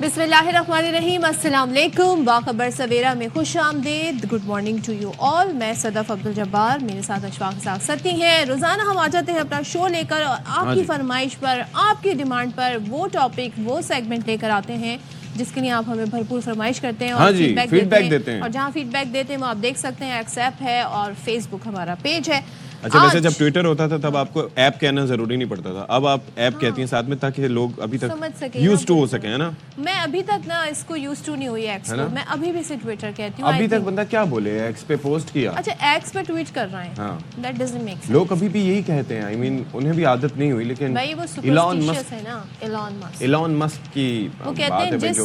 बिस्मिल्लाहिर्रहमानिर्रहीम, अस्सलाम वालेकुम। बाखबर सवेरा में खुश आमदेद। Good morning to you all. मैं सदफ अब्दुल जब्बार, मेरे साथ अशफाक साहब सती हैं। रोज़ाना हम आ जाते हैं अपना शो लेकर और आपकी फरमाइश पर, आपकी डिमांड पर वो टॉपिक, वो सेगमेंट लेकर आते हैं जिसके लिए आप हमें भरपूर फरमाइश करते हैं और फीडबैक देते हैं। और जहाँ फीडबैक देते हैं वो आप देख सकते हैं, एक्सेप्ट है और फेसबुक हमारा पेज है। अच्छा, वैसे जब ट्विटर होता था तब आपको ऐप कहना जरूरी नहीं पड़ता था, अब आप ऐप कहती हैं साथ में ताकि लोग अभी तक यूज टू हो सके, है ना। मैं अभी तक ना इसको यूज टू नहीं हुई एक्स को, मैं अभी भी इसे ट्विटर कहती हूँ। अभी तक बंदा क्या बोले, एक्स पे पोस्ट किया, अच्छा एक्स पे ट्वीट कर रहे हैं, दैट डजंट मेक सेंस। लोग अभी भी यही कहते हैं, आई मीन उन्हें भी आदत नहीं हुई, लेकिन भाई वो सुपरस्टिशियस है ना, इलॉन मस्क की वो कहते हैं जिस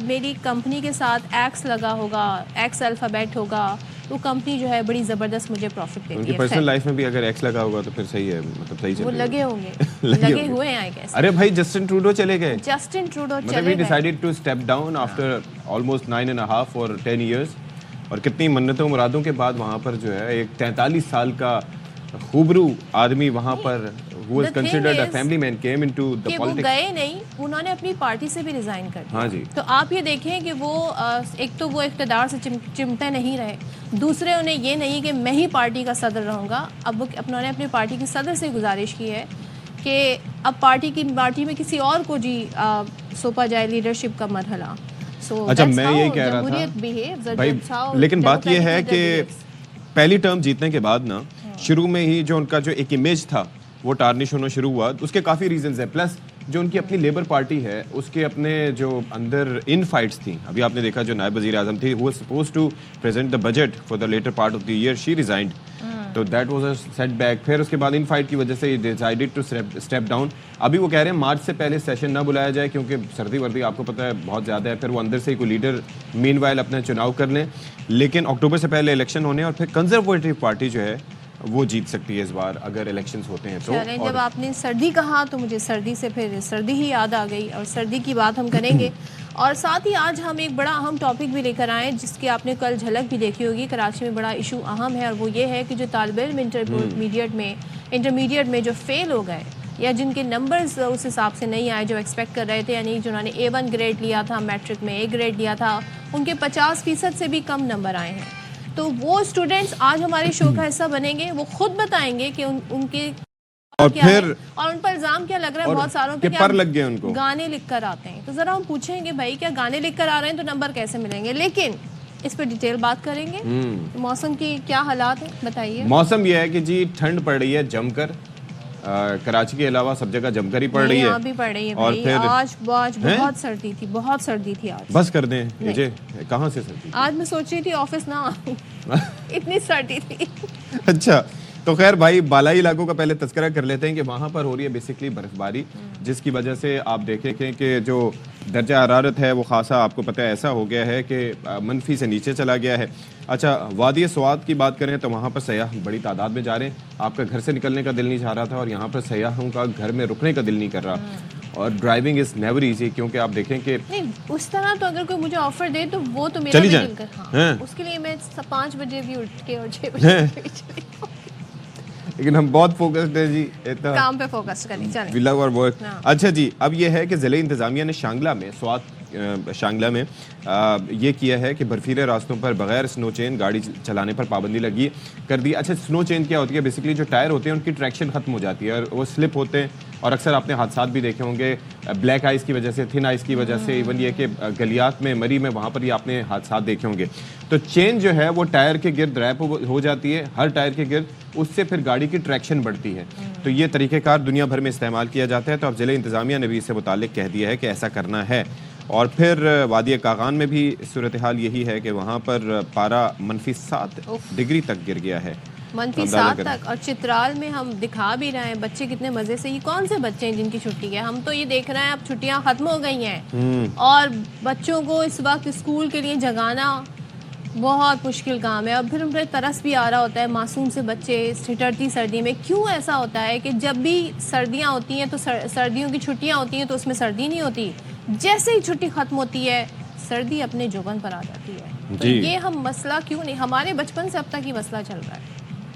मेरी कंपनी के साथ एक्स लगा होगा, एक्स अल्फाबेट होगा, वो कंपनी जो है बड़ी जबरदस्त मुझे प्रॉफिट देती है। उनकी पर्सनल लाइफ में भी अगर एक्स लगा होगा तो फिर सही है, मतलब सही चल रहा है। वो लगे होंगे लगे हुए हैं आई गेस। अरे भाई जस्टिन ट्रूडो चले गए, जस्टिन ट्रूडो मतलब चले ही गए, decided to step down after almost 9.5 और 10 इयर्स। और कितनी मन्नतों मुरादों के बाद वहाँ पर जो है एक 43 साल का खूबरू आदमी वहाँ पर who was considered a family man came into the politics। वो गए नहीं, उन्होंने अपनी पार्टी से भी रिजाइन कर दिया। हाँ जी। तो आप ये देखें कि वो एक तो वो इक़्तिदार से चिमटे नहीं रहे, दूसरे उन्हें ये नहीं कि मैं ही पार्टी का सदर रहूँगा। अब वो उन्होंने अपनी पार्टी के सदर से गुजारिश की है कि अब पार्टी में किसी और को जी सौंपा जाए लीडरशिप का मरहला। अच्छा, मैं यही कह रहा था भाई, लेकिन बात ये है कि पहली टर्म जीतने के बाद ना शुरू में ही जो उनका जो एक इमेज था वो टार्निश होना शुरू हुआ। उसके काफ़ी रीजंस है, प्लस जो उनकी अपनी लेबर पार्टी है उसके अपने जो अंदर इन फाइट्स थी। अभी आपने देखा जो नायब वज़ीर आज़म थी, who was supposed to present the budget for the latter part of the year, she resigned, तो दैट वाज अ सेटबैक। फिर उसके बाद इन फाइट की वजह से डिसाइडेड टू स्टेप डाउन। अभी वो कह रहे हैं मार्च से पहले सेशन ना बुलाया जाए क्योंकि सर्दी वर्दी आपको पता है बहुत ज़्यादा है। फिर वो अंदर से कोई लीडर मीनवाइल अपना चुनाव कर लें, लेकिन अक्टूबर से पहले इलेक्शन होने और फिर कंजर्वेटिव पार्टी जो है वो जीत सकती है इस बार अगर इलेक्शंस होते हैं तो। जब आपने सर्दी कहा तो मुझे सर्दी से फिर सर्दी ही याद आ गई और सर्दी की बात हम करेंगे। और साथ ही आज हम एक बड़ा अहम टॉपिक भी लेकर आए जिसकी आपने कल झलक भी देखी होगी। कराची में बड़ा इशू अहम है और वो ये है कि जो तालिब इल्म इंटरमीडिएट में जो फेल हो गए या जिनके नंबर्स उस हिसाब से नहीं आए जो एक्सपेक्ट कर रहे थे, यानी जिन्होंने A1 ग्रेड लिया था, मैट्रिक में A ग्रेड लिया था, उनके 50% से भी कम नंबर आए हैं। तो वो स्टूडेंट्स आज हमारे शो का हिस्सा बनेंगे, वो खुद बताएंगे कि उनके और क्या फिर है और उन पर इल्जाम क्या लग रहा है बहुत सारों पे पर लग गए उनको, गाने लिख कर आते हैं। तो जरा हम पूछेंगे भाई क्या गाने लिख कर आ रहे हैं तो नंबर कैसे मिलेंगे, लेकिन इस पर डिटेल बात करेंगे। मौसम की क्या हालात है बताइए। मौसम ये है कि जी ठंड पड़ रही है जमकर, कराची के अलावा सब जगह जमकर ही पड़ रही है। यहाँ भी पड़ रही है और फिर आज बहुत सर्दी थी, बहुत सर्दी थी आज। बस कर दें मुझे, कहाँ से सर्दी? आज मैं सोच रही थी ऑफिस ना इतनी सर्दी थी। अच्छा, तो खैर भाई बालाई इलाकों का पहले तस्करा कर लेते हैं कि वहाँ पर हो रही है बेसिकली बर्फबारी, जिसकी वजह से आप देखें कि जो दर्जा हरारत है वो खासा आपको पता है ऐसा हो गया है कि मनफी से नीचे चला गया है। अच्छा, वादी स्वात की बात करें तो वहाँ पर सयाह बड़ी तादाद में जा रहे हैं। आपका घर से निकलने का दिल नहीं चाह रहा था और यहाँ पर सयाहों का घर में रुकने का दिल नहीं कर रहा। और ड्राइविंग इज नेवर इजी, क्योंकि आप देखें कि नहीं उस तरह तो अगर कोई मुझे ऑफर दे तो वो तो मेरा चली भी जाए। दिल कर, हाँ, उसके लिए मैं 5 बजे भी उठ के और 6 बजे लेकिन हम बहुत फोकस्ड है जी, काम पे फोकस करें, चलें। We love our work. अच्छा जी, अब ये है कि ज़िले इंतज़ामिया ने शांगला में शांगला में ये किया है कि बर्फीले रास्तों पर बगैर स्नो चेन गाड़ी चलाने पर पाबंदी लगी कर दी। अच्छा, स्नो चेन क्या होती है? बेसिकली जो टायर होते हैं उनकी ट्रैक्शन खत्म हो जाती है और वो स्लिप होते हैं और अक्सर आपने हादसात भी देखे होंगे ब्लैक आइस की वजह से, थिन आइस की वजह से, इवन ये कि गलियात में मरी में वहाँ पर ही आपने हादसात देखे होंगे। तो चेन जो है वो टायर के गिर्द रैप हो जाती है, हर टायर के गिर्द, उससे फिर गाड़ी की ट्रैक्शन बढ़ती है। तो ये तरीक़ेकार दुनिया भर में इस्तेमाल किया जाता है। तो अब ज़िले इंतज़ामिया ने भी इससे मुताल्लिक़ कह दिया है कि ऐसा करना है। और फिर वादी कागान में भी सूरत हाल यही है कि वहाँ पर पारा -7 डिग्री तक गिर गया है, -7 तक। और चित्राल में हम दिखा भी रहे हैं बच्चे कितने मजे से, ये कौन से बच्चे हैं जिनकी छुट्टी है? हम तो ये देख रहे हैं अब छुट्टियां खत्म हो गई हैं और बच्चों को इस वक्त स्कूल के लिए जगाना बहुत मुश्किल काम है। अब फिर उन पर तरस भी आ रहा होता है, मासूम से बच्चे ठिठुरती सर्दी में। क्यों ऐसा होता है कि जब भी सर्दियाँ होती हैं तो सर्दियों की छुट्टियाँ होती हैं तो उसमें सर्दी नहीं होती, जैसे ही छुट्टी खत्म होती है सर्दी अपने जुबान पर आ जाती है। तो ये हम मसला क्यों नहीं, हमारे बचपन से अब तक ये मसला चल रहा है।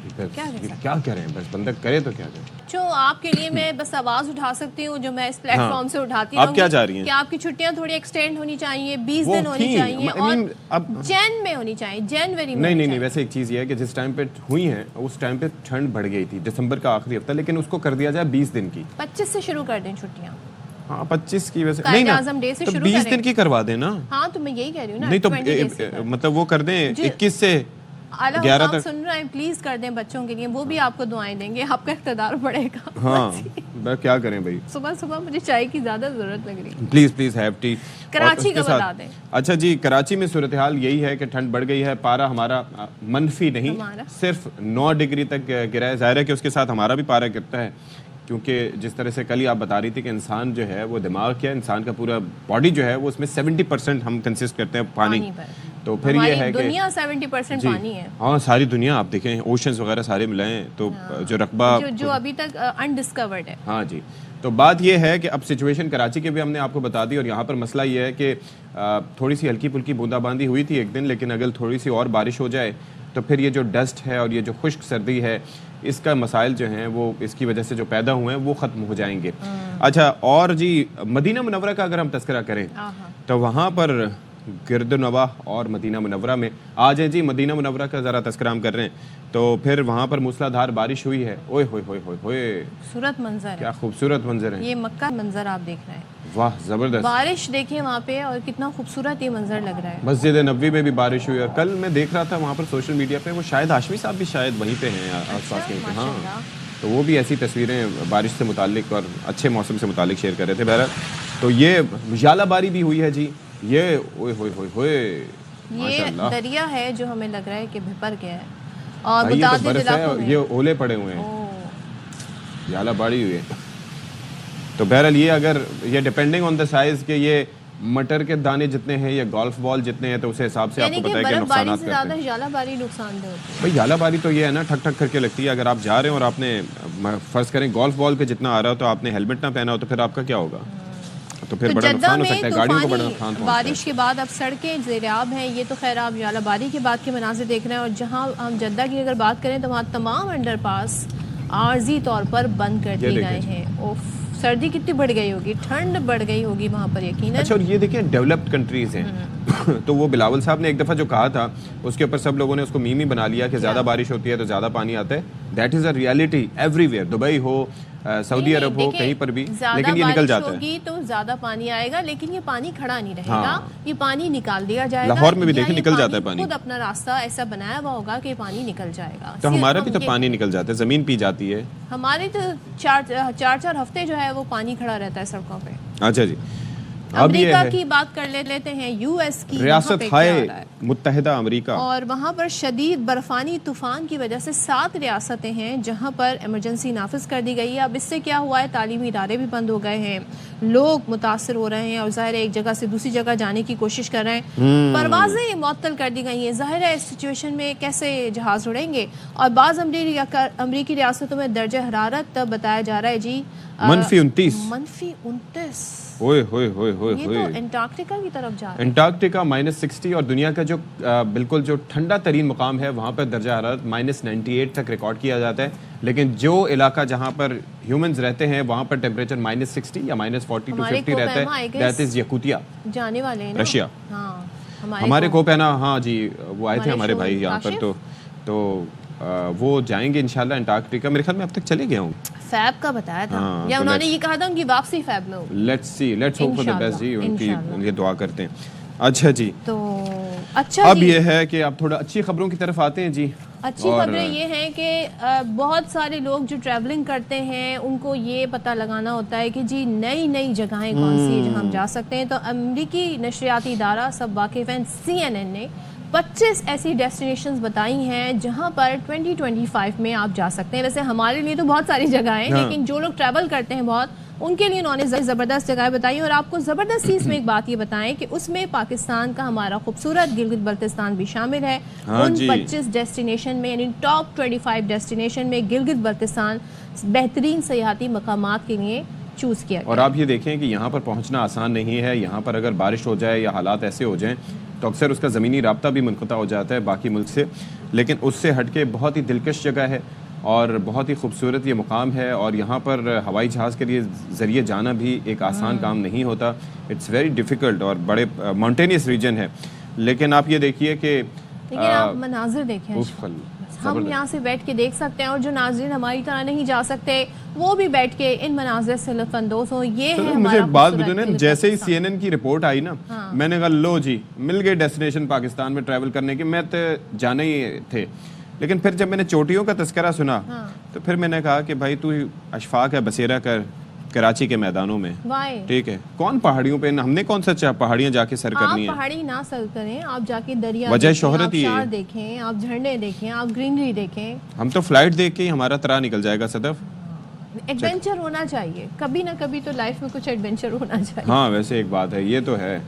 क्या कर सकते हैं? क्या करें, बस बंदा करे तो क्या करे। जो आपके लिए मैं बस आवाज उठा सकती हूँ, जो मैं इस प्लेटफॉर्म से उठाती आप हूँ क्या चाह रही हैं? कि आपकी छुट्टियां थोड़ी एक्सटेंड होनी चाहिए, 20 वो दिन होनी थी, चाहिए I mean, और अब जैन में होनी चाहिए, जनवरी में नहीं होनी नहीं नहीं, चाहिए। वैसे एक चीज़ ये है कि जिस टाइम पे हुई है उस टाइम पे ठंड बढ़ गई थी, दिसंबर का आखिरी हफ्ता, लेकिन उसको कर दिया जाए 20 दिन की। 25 से शुरू कर दें छुट्टियां। हाँ 25 की वैसे कायदे नहीं ना, आज़म डे से तो शुरू 20 करें। दिन की करवा देना। हाँ तो मैं यही कह रही हूँ ना, नहीं तो 20 days की कर। मतलब वो कर दें 21 से आला 11 हुकाम तक। सुन रहे हैं, प्लीज कर दें बच्चों के लिए, वो भी आपको दुआएं देंगे, आपका इक़्तिदार बढ़ेगा। हाँ मैं क्या करें भाई, सुबह सुबह मुझे चाय की ज्यादा जरूरत लग रही है। Please please have T. Karachi का बता दें। अच्छा जी, कराची में सूरत हाल यही है कि ठंड बढ़ गई है, पारा हमारा मनफी नहीं हमारा? सिर्फ 9 डिग्री तक गिरा है। जाहिर है कि उसके साथ हमारा भी पारा गिरता है, क्योंकि जिस तरह से कल ही आप बता रही थी कि इंसान जो है वो दिमाग क्या, इंसान का पूरा बॉडी जो है वो उसमें 70% हम कंसिस्ट करते हैं पानी। पर। तो फिर ये हमारी है कि दुनिया 70% जी, पानी है। हाँ सारी दुनिया आप देखें, ओशंस वगैरह सारे मिलाएं तो जो रकबा जो अभी तक अनडिस्कवर्ड है। हाँ जी। तो बात यह है कि अब सिचुएशन कराची की भी हमने आपको बता दी, और यहाँ पर मसला ये है कि थोड़ी सी हल्की फुल्की बूंदाबांदी हुई थी एक दिन, लेकिन अगर थोड़ी सी और बारिश हो जाए तो फिर ये जो डस्ट है और ये जो खुश्क सर्दी है, इसका मसाइल जो हैं वो इसकी वजह से जो पैदा हुए हैं वो ख़त्म हो जाएंगे। अच्छा, और जी मदीना मुनव्वरा का अगर हम तस्करा करें तो वहाँ पर गिरदनवाह और मदीना मुनव्वरा में आ जाए जी, मदीना मुनव्वरा का ज़रा तस्करा हम कर रहे हैं तो फिर वहाँ पर मूसलाधार बारिश हुई है। ओए होए होए होए होए, खूबसूरत मंजर है, क्या खूबसूरत मंजर है, ये मक्का मंजर आप देख रहे हैं। वाह ज़बरदस्त। बारिश देखिए वहाँ पे, और कितना खूबसूरत ये मंजर लग रहा है। मस्जिद नबवी में भी बारिश हुई, और कल मैं देख रहा था वहाँ पर सोशल मीडिया पे, वो शायद हाशमी साहब भी शायद वहीं पे हैं आसपास कहीं पे। हाँ, माशाल्लाह। तो वो भी ऐसी तस्वीरें बारिश से मुतालिक और अच्छे मौसम से मुतालिक शेयर कर रहे थे। बहरहाल तो ये यालाबारी भी हुई है जी, ये ओए होए होए होए, ये माशाल्लाह। दरिया है जो हमें लग रहा है कि भिपर गया है, और भाई ये तो मुतादिद बर्फ है, इलाकों में ये ओले पड़े हुए हैं, ओह, यालाबारी हुई है। तो बहरहाल ये अगर ये डिपेंडिंग ऑन द साइज के ये मटर के दाने जितने हैं या गोल्फ बॉल जितने हैं, तो उस हिसाब से यानी आपको कि पता है कि बर्फबारी नुकसान से करते ज्यादा हैं। यालाबारी नुकसानदेह होती है। भाई यालाबारी तो ये है ना, ठक ठक करके लगती है। अगर आप जा रहे हैं और आपने फर्ज करें गोल्फ बॉल पे जितना आ रहा हो तो आपने हेलमेट ना पहना हो तो फिर आपका क्या होगा, तो फिर तो बड़ा जद्दा नुकसान हो सकता में है, गाड़ियों को बड़ा तूफानी नुकसान पहुंचता बारिश के बाद अब सड़कें ज़ेर-ए-आब हैं। ये तो खैर आप यालाबारी के बाद के मनाज़िर देख रहे हैं, और जहां हम जद्दा की अगर बात करें तो वहाँ तमाम अंडरपास आर्जी तौर पर बंद कर दिए गए हैं। ओफ, सर्दी कितनी बढ़ गई होगी, ठंड बढ़ गई होगी वहाँ पर यकीनन। अच्छा, और ये देखिए डेवलप्ड कंट्रीज हैं तो वो बिलावल साहब ने एक दफ़ा जो कहा था उसके ऊपर सब लोगों ने उसको मीम ही बना लिया कि ज़्यादा बारिश होती है तो ज़्यादा पानी आता है। That is a reality everywhere, Dubai हो, सऊदी अरब हो, कहीं पर भी, लेकिन ये निकल जाता है। होगी तो ज्यादा पानी आएगा, लेकिन ये पानी खड़ा नहीं रहेगा। हाँ। ये पानी निकाल दिया जाएगा। लाहौर में भी या देखिए ये निकल जाता है पानी। खुद अपना रास्ता ऐसा बनाया हुआ होगा कि पानी निकल जाएगा। तो हमारा भी हम तो ये- पानी निकल जाता है, ज़मीन पी जाती है। हमारे तो चार हफ्ते जो है वो पानी खड़ा रहता है सड़कों पे। अच्छा जी, अब ये अमेरिका है की बात कर लेते हैं, यूएस की। रियासत वहाँ पे क्या हाय हो रहा है? मुत्तहिदा अमेरिका, और वहाँ पर शदीद बर्फानी तूफान की वजह से 7 रियासतें हैं जहाँ पर इमरजेंसी नाफिज कर दी गई है। अब इससे क्या हुआ है, तालीमी इदारे भी बंद हो गए हैं, लोग मुतासर हो रहे हैं, और ज़ाहिर है एक जगह से दूसरी जगह जाने की कोशिश कर रहे हैं। परवाजें मुअत्तल कर दी गई हैं। ज़ाहिर है इस सिचुएशन में कैसे जहाज़ उड़ेंगे। और बाज़ अमरीकी रियासतों में दर्जा हरारत तब बताया जा रहा है जी -29। ओए होए होए होए ये होए, तो एंटार्क्टिका की तरफ जा रहा है। एंटार्क्टिका -60, और दुनिया का जो बिल्कुल जो ठंडा तरीन मुकाम है वहाँ पर दर्जा हरारत -98 तक रिकॉर्ड किया जाता है। लेकिन जो इलाका जहाँ पर ह्यूमंस रहते हैं वहाँ पर टेम्परेचर -60 या -40 to 50 रहता है। दैट इज यकूतिया, जाने वाले हैं ना? रशिया। हाँ, हमारे को पहना, हाँ जी, वो आए थे हमारे शो भाई यहाँ पर, काशिफ? तो वो जाएंगे इंशाल्लाह एंटार्क्टिका। मेरे ख्याल में अब तक चले गया हूँ। फैब का बताया था, हाँ, या तो उन्होंने ये कहा था उनकी वापसी फैब में हो। Let's see, let's hope for the best जी, उनकी इंशाल्लाह। उनकी दुआ करते हैं। अच्छा जी, तो अच्छा अब जी, ये है कि आप थोड़ा अच्छी खबरों की तरफ आते हैं जी। अच्छी खबरें ये हैं कि बहुत सारे लोग जो ट्रैवलिंग करते हैं उनको ये पता लगाना होता है कि जी नई नई जगहें कौन सी है जहाँ हम जा सकते हैं। तो अमेरिकी नशरियाती इदारा सब वाकिफ हैं, CNN ने 25 ऐसी डेस्टिनेशंस बताई हैं जहां पर 2025 में आप जा सकते हैं। वैसे हमारे लिए तो बहुत सारी जगह हैं, हाँ। लेकिन जो लोग ट्रैवल करते हैं बहुत, उनके लिए उन्होंने ज़बरदस्त जगह बताई। और आपको ज़बरदस्त चीज़ में एक बात ये बताएं कि उसमें पाकिस्तान का हमारा खूबसूरत गिलगित बल्तिस्तान भी शामिल है। हाँ उन जी। 25 डेस्टिनेशन में, यानी टॉप 25 डेस्टिनेशन में गिलगित बल्तिस्तान बेहतरीन सयाहती मकामात के लिए चूज़ किया गया। और आप ये देखें कि यहाँ पर पहुँचना आसान नहीं है। यहाँ पर अगर बारिश हो जाए या हालात ऐसे हो जाएं तो अक्सर उसका ज़मीनी राब्ता भी मुनक़ता हो जाता है बाकी मुल्क से, लेकिन उससे हटके बहुत ही दिलकश जगह है और बहुत ही खूबसूरत ये मुकाम है। और यहाँ पर हवाई जहाज़ के लिए ज़रिए जाना भी एक आसान काम नहीं होता, इट्स वेरी डिफ़िकल्ट, और बड़े माउंटेनियस रीजन है। लेकिन आप ये देखिए कि लेकिन आप मनाजिर देखें, हम यहाँ से बैठ के देख सकते हैं, और जो नाज़रीन हमारी तरह नहीं जा सकते वो भी बैठ के इन मनाजिर से लुत्फ़अंदोज़ हो। ये है मुझे हमारा एक बात खूबसूरत बताओ ना, दिल का जैसे ही हिस्सा। CNN की रिपोर्ट आई ना, मैंने कहा लो जी मिल गए डेस्टिनेशन पाकिस्तान में ट्रैवल करने के, मैं तो जाने ही थे। लेकिन फिर जब मैंने चोटियों का तस्करा सुना तो फिर मैंने कहा कि भाई तू अशफाक है बसेरा कर कराची के मैदानों में, वाई ठीक है, कौन पहाड़ियों पे, हमने कौन सा पहाड़ियां जाके सर आप करनी है। पहाड़ी ना सर करें, आप जाके दरिया वजह देखें, शोहरत आप ही है। शार देखें, आप झरने देखें, आप ग्रीनरी देखें। हम तो फ्लाइट देख के ही हमारा तरा निकल जाएगा सदफ। एडवेंचर होना चाहिए, कभी ना कभी तो लाइफ में कुछ एडवेंचर होना चाहिए। हाँ वैसे एक बात है, ये तो है,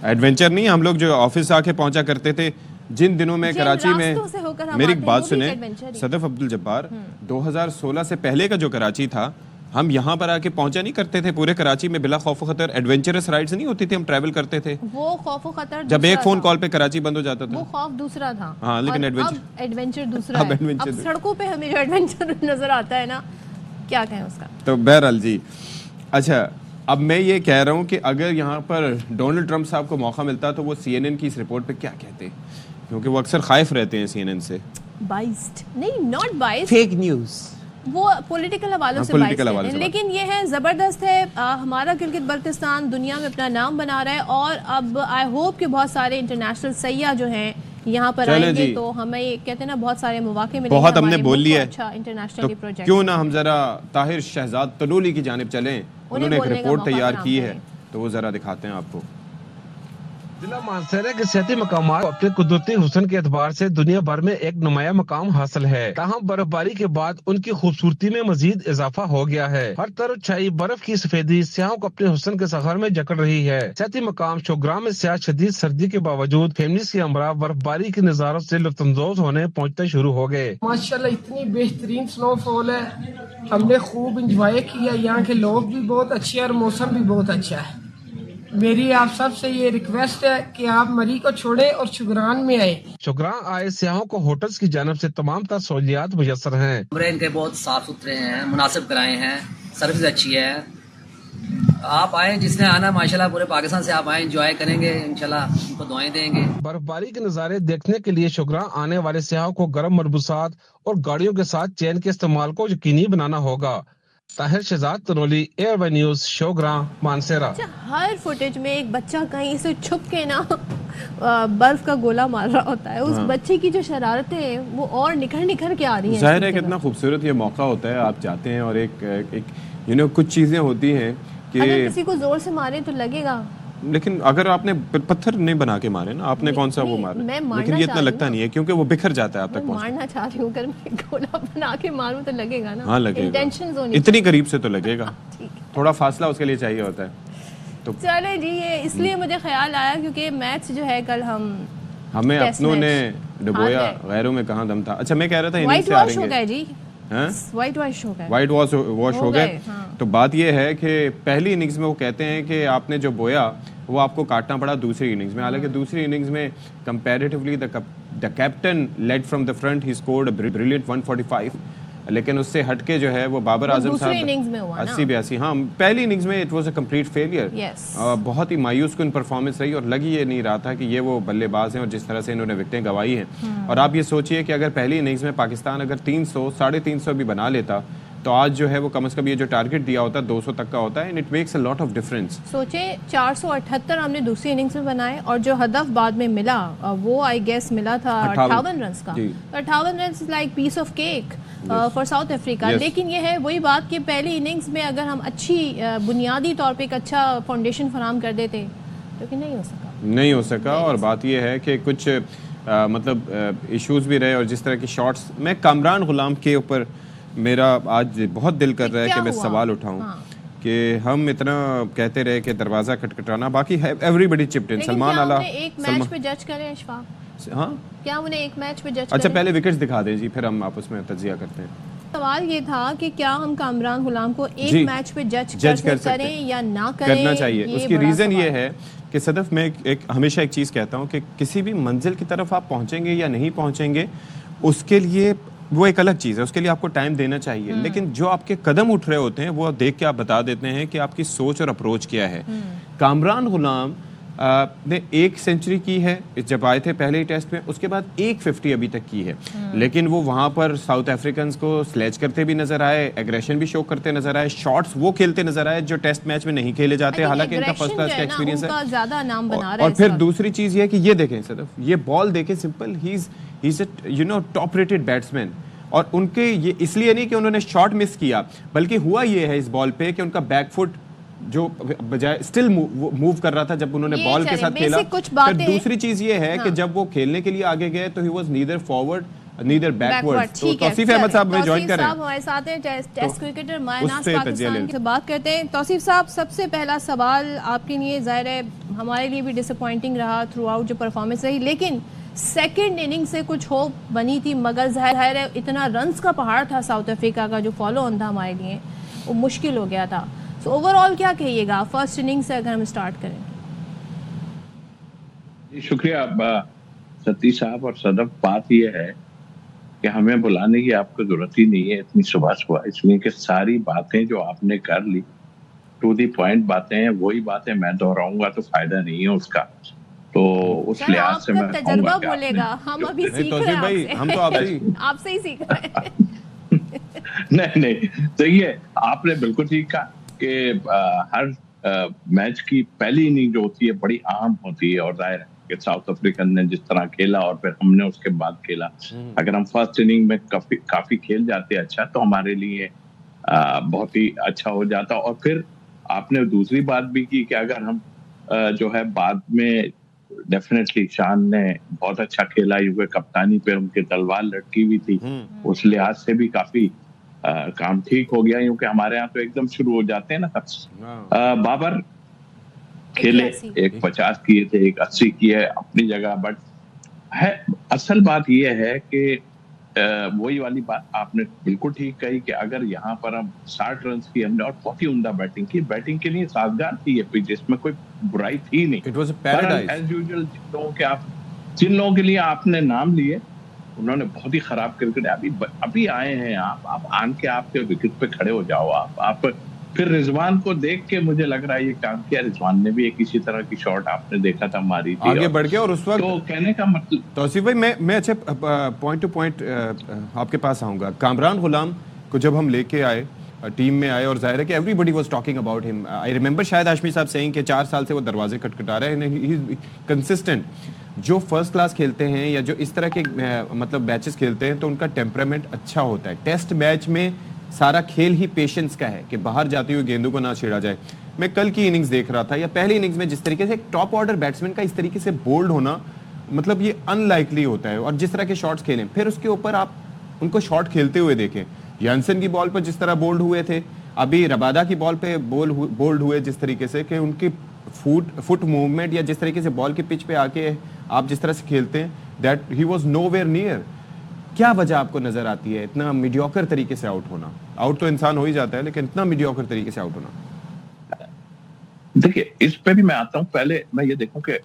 एडवेंचर नहीं, हम लोग जो ऑफिस आके पहुंचा करते थे जिन दिनों में जिन कराची रास्तों से होकर में, हम मेरी आते एक हैं, बात वो भी सुने एडवेंचर ही। सदफ अब्दुल जब्बार, 2016 से पहले का जो कराची था, हम यहाँ पर आके पहुंचा नहीं करते थे पूरे कराची में बिला खौफ खतर, एडवेंचरस राइड्स नहीं होती थी, हम ट्रैवल करते थे। वो खौफ खतर जब एक दूसरा फोन था। कॉल पे कराची बंद हो जाता वो था। खौफ दूसरा था। हाँ, लेकिन और एडवेंचर- अब एडवेंचर दूसरा अब है। एडवेंचर अब सड़कों पे हमें जो एडवेंचर नजर आता है ना, क्या कहें उसका। तो बहरहाल जी, अच्छा अब मैं ये कह रहा हूँ कि अगर यहाँ पर डोनाल्ड ट्रंप साहब को मौका मिलता तो वो CNN की इस रिपोर्ट पे क्या कहते, क्योंकि वो अक्सर खाइफ रहते हैं CNN से। बाइस्ड नहीं, नॉट बाइस्ड, फेक न्यूज, वो पॉलिटिकल हवालों हाँ, से political बाइस्ड हवाले हैं। से लेकिन ये है ज़बरदस्त है, हमारा क्रिकेट बल्किस्तान दुनिया में अपना नाम बना रहा है, और अब आई होप कि बहुत सारे इंटरनेशनल सैयाह जो हैं यहाँ पर चलें आएंगे, जी। तो हमें ये कहते हैं ना बहुत सारे मौके मिलेंगे। बहुत हमने हमारे बोल मुल्क लिया को है, अच्छा तो इंटरनेशनली प्रोजेक्ट, क्यों ना हम जरा ताहिर शहजाद तलूली की जानिब चलें, उन्होंने एक बोलने का रिपोर्ट मौका तैयार फराहम की है, करें। तो वो जरा दिखाते हैं आपको। जिला मानसरा के सियाती मकामात को अपने कुदरती हुस्न के एतबार से दुनिया भर में एक नुमाया मकाम हासिल है, ताहम बर्फबारी के बाद उनकी खूबसूरती में मजीद इजाफा हो गया है। हर तरफ छाई बर्फ की सफेदी सियाहों को अपने हुस्न के सफर में जकड़ रही है। सियाती मकाम शोग्राम में सियाह शदीद सर्दी के बावजूद फैमिलीज के हमरा बर्फबारी के नजारों से लुत्फानंदोज होने पहुँचते शुरू हो गए। माशाल्लाह इतनी बेहतरीन स्नोफॉल है, हमने खूब इंजॉय किया। यहाँ के लोग भी बहुत अच्छे हैं और मौसम भी बहुत अच्छा है। मेरी आप सबसे ये रिक्वेस्ट है कि आप मरी को छोड़े और शुगरान में आए। शुगरान आए सियाहों को होटल्स की जानब से तमाम तरह सहूलियात मुयसर हैं। कमरे इनके बहुत साफ सुथरे हैं, मुनासिब कराए हैं, सर्विस अच्छी है। आप आए, जिसने आना माशाल्लाह पूरे पाकिस्तान से आप आए, एंजॉय करेंगे, इंशाल्लाह उनको दुआएं देंगे। बर्फबारी के नज़ारे देखने के लिए शुगरान आने वाले सियाहों को गर्म मलबूसात और गाड़ियों के साथ चैन के इस्तेमाल को यकीनी बनाना होगा। Tahir Shahzad Tanoli, Airway News, Shogran, Mansehra. अच्छा, हर फुटेज में एक बच्चा कहीं से छुप के ना बर्फ का गोला मार रहा होता है। उस बच्चे की जो शरारतें हैं वो और निखर निखर के आ रही हैं। जाहिर है कितना खूबसूरत ये मौका होता है, आप जाते हैं और एक कुछ चीज़ें होती हैं अगर कि, किसी को जोर से मारे तो लगेगा, लेकिन अगर आपने पत्थर नहीं बना के मारे ना, आपने कौन सा वो मारा, मैं मारना लेकिन ये चाह इतना रही लगता हूँ नहीं है क्योंकि वो बिखर जाता है आप मैं तक पहुंच। मारना चाह रही हूँ, अगर मैं गोला बना के मारूं तो लगेगा ना। हाँ लगेगा, इंटेंशंस होनी इतनी करीब से तो लगेगा, ठीक है। थोड़ा फासला उसके लिए चाहिए होता है। तो चले जी, ये इसलिए मुझे ख्याल आया क्योंकि मैच जो है कल हमें टेस्ट अपनों ने मैच डुबोया, हार गए। गैरों में कहाँ दम था। अच्छा मैं कह रहा था इनिंग्स व्हाइट से वॉश हो हारेंगे, गए जी, हैं? व्हाइट वॉश हो गए, वाइट वॉश हो गए। हाँ। तो बात यह है कि पहली इनिंग्स में वो कहते हैं कि आपने जो बोया वो आपको काटना पड़ा दूसरी इनिंग्स में, हालांकि दूसरी इनिंग्स में comparatively the captain led from the front, he scored brilliant 145, लेकिन उससे हटके जो है वो बाबर वो आजम दूसरी साहब इनिंग्स में हुआ ना। 80-82, हाँ पहली इनिंग्स में it was a complete failure. Yes. बहुत ही मायूस कुन परफॉर्मेंस रही और लगी ये नहीं रहा था कि ये वो बल्लेबाज हैं और जिस तरह से इन्होंने विकेटें गंवाई हैं। और आप ये सोचिए कि अगर पहली इनिंग्स में पाकिस्तान अगर 300 350 भी बना लेता तो आज जो है वो कम से कम ये जो टारगेट दिया होता 200 तक का होता है, and it makes a lot of difference. सोचे 478 हमने दूसरी इनिंग्स में बनाए और जो हदफ बाद में मिला वो आई गेस मिला था 58 रन का। जी। 58 run is like piece of cake for South Africa. Yes. लेकिन ये है वही बात कि पहली इनिंग्स में अगर हम अच्छी बुनियादी तौर पे एक अच्छा फाउंडेशन फराहम कर देते तो कि नहीं हो सका। और बात ये है कि कुछ मतलब इश्यूज भी रहे और जिस तरह की शॉट्स, मैं कामरान गुलाम के ऊपर मेरा आज बहुत दिल कर रहा है कि मैं सवाल उठाऊं। हाँ। कि हम इतना कहते रहे कि दरवाजा खटखटाना, बाकी एवरीबॉडी चिप्ड इन, सलमान आला एक मैच पे जज करें अशफाक, हाँ क्या उन्हें एक मैच पे जज अच्छा करें? पहले विकेट्स दिखा दें जी, फिर हम आपस में तज्जिया करते हैं। सवाल ये था कि क्या हम कामरान गुलाम को एक जी, मैच पे जज कर सकते करें हैं। या ना करें, करना चाहिए। ये उसकी बड़ा रीज़न ये सवाल है कि सदफ मैं हमेशा एक चीज़ कहता हूँ कि किसी भी मंजिल की तरफ आप पहुंचेंगे या नहीं पहुंचेंगे, उसके लिए वो एक अलग चीज़ है, उसके लिए आपको टाइम देना चाहिए। लेकिन जो आपके कदम उठ रहे होते हैं वो देख के आप बता देते हैं कि आपकी सोच और अप्रोच क्या है। कामरान गुलाम ने 1 सेंचुरी की है जब आए थे पहले ही टेस्ट में, उसके बाद 150 अभी तक की है। लेकिन वो वहां पर साउथ अफ्रीकन को स्लेज करते भी नजर आए, एग्रेशन भी शो करते नजर आए, शॉट्स वो खेलते नजर आए जो टेस्ट मैच में नहीं खेले जाते, हालांकि इनका फर्स्ट क्लास का एक्सपीरियंस है। ज्यादा नाम बना रहा है और इस फिर वक्त। दूसरी चीज ये है कि ये देखें सदफ, ये बॉल देखें, simple he is top rated batsman. और उनके ये इसलिए नहीं कि उन्होंने शॉट मिस किया, बल्कि हुआ ये है इस बॉल पे कि उनका बैकफुट जो बजाय स्टिल मूव कर रहा था जब उन्होंने ये बॉल के चलें, साथ खेला। basic कुछ फिर बातें दूसरी चीज ये है कि हाँ। जब वो खेलने के लिए आगे गए तो he was neither forward neither backward. तो ठीक है, तौसीफ अहमद साहब हमें तौसीफ ज्वाइन करें। साहब हमारे साथ हैं, टेस्ट क्रिकेटर मायनाज उससे तजिया पाकिस्तान ले से बात करते हैं। तौसीफ साहब, सबसे पहला सवाल आपके लिए, जाहिर है हमारे लिए भी डिसअपॉइंटिंग रहा थ्रू आउट जो परफॉर्मेंस रही, लेकिन सेकंड इनिंग से कुछ होप बनी थी, मगर जाहिर है इतना रन्स का पहाड़ था साउथ अफ्रीका का जो फॉलो ऑन था हमारे लिए, वो मुश्किल हो गया था। सो ओवरऑल क्या कहिएगा फर्स्ट इनिंग से अगर हम स्टार्ट करें? शुक्रिया सतीश साहब और सदफ। बात यह है कि हमें बुलाने की आपको जरूरत ही नहीं है इतनी सुबह सुबह, इसलिए कि सारी बातें जो आपने कर ली टू दी पॉइंट बातें हैं, वही बातें मैं दोहराऊंगा तो फायदा नहीं है उसका। तो उस लिहाज से मैं तजर्बा बोलेगा, हम अभी सीख रहे भाई, हैं हम तो आपसे ही सीख रहे हैं। नहीं सही है, आपने बिल्कुल ठीक कहा कि हर मैच की पहली इनिंग जो होती है बड़ी अहम होती है, और जाहिर है कि साउथ अफ्रीकन ने जिस तरह खेला और फिर हमने उसके बाद खेला, अगर हम फर्स्ट इनिंग में काफी खेल जाते अच्छा तो हमारे लिए बहुत ही अच्छा हो जाता। और फिर आपने दूसरी बात भी की कि अगर हम जो है बाद में डेफिनेटली शान ने बहुत अच्छा खेला, यूके कप्तानी पे उनके तलवार लटकी हुई थी, उस लिहाज से भी काफी काम ठीक हो गया, क्योंकि हमारे यहाँ तो एकदम शुरू हो जाते हैं ना सब। बाबर खेले, एक 50 किए थे, एक 80 किए अपनी जगह, बट है असल बात यह है कि वही वाली बात आपने बिल्कुल ठीक कही कि अगर यहाँ पर हम 60 रन की हमने और बहुत ही उम्दा बैटिंग की, बैटिंग के लिए साजगार थी ये पिच, इसमें कोई बुराई थी नहीं। It was a paradise as usual. जिन लोगों के लिए आपने नाम लिए उन्होंने बहुत ही खराब क्रिकेट, अभी आए हैं आप आन के आपके विकेट पे खड़े हो जाओ आप फिर रिजवान को देख के मुझे लग रहा है ये काम किया, रिजवान ने भी एक इसी तरह की शॉट आपने देखा था मारी थी आगे बढ़ के। और उस वक्त तो कहने का मतलब तौसीफ भाई, मैं अच्छे पॉइंट टू पॉइंट आपके पास आऊंगा। कामरान गुलाम को जब हम लेके आए, टीम में आए, और जाहिर है कि everybody was talking about him. I remember शायद हाशमी साहब सेइंग कि 4 साल से वो दरवाजे खटखटा रहे हैं, ही इज कंसिस्टेंट। जो फर्स्ट क्लास खेलते हैं या जो इस तरह के मतलब मैचेस खेलते हैं तो उनका टेम्परामेंट अच्छा होता है। टेस्ट मैच में सारा खेल ही पेशेंस का है कि बाहर जाती हुई गेंदों को ना छेड़ा जाए। मैं कल की इनिंग्स देख रहा था या पहली इनिंग्स में जिस तरीके से एक टॉप ऑर्डर बैट्समैन का इस तरीके से बोल्ड होना, मतलब ये अनलाइकली होता है। और जिस तरह के शॉट्स खेलें, फिर उसके ऊपर आप उनको शॉट खेलते हुए देखें। यानसन की बॉल पर जिस तरह बोल्ड हुए थे, अभी रबादा की बॉल पे बोल्ड हुए जिस तरीके से कि उनकी फुट मूवमेंट या जिस तरीके से बॉल के पिच पे आके आप जिस तरह से खेलते हैं, that he was nowhere near. क्या वजह आपको नजर आती है इतना मीडियोकर तरीके से आउट होना? आउट तो इंसान हो ही जाता है, लेकिन इतना मीडियोकर तरीके से आउट होना? देखिए, इस पे भी मैं आता हूं। पहले मैं ये देखूं कि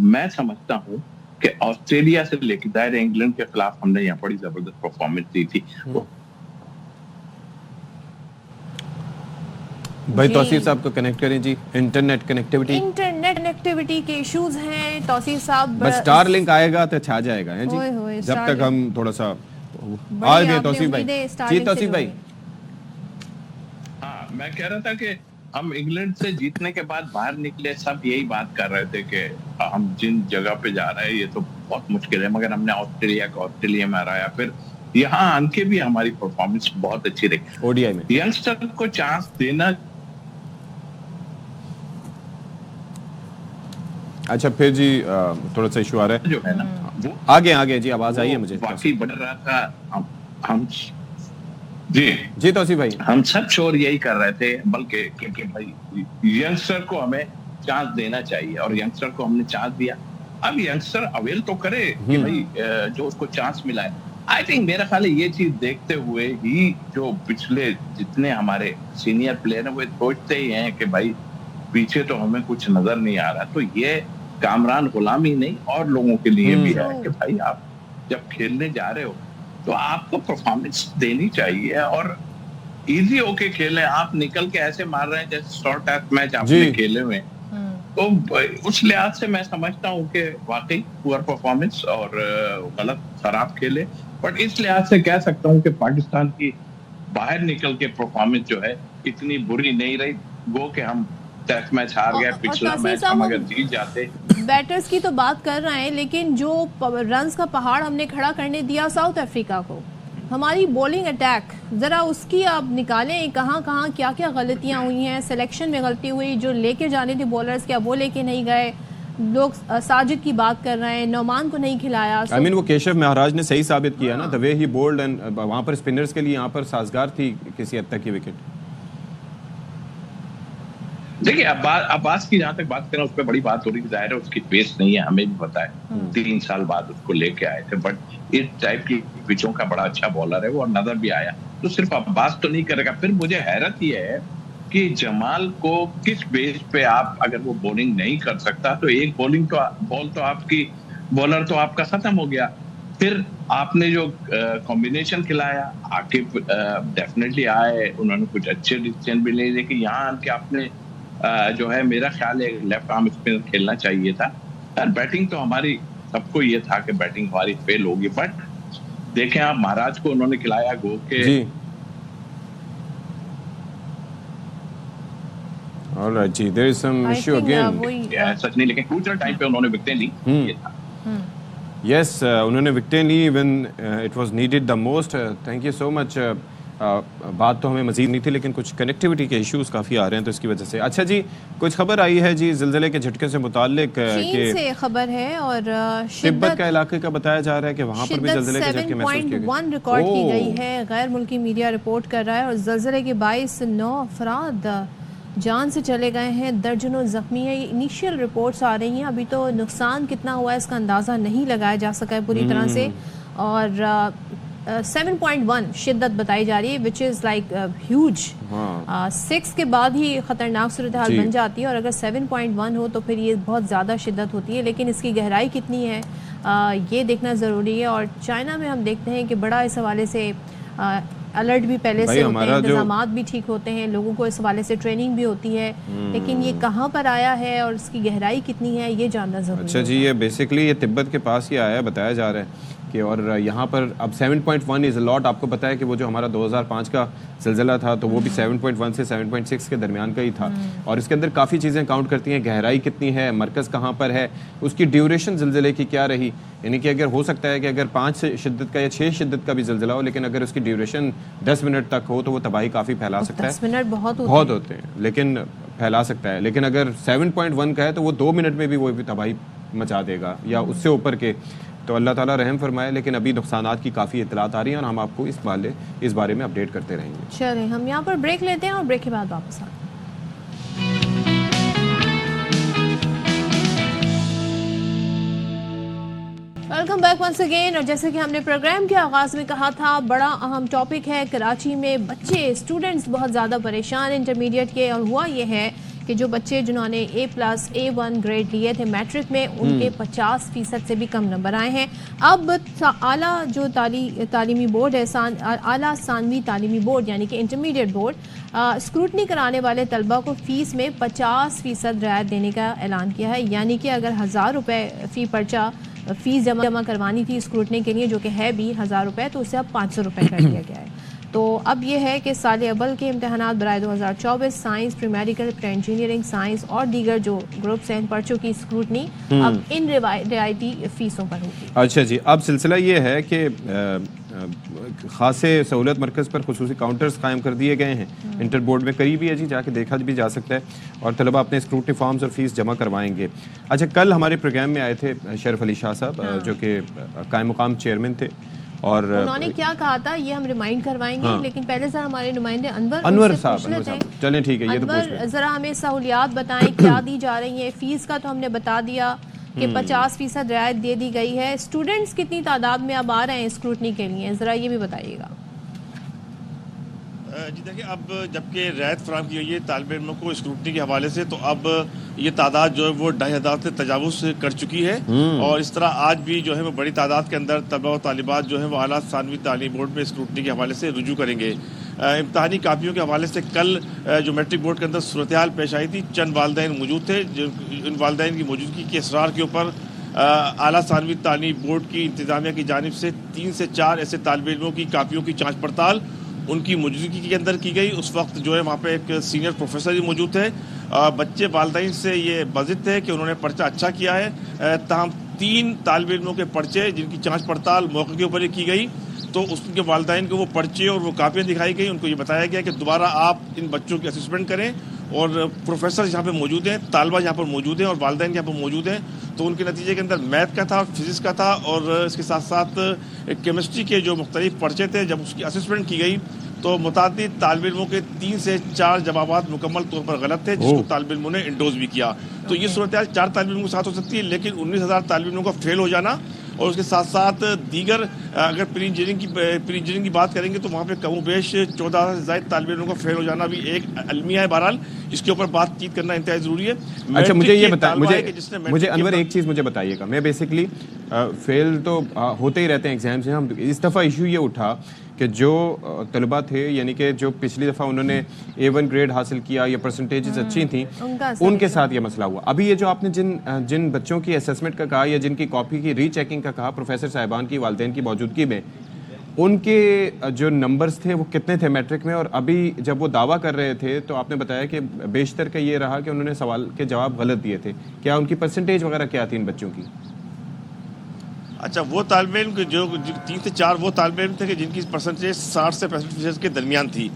मैं समझता हूं कि ऑस्ट्रेलिया से लेकर दायर इंग्लैंड के खिलाफ हमने यहाँ बड़ी जबरदस्त परफॉर्मेंस दी थी। भाई तौसीफ साहब को कनेक्ट करें जी। इंटरनेट कनेक्टिविटी के इश्यूज हैं तौसीफ साहब। बस स्टारलिंक आएगा तो छा जाएगा है जी। जब तक हम थोड़ा सा आ गए तौसीफ भाई जी। तौसीफ भाई, हाँ, मैं कह रहा था कि हम इंग्लैंड से जीतने के बाद बाहर निकले, सब यही बात कर रहे थे कि हम जिन जगह पे जा रहे हैं ये तो बहुत मुश्किल है, मगर हमने ऑस्ट्रेलिया में हराया। फिर यहाँ आन के भी हमारी परफॉर्मेंस बहुत अच्छी रही ओडीआई में। यंगस्टर को चांस देना। अच्छा फिर जी थोड़ा सा इशू आ रहा है जो है ना, वो आगे जी, आवाज आई है मुझे। वाकई बढ़ रहा था। हम जी तौसीफ भाई, हम सब शोर यही कर रहे थे, बल्कि क्योंकि भाई यंगस्टर को हमें चांस देना चाहिए और यंगस्टर को हमने चांस दिया। अब यंगस्टर अवेल तो करे कि भाई जो उसको चांस मिला है। आई थिंक मेरा ख्याल है ये चीज देखते हुए ही जो पिछले जितने हमारे सीनियर प्लेयर हैं वो सोचते ही हैं कि भाई पीछे तो हमें कुछ नजर नहीं आ रहा, तो ये कामरान गुलाम ही नहीं और लोगों के लिए भी है कि भाई आप जब खेलने जा रहे हो तो आपको परफॉर्मेंस देनी चाहिए और इजी होके खेलें। आप निकल के ऐसे मार रहे हैं जैसे शॉर्ट टेस्ट मैच आपने खेले हुए, तो उस लिहाज से मैं समझता हूँ कि वाकई पुअर परफॉर्मेंस और गलत खराब खेले, बट इस लिहाज से कह सकता हूँ कि पाकिस्तान की बाहर निकल के परफॉर्मेंस जो है इतनी बुरी नहीं रही। गो के हम टेस्ट मैच हार गए, पिछला मैच हम अगर जीत जाते। बैटर्स की तो बात कर रहे हैं, लेकिन जो रन्स का पहाड़ हमने खड़ा करने दिया साउथ अफ्रीका को, हमारी बॉलिंग अटैक जरा उसकी आप निकालें, कहाँ कहाँ क्या क्या गलतियाँ हुई हैं। सिलेक्शन में गलती हुई, जो लेके जाने थे बॉलर्स क्या वो लेके नहीं गए। लोग साजिद की बात कर रहे हैं, नौमान को नहीं खिलाया। I mean, वो केशव महाराज ने सही साबित किया ना, the way he bowled, and वहाँ पर स्पिनर्स के लिए यहाँ पर साजगार थी किसी हद तक की विकेट। देखिए अब्बास की जहां तक बात करें उस पर बड़ी बात हो रही है, जाहिर है उसकी पेस नहीं है, हमें भी पता है। 3 साल बाद उसको लेके आए थे, बट इस टाइप की पिचों का बड़ा अच्छा बॉलर है वो, और नजर भी आया। तो सिर्फ अब्बास तो नहीं करेगा। फिर मुझे हैरत ये है कि जमाल को किस बेस पे आप, अगर वो बॉलिंग नहीं कर सकता तो एक बॉल तो आपकी बॉलर तो आपका खत्म हो गया। फिर आपने जो कॉम्बिनेशन खिलाया, आकिब डेफिनेटली आए, उन्होंने कुछ अच्छे डिसीजन भी ले, लेकिन यहाँ आके आपने जो है मेरा ख्याल है लेफ्ट आर्म स्पिनर खेलना चाहिए था। और बैटिंग तो हमारी सबको ये था कि बैटिंग हमारी फेल होगी, बट देखें आप महाराज को उन्होंने खिलाया गो के। ऑलराइट जी, there is some issue again. सच नहीं, लेकिन क्रूशियल टाइम पे उन्होंने विकेटें ली, ये था। यस, उन्होंने विकेटें ली when it was needed the most. Thank you so much. बात तो हमें मजीद नहीं थी, लेकिन कुछ कनेक्टिविटी के इश्यूज काफ़ी आ रहे हैं तो इसकी वजह से। अच्छा जी, कुछ खबर आई है जी जिलजिले के झटके से मुताल्लिक चीन से खबर है, और तिब्बत का इलाके का बताया जा रहा है कि वहाँ पर भी जिलजिले के झटके महसूस किए गए। 7.1 रिकॉर्ड की गई है, गैर मुल्की मीडिया रिपोर्ट कर रहा है, और जिलजिले के 22 9 अफराद जान से चले गए हैं, दर्जनों जख्मी है। इनिशियल रिपोर्ट्स आ रही हैं, अभी तो नुकसान कितना हुआ है इसका अंदाज़ा नहीं लगाया जा सका है पूरी तरह से। और 7.1 शिद्दत बताई जा रही है, विच इज़ लाइक ह्यूज। 6 के बाद ही ख़तरनाक सूरत हाल बन जाती है, और अगर 7.1 हो तो फिर ये बहुत ज़्यादा शिद्दत होती है। लेकिन इसकी गहराई कितनी है ये देखना ज़रूरी है। और चाइना में हम देखते हैं कि बड़ा इस हवाले से अलर्ट भी पहले से होते हैं, इंतजामात भी ठीक होते हैं, लोगों को इस हवाले से ट्रेनिंग भी होती है। लेकिन ये कहाँ पर आया है और इसकी गहराई कितनी है ये जानना ज़रूरी है। अच्छा जी, ये बेसिकली ये तिब्बत के पास ही आया है बताया जा रहा है कि, और यहाँ पर अब 7.1 इज़ अ लॉट। आपको पता है कि वो जो हमारा 2005 का ज़िलज़िला था तो वो भी 7.1 से 7.6 के दरमियान का ही था, और इसके अंदर काफ़ी चीज़ें काउंट करती हैं। गहराई कितनी है, मरकज़ कहाँ पर है, उसकी ड्यूरेशन ज़िलज़िले की क्या रही। यानी कि अगर हो सकता है कि अगर 5 शिद्दत का या 6 शिद्दत का भी ज़िलज़िला हो, लेकिन अगर उसकी ड्यूरेशन 10 मिनट तक हो तो वो तबाही काफ़ी फैला सकता है। 10 मिनट बहुत होते हैं, लेकिन फैला सकता है। लेकिन अगर 7.1 का है तो वो 2 मिनट में भी वो भी तबाही मचा देगा या उससे ऊपर के। तो अल्लाह ताला रहम फरमाए। लेकिन अभी नुकसानात की काफ़ी इतलात आ रही हैं और हम आपको इस बारे में अपडेट करते रहेंगे। चलें हम यहाँ पर ब्रेक लेते हैं और ब्रेक के बाद वापस आते हैं। Welcome back once again. और जैसे कि हमने प्रोग्राम के आगाज़ में कहा था, बड़ा अहम टॉपिक है। कराची में बच्चे स्टूडेंट्स बहुत ज़्यादा परेशान इंटरमीडिएट के, और हुआ ये है कि जो बच्चे जिन्होंने A+ A1 ग्रेड लिए थे मैट्रिक में, उनके 50% से भी कम नंबर आए हैं। अब आला जो तालीमी बोर्ड है, आला सानवी तालीमी बोर्ड यानी कि इंटरमीडिएट बोर्ड, स्क्रूटनी कराने वाले तलबा को फ़ीस में 50% रियायत देने का ऐलान किया है। यानी कि अगर 1000 रुपये फ़ी पर्चा फ़ीस जमा करवानी थी स्क्रूटनी के लिए, जो कि है भी 1000 रुपये, तो उसे अब 500 रुपये कर दिया गया है। तो अब ये है कि साल अव्वल के इम्तहानात बराए 2024 science, pre medical, pre engineering science और दीगर जो ग्रुप्स हैं पर्चों की स्क्रूटनी अब इन रियायती फ़ीसों पर होगी। अच्छा जी, अब सिलसिला ये है कि ख़ासे सहूलत मरकज़ पर खुसूसी काउंटर्स कायम कर दिए गए हैं। इंटर बोर्ड में करीबी है जी, जाके देखा भी जा सकता है, और तलबा अपने स्क्रूटनी फॉर्म्स और फीस जमा करवाएंगे। अच्छा, कल हमारे प्रोग्राम में आए थे शरफ अली शाह साहब, जो कि कायम मुकाम चेयरमैन थे, और उन्होंने क्या कहा था ये हम रिमाइंड करवाएंगे। लेकिन पहले सर हमारे नुमाइंदे अनवर साहब चलें ठीक है, ये तो अनवर ज़रा हमें सहूलियात बताएं क्या दी जा रही है। फ़ीस का तो हमने बता दिया, कि 50% रियायत दे दी गई है। स्टूडेंट्स कितनी तादाद में अब आ रहे हैं स्क्रूटनी के लिए, ज़रा ये भी बताइएगा। जी देखिए, अब जबकि रियायत फराहम की गई है तालिब इल्मों को स्क्रूटनी के हवाले से, तो अब ये तादाद जो है वो 2500 से तजावुज़ कर चुकी है। और इस तरह आज भी जो है वो बड़ी तादाद के अंदर तलबा और तालिबात जो है वो आला सानवी तालीम बोर्ड में स्क्रूटनी के हवाले से रुजू करेंगे। इम्तहानी कापियों के हवाले से कल जो मैट्रिक बोर्ड के अंदर सूरत हाल पेश आई थी, चंद वालिदैन मौजूद थे। इन वालिदैन की मौजूदगी के इसरार के ऊपर आला सानवी तालीम बोर्ड की इंतजामिया की जानिब से 3 से 4 ऐसे तालिब इल्मों की कापियों की जाँच पड़ताल उनकी मौजूदगी के अंदर की गई। उस वक्त जो है वहाँ पे एक सीनियर प्रोफेसर भी मौजूद थे। बच्चे वालिदैन से ये बाज़िद थे कि उन्होंने पर्चा अच्छा किया है। ताहम 3 तालिब इल्मों के पर्चे जिनकी जांच पड़ताल मौके के ऊपर ही की गई, तो उसके वालिदैन को वो पर्चे और वो कापियाँ दिखाई गई। उनको ये बताया गया कि दोबारा आप इन बच्चों की असेसमेंट करें, और प्रोफेसर यहाँ पे मौजूद हैं, तालबा यहाँ पर मौजूद हैं और वालिदैन यहाँ पर मौजूद हैं। तो उनके नतीजे के अंदर मैथ का था, फिज़िक्स का था, और इसके साथ साथ केमिस्ट्री के जो मुख्तलिफ पर्चे थे। जब उसकी असेसमेंट की गई तो मुतादिद तालिब इल्मों के 3 से 4 जवाबात मुकम्मल तौर पर गलत थे, जिसको तालिब इल्मों ने इंडोज भी किया। तो ये सूरत हाल 4 तालिब इल्मों के साथ हो सकती है, लेकिन 19,000 तालिब इल्मों का फेल हो जाना और उसके साथ साथ दीगर अगर प्री इंजीनियरिंग की बात करेंगे तो वहाँ पे कम बेश 14,000 से ज़ायद तालिब इल्मों का फेल हो जाना भी एक अलमिया है। बहरहाल इसके ऊपर बातचीत करना इंतहाई ज़रूरी है। अच्छा, मुझे ये बताइए, मुझे अनवर एक चीज़ मुझे बताइएगा। मैं बेसिकली फेल तो होते ही रहते हैं एग्जाम से। हम इस दफ़ा इशू ये उठा कि जो तलबा थे, यानी कि जो पिछली दफ़ा उन्होंने A1 ग्रेड हासिल किया या परसेंटेजेस अच्छी थी, उनके साथ ये मसला हुआ। अभी ये जो आपने जिन बच्चों की असेसमेंट का कहा या जिनकी कॉपी की रीचेकिंग का कहा प्रोफेसर साहिबान की वालिदैन की मौजूदगी में, उनके जो नंबर्स थे वो कितने थे मैट्रिक में? और अभी जब वो दावा कर रहे थे तो आपने बताया कि बेशतर का ये रहा कि उन्होंने सवाल के जवाब गलत दिए थे। क्या उनकी परसेंटेज वगैरह क्या थी इन बच्चों की? अच्छा, वो तालिब इल्म जो 3 से 4 वो तालिब इल्म थे कि जिनकी परसेंटेज 60 से 65% के दरमियान थी।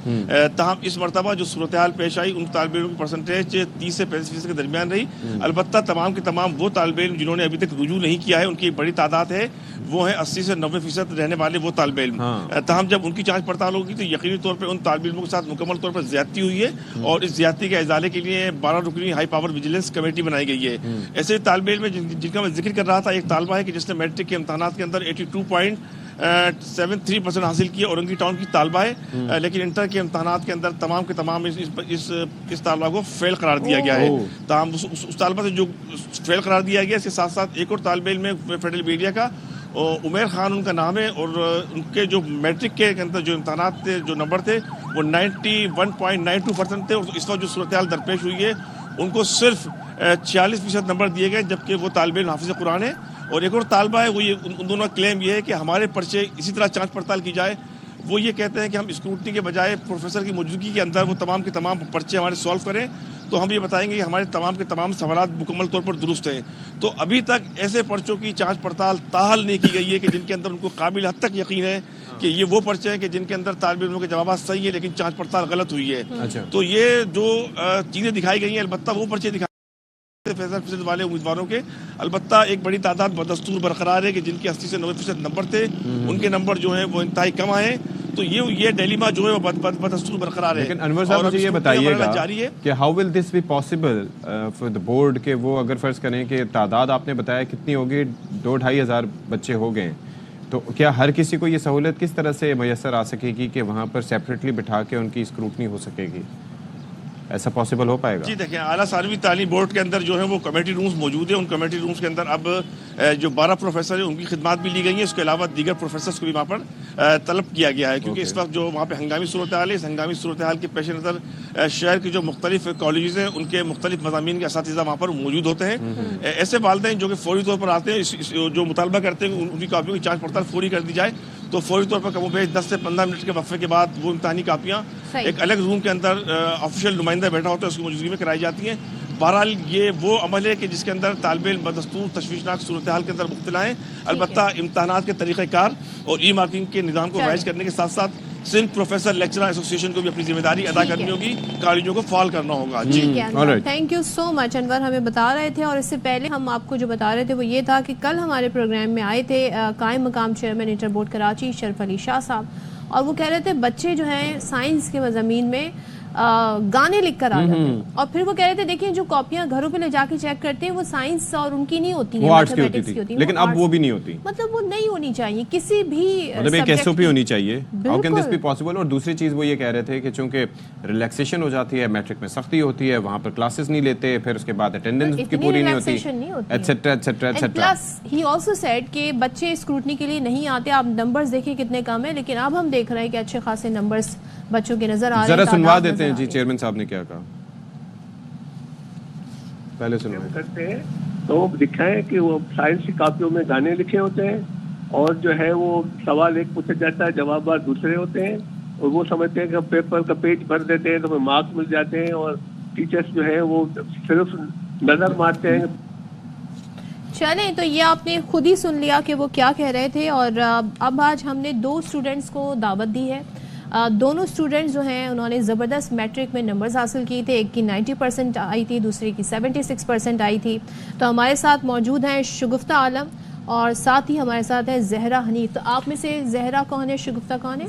ताहम इस मरतबा जो सूरत हाल पेश आई, उन तालिब इल्म की परसेंटेज 30 से 35% के दरमियान रही। अलबत्ता तमाम के तमाम वो तालिब इल्म जिन्होंने अभी तक रुजू नहीं किया है, उनकी एक बड़ी तादाद है, वो है 80 से 90% रहने वाले वो तालिब इल्म। ताहम जब उनकी जाँच पड़ताल होगी तो यकीनी तौर पर उन तालिब इल्मों के साथ मुकम्मल तौर पर ज्यादती हुई है, और इस ज्यादती के इजाले के लिए 12 रुकनी हाई पावर विजिलेंस कमेटी बनाई गई है। ऐसे तालिब इल्म जिनका मैं जिक्र कर रहा था, एक तालिबा है कि जिसने मैट्रिक के इम्तहानात के अंदर 82.73% हासिल किए, औरंगी टाउन की तालबा है, लेकिन इंटर के इम्तहानात के अंदर तमाम के तमाम इस तालबा को फेल करार दिया गया है। तमाम उस तालबा से जो फेल करार दिया गया, इसके साथ साथ एक और तालिब इल्म है फेडरल मीडिया का, उमेर खान उनका नाम है, और उनके जो मैट्रिक के अंदर जो इम्तहानात थे, जो नंबर थे, वो 91.92% थे। और इस वक्त जो सूरत हाल दरपेश हुई है, उनको सिर्फ 46% नंबर दिए गए, जबकि वो तालिब इल्म हाफिज़ कुरान है। और एक और तालबा है, वो ये उन दोनों का क्लेम ये है कि हमारे पर्चे इसी तरह जांच पड़ताल की जाए। वो ये कहते हैं कि हम स्क्रूटनी के बजाय प्रोफेसर की मौजूदगी के अंदर वो तमाम के तमाम पर्चे हमारे सॉल्व करें, तो हम ये बताएंगे कि हमारे तमाम के तमाम सवालात मुकम्मल तौर पर दुरुस्त हैं। तो अभी तक ऐसे पर्चों की जांच पड़ताल ताहाल नहीं की गई है कि जिनके अंदर उनको काबिल हद तक यकीन है कि ये वो पर्चे हैं कि जिनके अंदर तालिब इल्मों के जवाब सही है, लेकिन जांच पड़ताल गलत हुई है। अच्छा। तो ये जो चीज़ें दिखाई गई हैं, अलबत्ता वो पर्चे दिखाई फैसल वाले उम्मीदवारों के, अलबत्ता एक बड़ी तादाद बदस्तूर बरकरार है कि जिनके 80 से 90% नंबर थे, उनके नंबर जो है वो इंतहाई कम आए। तो ये डिलेमा जो है वो बदस्तूर बरकरार है। लेकिन अनवर साहब, मुझे ये बताइएगा कि how will this be possible for the board के वो अगर फर्ज करें कि तादाद आपने बताया कितनी होगी, 2-2.5 हज़ार बच्चे हो गए, तो क्या हर किसी को ये सहूलत किस तरह से मैसर आ सकेगी कि वहाँ पर सेपरेटली बिठा के उनकी स्क्रूटनी हो सकेगी? ऐसा पॉसिबल हो पाएगा? जी देखिए, आला सानवी तालीम बोर्ड के अंदर जो है वो कमेटी रूम्स मौजूद है। उन कमेटी रूम्स के अंदर अब जो 12 प्रोफेसर हैं उनकी खिदमात भी ली गई है। इसके अलावा दीगर प्रोफेसर्स को भी वहाँ पर तलब किया गया है, क्योंकि इस वक्त जो वहाँ पे हंगामी सूरत हाल है, इस हंगामी सूरत हाल के पेश नज़र शहर की जो मुख्तलिफ कॉलेज हैं उनके मुख्तलिफ मज़ामीन के असातिज़ा वहाँ पर मौजूद होते हैं। ऐसे वालिदैन जो कि फौरी तौर पर आते हैं, जो मुतालबा करते हैं उनकी कापियों की जाँच पड़ताल फौरी कर दी जाए, तो फौरी तौर पर कमोबेश 10 से 15 मिनट के वक्फे के बाद वो इम्तहानी कापियाँ एक अलग रूम के अंदर ऑफिशियल नुमाइंदा बैठा होता है उसकी मौजूदगी में कराई जाती हैं। बहरहाल ये वो अमल है कि जिसके अंदर तालिब इल्म बदस्तूर तशवीशनाक सूरत हाल के अंदर मुब्तला है। अलबत्ता इम्तहानात के तरीक़ेकार और ई मार्किंग के निज़ाम को वाइज करने के साथ साथ सिंध प्रोफेसर लेक्चरर एसोसिएशन को भी अपनी जिम्मेदारी अदा करनी होगी, कॉलेजों को फॉल करना होगा। जी, thank you so much. Anwar हमें बता रहे थे, और इससे पहले हम आपको जो बता रहे थे वो ये था कि कल हमारे प्रोग्राम में आए थे कायम मकाम chairman inter board Karachi Sharaf Ali Shah Sahab, और वो कह रहे थे बच्चे जो हैं साइंस के मज़ामीन में गाने लिख कर आ जाते हैं। और फिर वो कह रहे थे देखिए जो कॉपियां घरों पे ले जाके चेक करते हैं वो साइंस और उनकी नहीं होती वो है, आर्ट्स की होती मैथमेटिक्स थी, की होती है, लेकिन अब वो भी नहीं होती। मतलब वो नहीं होनी चाहिए किसी भी मतलब एक subject एसओपी की। होनी चाहिए। हाउ कैन दिस बी बिल्कुल। पॉसिबल? और दूसरी चीज वो ये कह रहे थे कि चूंकि रिलैक्सेशन हो जाती है, मैट्रिक में सख्ती होती है, वहां पर क्लासेस नहीं लेते, फिर उसके बाद अटेंडेंस की इतनी पूरी नहीं relaxation नहीं होती, होती है। Etcetera etcetera And etcetera. plus he also said कि बच्चे स्क्रूटनी के लिए नहीं आते। आप नंबर्स देखिए कितने कम है, लेकिन अब हम देख रहे हैं कि अच्छे खासे नंबर्स बच्चों के नजर आ रहे हैं। जरा सुनवा तादाद देते हैं नजर जी आ रही है। चेयरमैन साहब ने क्या कहा, पहले सुनवाइए। करते हैं तो दिखाएं कि वो साइंस की कॉपियों में गाने लिखे होते हैं और जो है वो सवाल एक पूछा जाता है, जवाब बार दूसरे होते हैं और वो समझते हैं कि हम पेपर का पेज भर देते हैं तो हमें मार्क्स मिल जाते हैं और टीचर्स जो है वो सिर्फ नजर मारते हैं। चलें, तो ये आपने खुद ही सुन लिया कि वो क्या कह रहे थे। और अब आज हमने 2 स्टूडेंट्स को दावत दी है। दोनों स्टूडेंट्स जो हैं उन्होंने ज़बरदस्त मैट्रिक में नंबर्स हासिल किए थे। एक की 90% आई थी, दूसरी की 76% आई थी। तो हमारे साथ मौजूद हैं शगुफ्ता आलम और साथ ही हमारे साथ है जहरा हनीफ। तो आप में से जहरा कौन है, शगुफ्ता कौन है?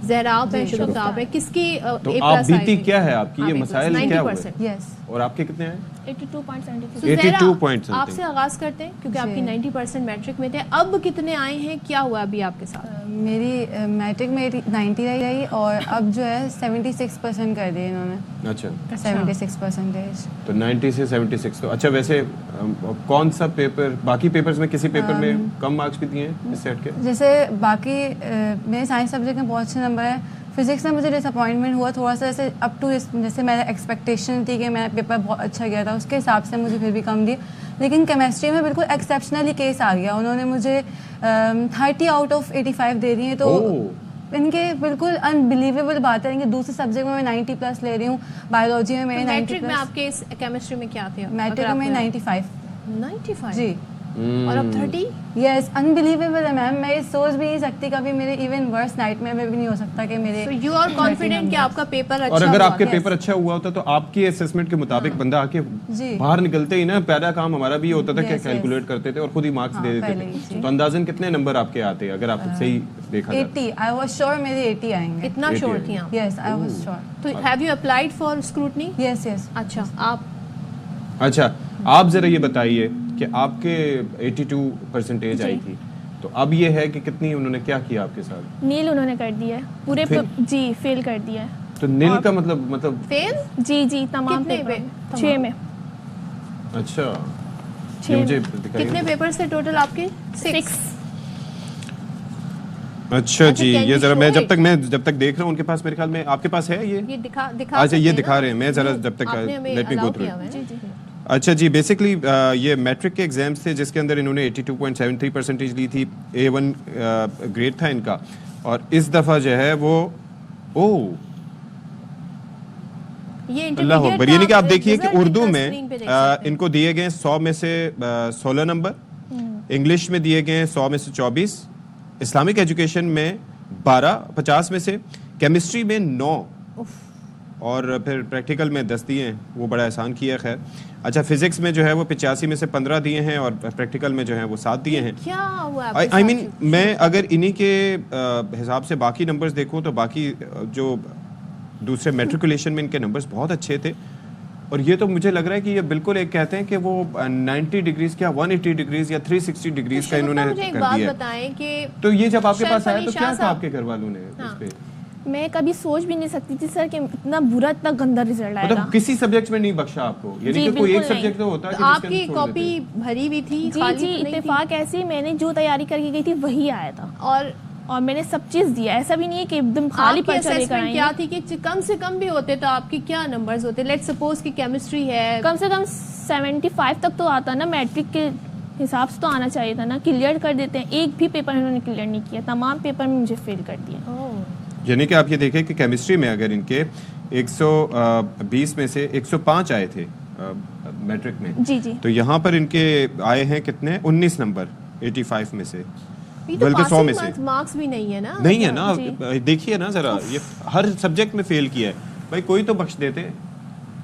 जहरा आप हैं, शगुफ्ता आप है। किसकी तो A+ आप आई बीती थी? क्या है आपकी, ये आप A+, मसाइल क्या हुए? 90%। यस और आपके कितने हैं? 82.73 तो जहरा, 82 point something। आपसे आगाज करते हैं क्योंकि आपकी जी। 90% मैट्रिक में थे। अब कितने आए हैं, क्या हुआ अभी आपके साथ? मेरी मैट्रिक में 90 रही और अब जो है 76% कर दिए इन्होंने। अच्छा, 76%। तो 90 से 76। तो अच्छा, वैसे कौन सा पेपर, बाकी पेपर्स में किसी पेपर में कम मार्क्स भी दिए हैं इस सेट के? जैसे बाकी मेरे साइंस सब्जेक्ट में बहुत अच्छे नंबर है। फिजिक्स में मुझे डिसअपॉइंटमेंट हुआ थोड़ा सा, जैसे अप टू जैसे मेरा एक्सपेक्टेशन थी कि मेरा पेपर बहुत अच्छा गया था, उसके हिसाब से मुझे फिर भी कम दी। लेकिन केमिस्ट्री में बिल्कुल एक्सेप्शनली केस आ गया, उन्होंने मुझे 30 आउट ऑफ 85 दे दी है। तो इनके बिल्कुल अनबिलीवेबल बात है। इनके दूसरे सब्जेक्ट में मैं 90+ ले रही हूँ, बायोलॉजी में मेरे 90+। मैट्रिक में आपके केमिस्ट्री में क्या थे? मैट्रिक में 95 जी। और अब 30? यस, अनबिलीवेबल है मैम। मैं सोच भी नहीं सकती, कभी मेरे इवन वर्स्ट नाइटमेयर में भी नहीं हो सकता कि मेरे। So you are confident कि आपका पेपर अच्छा और अगर हुआ? आपके Yes. पेपर अच्छा हुआ होता तो आपकी असेसमेंट के मुताबिक बंदा आके जी। बाहर निकलते ही ना, पहला काम हमारा भी ये होता था कि Yes, कैलकुलेट करते थे और खुद ही मार्क्स हाँ, दे देते पहले ही, थे। जी। तो अंदाजन कितने नंबर आपके आते अगर आप सही देखा जाए? 80 आई वाज श्योर मेरे 80 आएंगे। इतना 80 श्योर आएंगे। थी आप? Yes, I was sure. तो have you applied for scrutiny? Yes yes. अच्छा, आप अच्छा, आप जरा ये बताइए कि आपके 82% आई थी, तो अब ये है कि कितनी उन्होंने क्या किया आपके साथ? नील उन्होंने कर दिया है पूरे फेल? जी फेल कर दिया है। तो नील का मतलब फेल? जी तमाम कितने पेपर पे? 6 में। अच्छा, छः ये मुझे में। दिखाइए। कितने पेपर थे टोटल आपके? 6। अच्छा जी, can ये you जरा show मैं it? जब तक देख रहा हूँ उनके पास, मेरे ख्याल में आपके पास है ये। ये दिखा अच्छा, सकते ये हैं दिखा ना? रहे हैं, मैं जरा जब तक आपने हमें लेट मी गो allow थ्रू। किया हुआ है ना? जी। अच्छा जी, बेसिकली ये मैट्रिक के एग्जाम्स थे जिसके अंदर इन्होंने 82.73% ली थी। A1 ग्रेड था इनका, और इस दफा जो है वो ये अल्लाह intermediate अकबर, यानी कि आप का देखिए कि result उर्दू इनका में screen पे देख सकते हैं। इनको दिए गए 100 में से 16 नंबर, इंग्लिश में दिए गए 100 में से 24, इस्लामिक एजुकेशन में 12 50 में से, केमिस्ट्री में 9, और फिर प्रैक्टिकल में 10 दिए हैं, वो बड़ा एहसान किया खैर। अच्छा, फिजिक्स में जो है वो 85 में से 15 दिए हैं, और प्रैक्टिकल में जो है वो 7 दिए हैं। क्या हुआ आई मीन मैं अगर इन्हीं के हिसाब से बाकी नंबर्स देखूं तो बाकी जो दूसरे मैट्रिकुलेशन में इनके नंबर्स बहुत अच्छे थे, और ये तो मुझे लग रहा है कि ये बिल्कुल एक कहते हैं कि वो 90 डिग्रीज क्या 180 डिग्रीज या 360 डिग्रीज का इन्होंने मुझे एक कर बात दिया। बताएं कि तो ये जब आपके पास आया तो शरफ अली क्या शाह कहा आपके घर वालों ने हाँ। इस पे? मैं कभी सोच भी नहीं सकती थी सर कि इतना बुरा इतना गंदा रिजल्ट आएगा। मतलब किसी सब्जेक्ट में नहीं बख्शा आपको, यानी जी, कि कोई एक बिल्कुल सब्जेक्ट तो होता है तो कि जिसके आपकी अंदर छोड़ कॉपी देते हैं। भरी हुई थी? जी खाली जी, तो नहीं थी? इत्तेफाक ऐसे मैंने जो तैयारी करके गई थी वही आया था, और मैंने सब चीज दिया। ऐसा भी नहीं है कि एकदम खाली आपकी पर्चा लेकर assessment आई क्या हूँ। थी कि कम से कम भी होते तो आपकी क्या नंबर्स होते? लेट्स सपोज कि केमिस्ट्री है, कम से कम 75 तक तो आता ना, मैट्रिक के हिसाब से तो आना चाहिए था ना। क्लियर कर देते हैं, एक भी पेपर इन्होंने क्लियर नहीं किया, तमाम पेपर में मुझे फेल कर दिया। यानी कि आप ये देखें कि केमिस्ट्री में अगर इनके 120 में से 105 आए थे मैट्रिक में, जी तो यहाँ पर इनके आए हैं कितने? 19 नंबर 85 में से, ये तो बल्कि 100 में से पासिंग मार्क्स भी नहीं है ना? नहीं है ना। जी। देखिए ना जरा, ये हर सब्जेक्ट में फेल किया है भाई, कोई तो बख्श देते।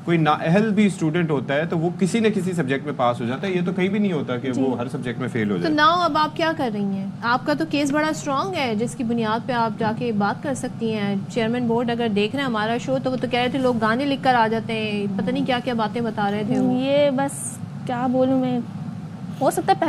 कोई नाअहल भी स्टूडेंट होता है तो वो किसी न किसी सब्जेक्ट में पास हो जाता है, ये तो कहीं भी नहीं होता कि वो हर सब्जेक्ट में फेल हो तो जाए। नाउ अब आप क्या कर रही हैं? आपका तो केस बड़ा स्ट्रांग है जिसकी बुनियाद पे आप जाके बात कर सकती हैं। चेयरमैन बोर्ड अगर देख रहे हैं हमारा शो तो वो तो कह रहे थे लोग गाने लिख कर आ जाते हैं, पता नहीं क्या क्या बातें बता रहे थे वो। ये बस क्या बोलूँ मैं, हो सकता है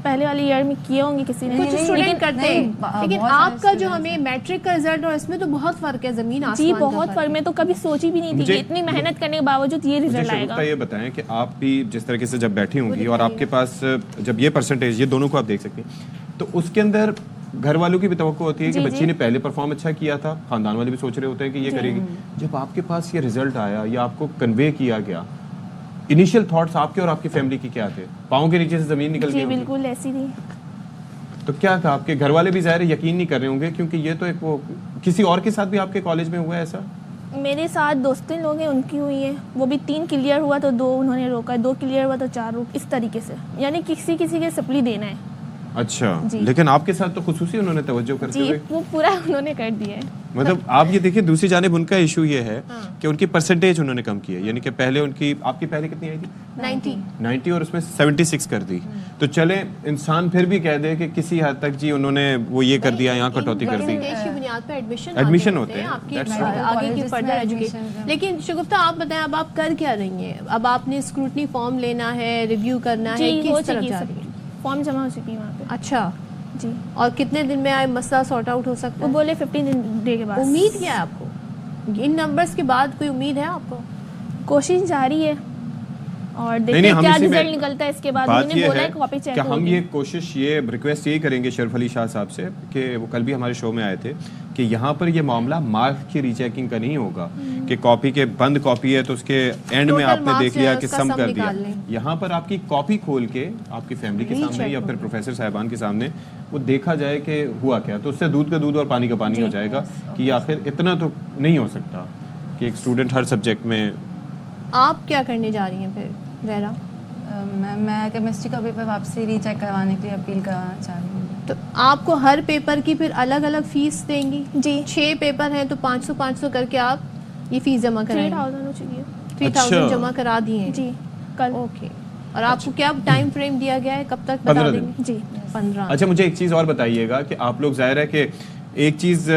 पहले वाले ईयर में किए होंगे किसी ने, कुछ स्टूडेंट करते हैं, लेकिन बहुत सारे आपका जो students हमें मैट्रिक का रिजल्ट और इसमें तो बहुत फर्क है, जमीन जी आसमान का बहुत फर्क। मैं तो कभी सोची भी नहीं थी मुझे- कि इतनी मेहनत करने के बावजूद ये मुझे रिजल्ट आएगा। शगुफ्ता ये बताएं कि आप भी जिस तरीके से जब बैठी होंगी और आपके पास जब ये परसेंटेज, ये दोनों को आप देख सकती हैं, तो उसके अंदर घर वालों की भी तवक्को होती है कि जी, बच्ची जी। ने पहले परफॉर्म अच्छा किया था, खानदान वाले भी सोच रहे होते हैं कि ये करेगी। जब आपके पास ये रिजल्ट आया या आपको कन्वे किया गया, इनिशियल थॉट्स आपके और आपकी फैमिली की क्या थे? पाँव के नीचे से जमीन निकल जी गई होगी? बिल्कुल ऐसी थी। तो क्या था, आपके घर वाले भी ज़ाहिर यकीन नहीं कर रहे होंगे क्योंकि ये तो एक वो, किसी और के साथ भी आपके कॉलेज में हुआ है ऐसा? मेरे साथ दोस्तें लोग हैं उनकी हुई है, वो भी 3 क्लियर हुआ तो 2 उन्होंने रोका, 2 क्लियर हुआ तो 4 रोक, इस तरीके से, यानी किसी किसी के सप्ली देना है। अच्छा, जी। लेकिन आपके साथ तो खुसूसी उन्होंने तवज्जो करते जी हुए, वो पूरा उन्होंने कर दिया है। मतलब आप ये देखिए दूसरी जानिब उनका इशू ये है कि उनकी परसेंटेज उन्होंने कम की है, यानी कि पहले उनकी, आपकी पहले कितनी आई थी? 90 और उसमें 76 कर दी। तो चले इंसान फिर भी कह दे कि किसी हद तक जी उन्होंने वो ये कर दिया, यहाँ कटौती कर दी। परसेंटेज की बुनियाद पे एडमिशन होते हैं, आपकी that's right. आगे की Colleges फर्दर में एजुकेशन। admission लेकिन शगुफ्ता आप बताएं अब आप कर क्या रही हैं? अब आपने स्क्रूटनी फॉर्म लेना है, रिव्यू करना है, जी हो किस तरफ चुकी जा है रही हैं? सब, फॉर्म जमा हो चुकी है वहाँ पे। अच्छा, जी और कितने दिन में आए मसला सॉर्ट आउट हो सकता वो है? बोले 15 डे के बाद। उम्मीद क्या है आपको? इन नंबर्स के बाद कोई उम्मीद है आपको? कोशिश जारी है और देखते नहीं, हैं हम क्या इसी में- रिजल्ट निकलता है इसके बाद। बात उन्होंने ये बोला है है कॉपी चेक कि हम होगी। ये कोशिश, ये रिक्वेस्ट यही करेंगे शरफ अली शाह साहब से कि वो कल भी हमारे शो में आए थे कि यहाँ पर ये मामला मार्क की रीचेकिंग का नहीं होगा कि कॉपी के बंद कॉपी है तो उसके एंड में Total आपने marks देख जो लिया है कि उसका सम sum कर दिया। निकाल लें। यहाँ पर आपकी कॉपी खोल के आपकी फैमिली के सामने या फिर प्रोफेसर साहिबान के सामने वो देखा जाए कि हुआ क्या, तो उससे दूध का दूध और पानी का पानी हो जाएगा कि आखिर इतना तो नहीं हो सकता कि एक स्टूडेंट हर सब्जेक्ट में। आप क्या करने जा रही हैं फिर ज़हरा? मैं केमिस्ट्री का पेपर वापसी रीचेक करवाने के लिए अपील करवाना चाह रही हूँ। तो आपको हर पेपर की फिर अलग अलग फीस देंगी? जी 6 पेपर हैं तो 500 करके आप ये फीस जमा कराएंगे? 3000 हो चुकी है। 3000 अच्छा। जमा करा दिए हैं? जी कल। ओके, और आपको क्या टाइम फ्रेम दिया गया है, कब तक 15 बता दिन। देंगे? जी 15। अच्छा, मुझे एक चीज़ और बताइएगा कि आप लोग ज़ाहिर है कि एक चीज़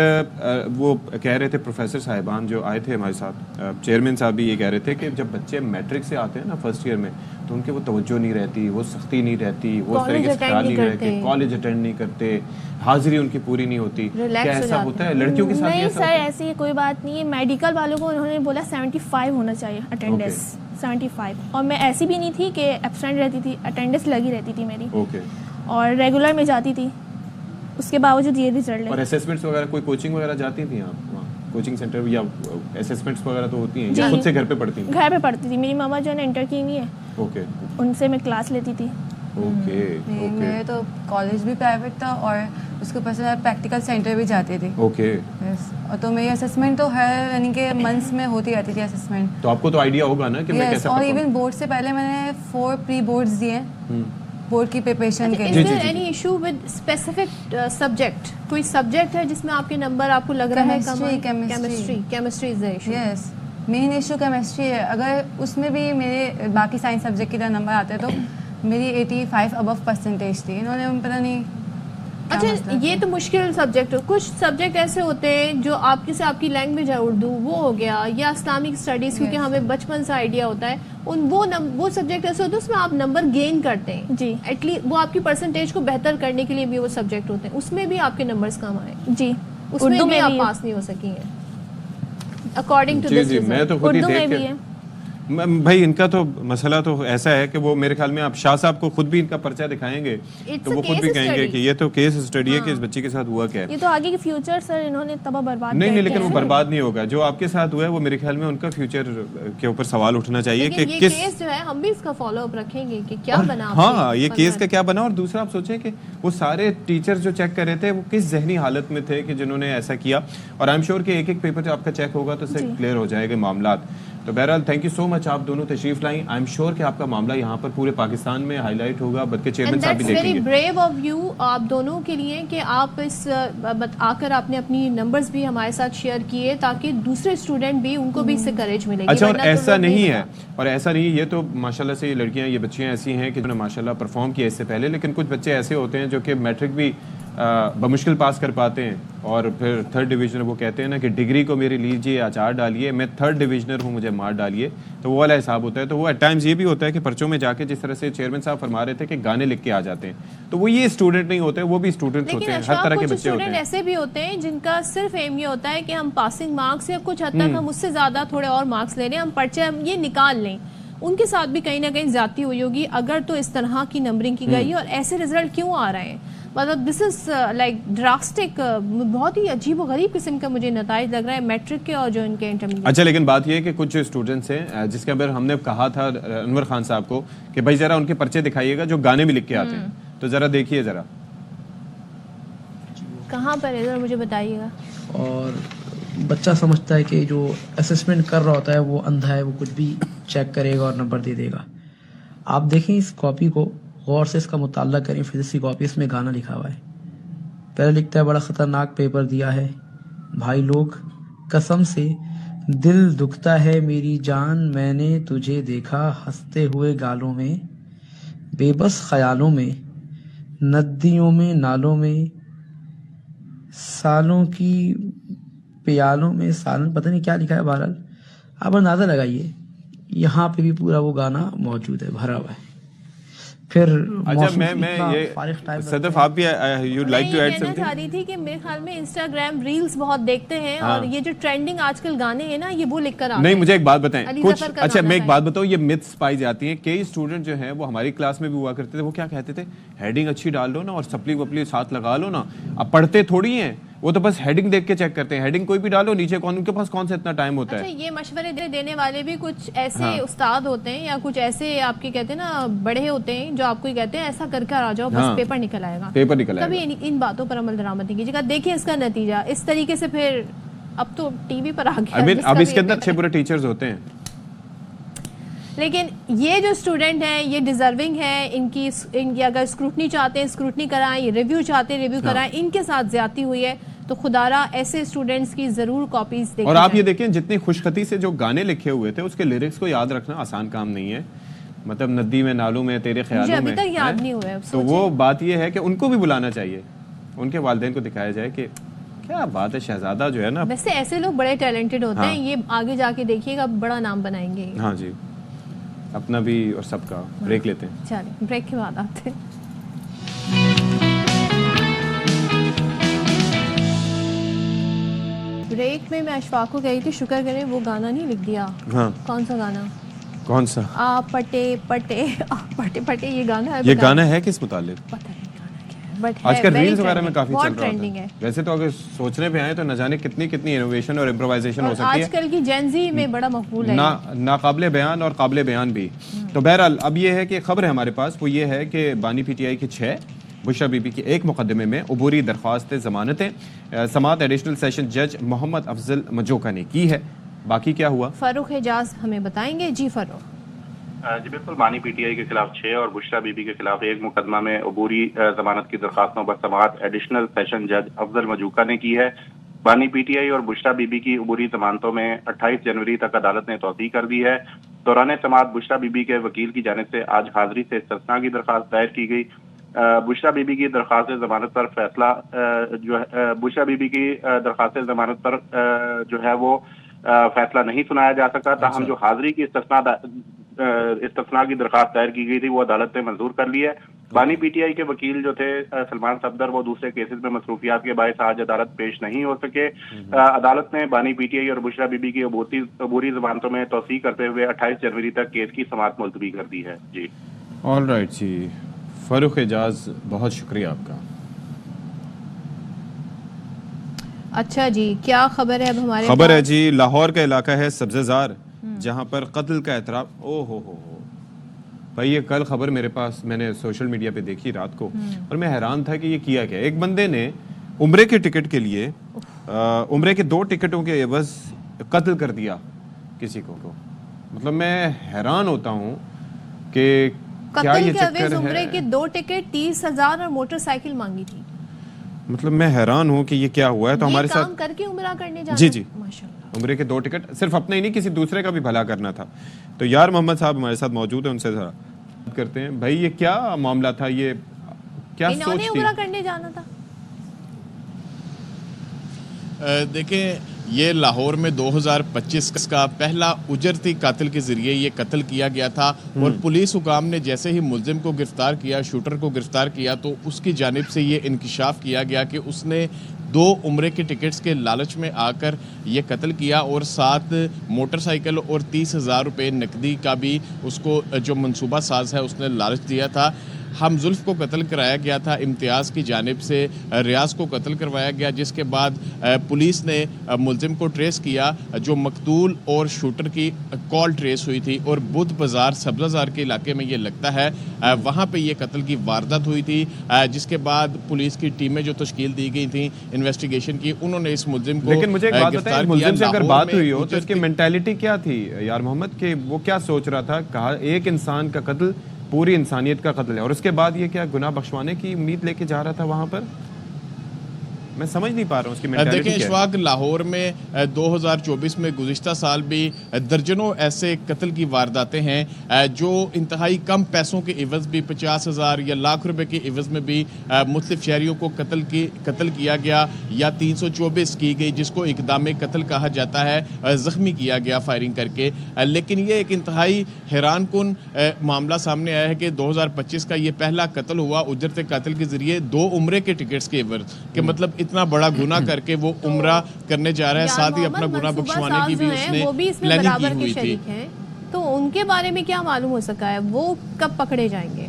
वो कह रहे थे प्रोफेसर साहिबान जो आए थे हमारे साथ, चेयरमैन साहब भी ये कह रहे थे कि जब बच्चे मैट्रिक से आते हैं ना फर्स्ट ईयर में तो उनके वो तवज्जो नहीं रहती, वो सख्ती नहीं रहती, वो उस College तरीके से attend ख्याल नहीं नहीं रहते, करते। कॉलेज अटेंड नहीं करते, हाजिरी उनकी पूरी नहीं होती। Relax क्या हो ऐसा जाते होता है लड़कियों के साथ? भी नहीं ऐसा सर होता है? ऐसी कोई बात नहीं है। मेडिकल वालों को उन्होंने बोला 75 होना चाहिए अटेंडेंस, 75। और मैं ऐसी भी नहीं थी कि एब्सेंट रहती थी, अटेंडेंस लगी रहती थी मेरी ओके। और रेगुलर में जाती थी, उसके बावजूद ये रिजल्ट और है। असेसमेंट्स वगैरह, कोई कोचिंग वगैरह जाती थी आप वहाँ? कोचिंग सेंटर या असेसमेंट्स वगैरह तो होती हैं या जी। खुद से घर पे पढ़ती हैं? घर पे पढ़ती थी, मेरी मामा जो है ना इंटर की हुई है, ओके उनसे मैं क्लास लेती थी। ओके नहीं, ओके मेरे तो कॉलेज भी प्राइवेट था और उसके ऊपर से मैं प्रैक्टिकल सेंटर भी जाती थी। ओके। यस, और तो मेरी असेसमेंट तो हर यानी कि मंथ्स में होती रहती थी असेसमेंट। तो आपको तो आइडिया होगा ना कि मैं यस, कैसा और perform- इवन बोर्ड से पहले मैंने 4 प्री बोर्ड्स दिए बोर्ड की प्रिपरेशन के इज लिए। There any issue with specific subject? कोई सब्जेक्ट है जिसमें आपके नंबर आपको लग रहा है कम आए? Chemistry. Chemistry is the issue. Yes, main issue chemistry है। अगर उसमें भी मेरे बाकी साइंस सब्जेक्ट की तरह नंबर आते तो मेरी 85 अबव परसेंटेज थी। इन्होंने पता नहीं क्या अच्छा, मसला ये तो मुश्किल सब्जेक्ट हो। कुछ सब्जेक्ट ऐसे होते हैं जो आपके से आपकी लैंग्वेज है उर्दू, वो हो गया, या इस्लामिक स्टडीज़, क्योंकि हमें बचपन से आइडिया होता है उन वो सब्जेक्ट ऐसे होते हैं उसमें आप नंबर गेन करते हैं जी एटलीस्ट, वो आपकी परसेंटेज को बेहतर करने के लिए भी वो सब्जेक्ट होते हैं, उसमें भी आपके नंबर्स कम आए, जी उसमें उर्दू भी में आप भी पास नहीं हो सकी हैं अकॉर्डिंग टू जी दिस जी, मैं तो खुद ही उर्दू में देख भी के है। भाई इनका तो मसला तो ऐसा है कि वो मेरे ख्याल में आप शाह साहब को खुद भी इनका पर्चा दिखाएंगे It's तो a वो खुद भी case कहेंगे study. कि ये तो केस स्टडी है कि इस बच्चे के साथ हुआ क्या है। ये तो आगे की फ्यूचर सर इन्होंने तबाह बर्बाद नहीं कर नहीं, दिया लेकिन वो है। बर्बाद नहीं होगा। जो आपके साथ हुआ है वो मेरे ख्याल में उनका फ्यूचर के ऊपर सवाल उठना चाहिए कि लेकिन ये किस केस जो है हम भी इसका फॉलो अप रखेंगे कि क्या और बना हाँ, आपके ये केस का पंद्रह- क्या बना। और दूसरा आप सोचें कि वो सारे टीचर्स जो चेक कर रहे थे वो किस जहनी हालत में थे कि जिन्होंने ऐसा किया। और आई एम श्योर कि एक एक पेपर जो आपका चेक होगा तो उससे क्लियर हो जाएगा मामला। तो बहरहाल थैंक यू सो मच, आप दोनों तशरीफ लाई। आई एम श्योर कि आपका मामला यहाँ पर पूरे पाकिस्तान में हाईलाइट होगा, बल्कि चेयरमैन साहब भी वेरी देखेंगे। ब्रेव ऑफ यू आप दोनों के लिए कि आप इस आकर आपने अपनी नंबर्स भी हमारे साथ शेयर किए ताकि दूसरे स्टूडेंट भी उनको भी इससे करेज मिलेगी। अच्छा, और वरना तो ऐसा लोग नहीं होगा। है, और ऐसा नहीं, ये तो माशाल्लाह से ये लड़कियां, ये बच्चियां ऐसी हैं कि जिन्होंने माशाल्लाह परफॉर्म किया इससे पहले, लेकिन कुछ बच्चे ऐसे होते हैं जो कि मैट्रिक भी बमुश्किल पास कर पाते हैं और फिर थर्ड डिवीजनर, वो कहते हैं ना कि डिग्री को मेरी लीजिए अचार डालिए, मैं थर्ड डिवीजनर हूँ मुझे मार डालिए, तो वो वाला हिसाब होता है। तो वो एट टाइम्स ये भी होता है कि पर्चों में जाके, जिस तरह से चेयरमैन साहब फरमा रहे थे कि गाने लिख के आ जाते हैं, तो वो ये स्टूडेंट नहीं होते, वो भी स्टूडेंट्स होते हैं, हर तरह के बच्चे होते हैं। ऐसे भी होते हैं जिनका सिर्फ एम ये होता है कि हम पासिंग मार्क्स या कुछ हद तक हम उससे ज्यादा थोड़े और मार्क्स ले लें, हम पर्चे हम ये निकाल लें। उनके साथ भी कहीं ना कहीं ज्यादती हुई होगी अगर तो इस तरह की नंबरिंग की गई है, और ऐसे रिजल्ट क्यों आ रहे हैं? मतलब दिस इज लाइक ड्रास्टिक, बहुत ही अजीब और गरीब किस्म का मुझे नताइज लग रहा है मैट्रिक के और जो इनके इंटरमीडिएट। अच्छा, लेकिन बात यह है कि कुछ स्टूडेंट्स हैं जिसके अंदर हमने कहा था अनवर खान साहब को कि भाई जरा उनके पर्चे दिखाइएगा जो गाने भी लिख के आते हैं, तो जरा देखिए जरा कहाँ पर है, जरा मुझे बताइएगा। और बच्चा समझता है कि जो असेसमेंट कर रहा होता है वो अंधा है, वो कुछ भी चेक करेगा और नंबर दे देगा। आप देखें इस कॉपी को गौर से, इसका मुताला करें, फिजिक्स की कॉपी, इसमें गाना लिखा हुआ है। पहले लिखता है बड़ा ख़तरनाक पेपर दिया है भाई लोग, कसम से दिल दुखता है मेरी जान, मैंने तुझे देखा हंसते हुए गालों में, बेबस ख्यालों में, नदियों में नालों में, सालों की प्यालों में, सालन, पता नहीं क्या लिखा है। बहरहाल आप अंदाजा लगाइए, यहाँ पे भी पूरा वो गाना मौजूद है, भरा हुआ है। फिर अच्छा, मैं ये सदफ, आप भी you like to add something? चाह रही थी कि मेरे ख्याल में इंस्टाग्राम रील्स बहुत देखते हैं, और ये जो ट्रेंडिंग आजकल गाने हैं ना, ये वो लिख कर आते हैं। नहीं, मुझे एक बात बताएं कुछ। अच्छा, मैं एक बात बताऊं, ये मिथ्स पाई जाती हैं। कई स्टूडेंट जो हैं वो हमारी क्लास में भी हुआ करते थे, वो क्या कहते थे, हेडिंग अच्छी डाल लो ना और सप्ली वपली साथ लगा लो ना, अब पढ़ते थोड़ी हैं वो, तो बस हेडिंग देख के चेक करते हैं, हेडिंग कोई भी डालो नीचे, कौन उनके पास कौन सा इतना टाइम होता है। ये मशवरे देने वाले भी कुछ ऐसे उस्ताद होते हैं या कुछ ऐसे आपके कहते हैं ना बड़े होते हैं जो आपको कहते हैं ऐसा करके आ जाओ, बस पेपर निकल आएगा, पेपर निकल आएगा। कभी इन बातों पर अमल दरामद नहीं कीजिएगा। देखिए इसका नतीजा इस तरीके से, फिर अब तो टीवी पर आ गया। अब इसके अंदर अच्छे बुरे टीचर्स होते हैं, लेकिन ये जो स्टूडेंट हैं ये डिजर्विंग है, इनकी अगर स्क्रूटनी चाहते हैं स्क्रूटनी कराएं, ये रिव्यू चाहते हैं रिव्यू कराएं, इनके साथ ज्यादती हुई है तो खुदारा ऐसे स्टूडेंट्स की जरूर कॉपीज देखें। और आप ये देखें जितनी खुशखती से जो गाने लिखे हुए थे उसके लिरिक्स को याद रखना आसान काम नहीं है। मतलब नदी में नालों में तेरे ख्यालों में, अभी तक याद नहीं हुआ है। तो वो बात ये है कि उनको भी बुलाना चाहिए, उनके वालिदैन को दिखाया जाए कि क्या बात है, शहजादा जो है ना। वैसे ऐसे लोग बड़े टैलेंटेड होते हैं, ये आगे जाके देखिएगा बड़ा नाम बनाएंगे। हाँ जी, अपना भी और सबका। ब्रेक लेते हैं, चलिए ब्रेक के बाद आते हैं। ब्रेक में मैं अशफाक को कही थी शुक्र करें वो गाना नहीं लिख दिया। हाँ। कौन सा गाना? कौन सा? आ पटे पटे आ पटे पटे, ये गाना है। ये गाना है किस मुतालिक? पता नहीं गाना क्या है, बट आजकल रील्स वगैरह में काफी चल रहा ट्रेंडिंग है। वैसे तो अगर सोचने पे आए तो न जाने कितनी कितनी इनोवेशन और इम्प्रोवाइजेशन हो सकती है। आजकल की जेनजी में बड़ा मकबूल है, नाकाबिले बयान और काबिले बयान भी। तो बहरहाल अब ये है कि खबर है हमारे पास, वो ये है कि बानी पीटीआई की 6, बुशरा बीबी की 1 मुकदमे में अबूरी दरख्वास्त ज़मानतें समाअत एडिशनल सेशन जज मोहम्मद अफजल मजोका ने की है। बाकी क्या हुआ फारूक एजाज हमें बताएंगे। जी फारूक। जी बिल्कुल, बानी पीटीआई के खिलाफ 6 और बुशरा बीबी के खिलाफ 1 मुकदमा में अबूरी जमानत की दरख्वास्तों पर समाअत एडिशनल सेशन जज अफजल मजूका ने की है। बानी पीटीआई और बुशरा बीबी की अबूरी जमानतों में 28 जनवरी तक अदालत ने तौसीह कर दी है। दौरान समाअत बुशरा बीबी के वकील की जानिब से आज हाजिरी से इस्तिस्ना की दरख्वास्त दायर की गई। बुशरा बीबी की दरख्वास्त जमानत पर फैसला जो है, बुशरा बीबी की दरख्वास्त जमानत पर जो है वो फैसला नहीं सुनाया जा सका। ताहम जो हाजिरी की इस्तिस्ना की दरख्वास्त दायर की गई थी वो अदालत ने मंजूर कर ली है। बानी पीटीआई के वकील जो थे सलमान सफदर, वो दूसरे केसेस में मसरूफियात के बायस आज अदालत पेश नहीं हो सके। अदालत ने बानी पीटीआई और बुशरा बीबी की अबूरी जमानतों में तौसीह करते हुए 28 जनवरी तक केस की समाअत मुलतवी कर दी है। जी ऑल राइट जी, फारूक एजाज बहुत शुक्रिया आपका। अच्छा जी, क्या खबर है अब हमारे? खबर है जी, लाहौर का इलाका है सब्ज़ेज़ार, जहां पर कत्ल का एतराफ। ओ हो भाई, ये कल खबर मेरे पास, मैंने सोशल मीडिया पे देखी रात को, और मैं हैरान था कि ये किया क्या। एक बंदे ने उम्रे के टिकट के लिए उम्रे के 2 टिकटों के एवज कत्ल कर दिया किसी को। मतलब मैं हैरान होता हूँ कि क्या कत्ल ये के अवैध चक्कर उम्रे है। के 2 टिकट 30,000 और मोटरसाइकिल मांगी थी। मतलब मैं हैरान हूँ कि ये क्या हुआ है। तो ये हमारे काम साथ करके उम्रा करने जाना। जी जी माशाल्लाह। उम्रे के 2 टिकट, सिर्फ अपने ही नहीं किसी दूसरे का भी भला करना था। तो यार मोहम्मद साहब हमारे साथ मौजूद है, उनसे जरा बात करते हैं। भाई ये क्या मामला था, ये क्या सोच इन्होंने थी? उम्रा करने जाना था। देखें, ये लाहौर में 2025 का पहला उजरती कातिल के जरिए ये कत्ल किया गया था और पुलिस हुकाम ने जैसे ही मुलजिम को गिरफ्तार किया, शूटर को गिरफ्तार किया, तो उसकी जानिब से ये इंकिशाफ किया गया कि उसने 2 उम्रे के टिकट्स के लालच में आकर ये कत्ल किया और साथ मोटरसाइकिल और 30,000 रुपये नकदी का भी उसको जो मंसूबा साज है उसने लालच दिया था। हम जुल्फ को कत्ल कराया गया था, इम्तियाज़ की जानिब से रियाज को कत्ल करवाया गया, जिसके बाद पुलिस ने मुलजिम को ट्रेस किया। जो मकतूल और शूटर की कॉल ट्रेस हुई थी और बुध बाज़ार सब्ज़ाज़ार के इलाके में ये लगता है वहाँ पे ये कत्ल की वारदात हुई थी। जिसके बाद पुलिस की टीमें जो तश्कील दी गई थी इन्वेस्टिगेशन की, उन्होंने इस मुलजिम को लेकिन मुझे एक बात बताएं, मुलजिम से अगर बात हुई हो तो इसकी की मेंटालिटी क्या थी यार मोहम्मद, कि वो क्या सोच रहा था? कहा एक इंसान का कत्ल पूरी इंसानियत का कत्ल है और उसके बाद ये क्या गुनाह बख्शवाने की उम्मीद लेके जा रहा था वहां पर? मैं समझ नहीं पा रहा हूँ उसकी मेंटालिटी देखें, क्या इस है। वक्त लाहौर में 2024 में गुज़िश्ता साल भी दर्जनों ऐसे कत्ल की वारदातें हैं जो इंतहाई कम पैसों के इवज़ भी 50,000 या लाख रुपए के इवज़ में भी मुख्तलिफ शहरियों को कत्ल किया गया या 324 की गई, जिसको इक़दाम कत्ल कहा जाता है, ज़ख्मी किया गया फायरिंग करके। लेकिन ये एक इंतहाई हैरान कुन मामला सामने आया है कि 2025 का ये पहला कत्ल हुआ उजरत कातिल के ज़रिए 2 उम्रे के टिकट्स के इवज़ के, मतलब इतना बड़ा गुनाह करके वो उम्रा करने जा रहा है, साथ ही अपना गुनाह बख्शवाने की भी उसने वो भी इसमें प्लानिंग बराबर की के हुई थी। शरीक हैं, तो उनके बारे में क्या मालूम हो सका है? वो कब पकड़े जाएंगे?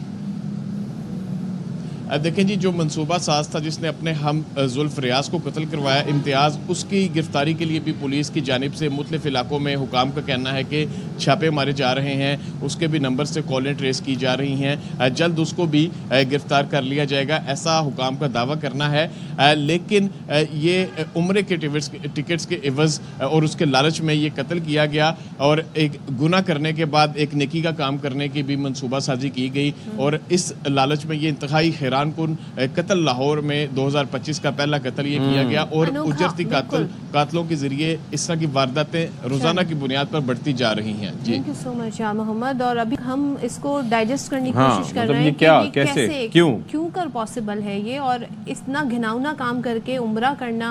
देखें जी, जो मंसूबा साज था जिसने अपने हम जुल्फ रियाज को कत्ल करवाया, इम्तियाज़, उसकी गिरफ्तारी के लिए भी पुलिस की जानिब से मुख्तलिफ इलाकों में हुकाम का कहना है कि छापे मारे जा रहे हैं, उसके भी नंबर से कॉलें ट्रेस की जा रही हैं, जल्द उसको भी गिरफ्तार कर लिया जाएगा, ऐसा हुकाम का दावा करना है। लेकिन ये उम्रे के टिकट्स के इवज़ और उसके लालच में ये कत्ल किया गया और एक गुनाह करने के बाद एक नेकी का काम करने की भी मंसूबा साजी की गई और इस लालच में ये इंतहाई हैरान कुन कत्ल लाहौर में 2025 का पहला कत्ल ये किया गया और उजरती कातलों के जरिए इस तरह की वारदातें रोजाना की बुनियाद पर बढ़ती जा रही हैं। जी, थैंक यू सो मच यार मोहम्मद। और अभी हम इसको डाइजेस्ट करने की हाँ, कोशिश कर मतलब रहे ये हैं क्या, कि कैसे, क्यों कर पॉसिबल है ये, और इतना घिनौना काम करके उम्रा करना।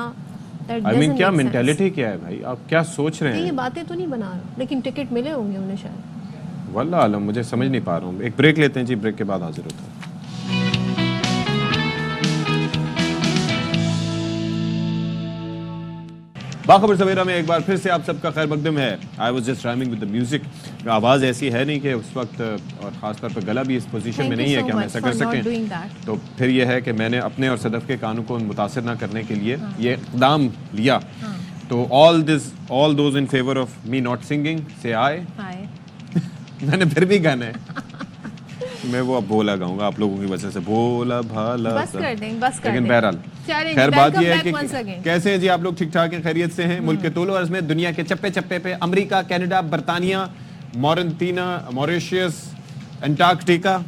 आई मीन क्या मेंटालिटी क्या है भाई, आप क्या सोच रहे ये हैं? बातें तो नहीं बना रहा, लेकिन टिकट मिले होंगे उन्हें शायद। वल्लाह आलम, मुझे समझ नहीं पा रहा हूँ। एक ब्रेक लेते हैं जी, ब्रेक के बाद हाजिर होता है। बाखबर सवेरा में एक बार फिर से आप सबका खैर मकदम है। I was just rhyming with the music. आवाज़ ऐसी है नहीं कि उस वक्त, और ख़ासतौर पर गला भी इस पोजीशन में नहीं है कि हम ऐसा कर सकें। तो फिर यह है कि मैंने अपने और सदफ के कानों को मुतासर ना करने के लिए ये इक़दाम लिया। तो all those in favour of me not singing से आए मैंने फिर भी गाना है मैं वो अब बोला गाऊंगा आप लोगों की वजह से, बोला भाला बस कर दें, बस कर लेकिन दें। बहरहाल चलें, खैर बात welcome ये है back once कि again। कैसे हैं जी आप लोग? ठीक ठाक हैं, खैरियत से हैं? मुल्क के तूल अर्ज़ में दुनिया के चप्पे चप्पे पे अमेरिका, कनाडा, बरतानिया, मॉरिशस, अंटार्कटिका,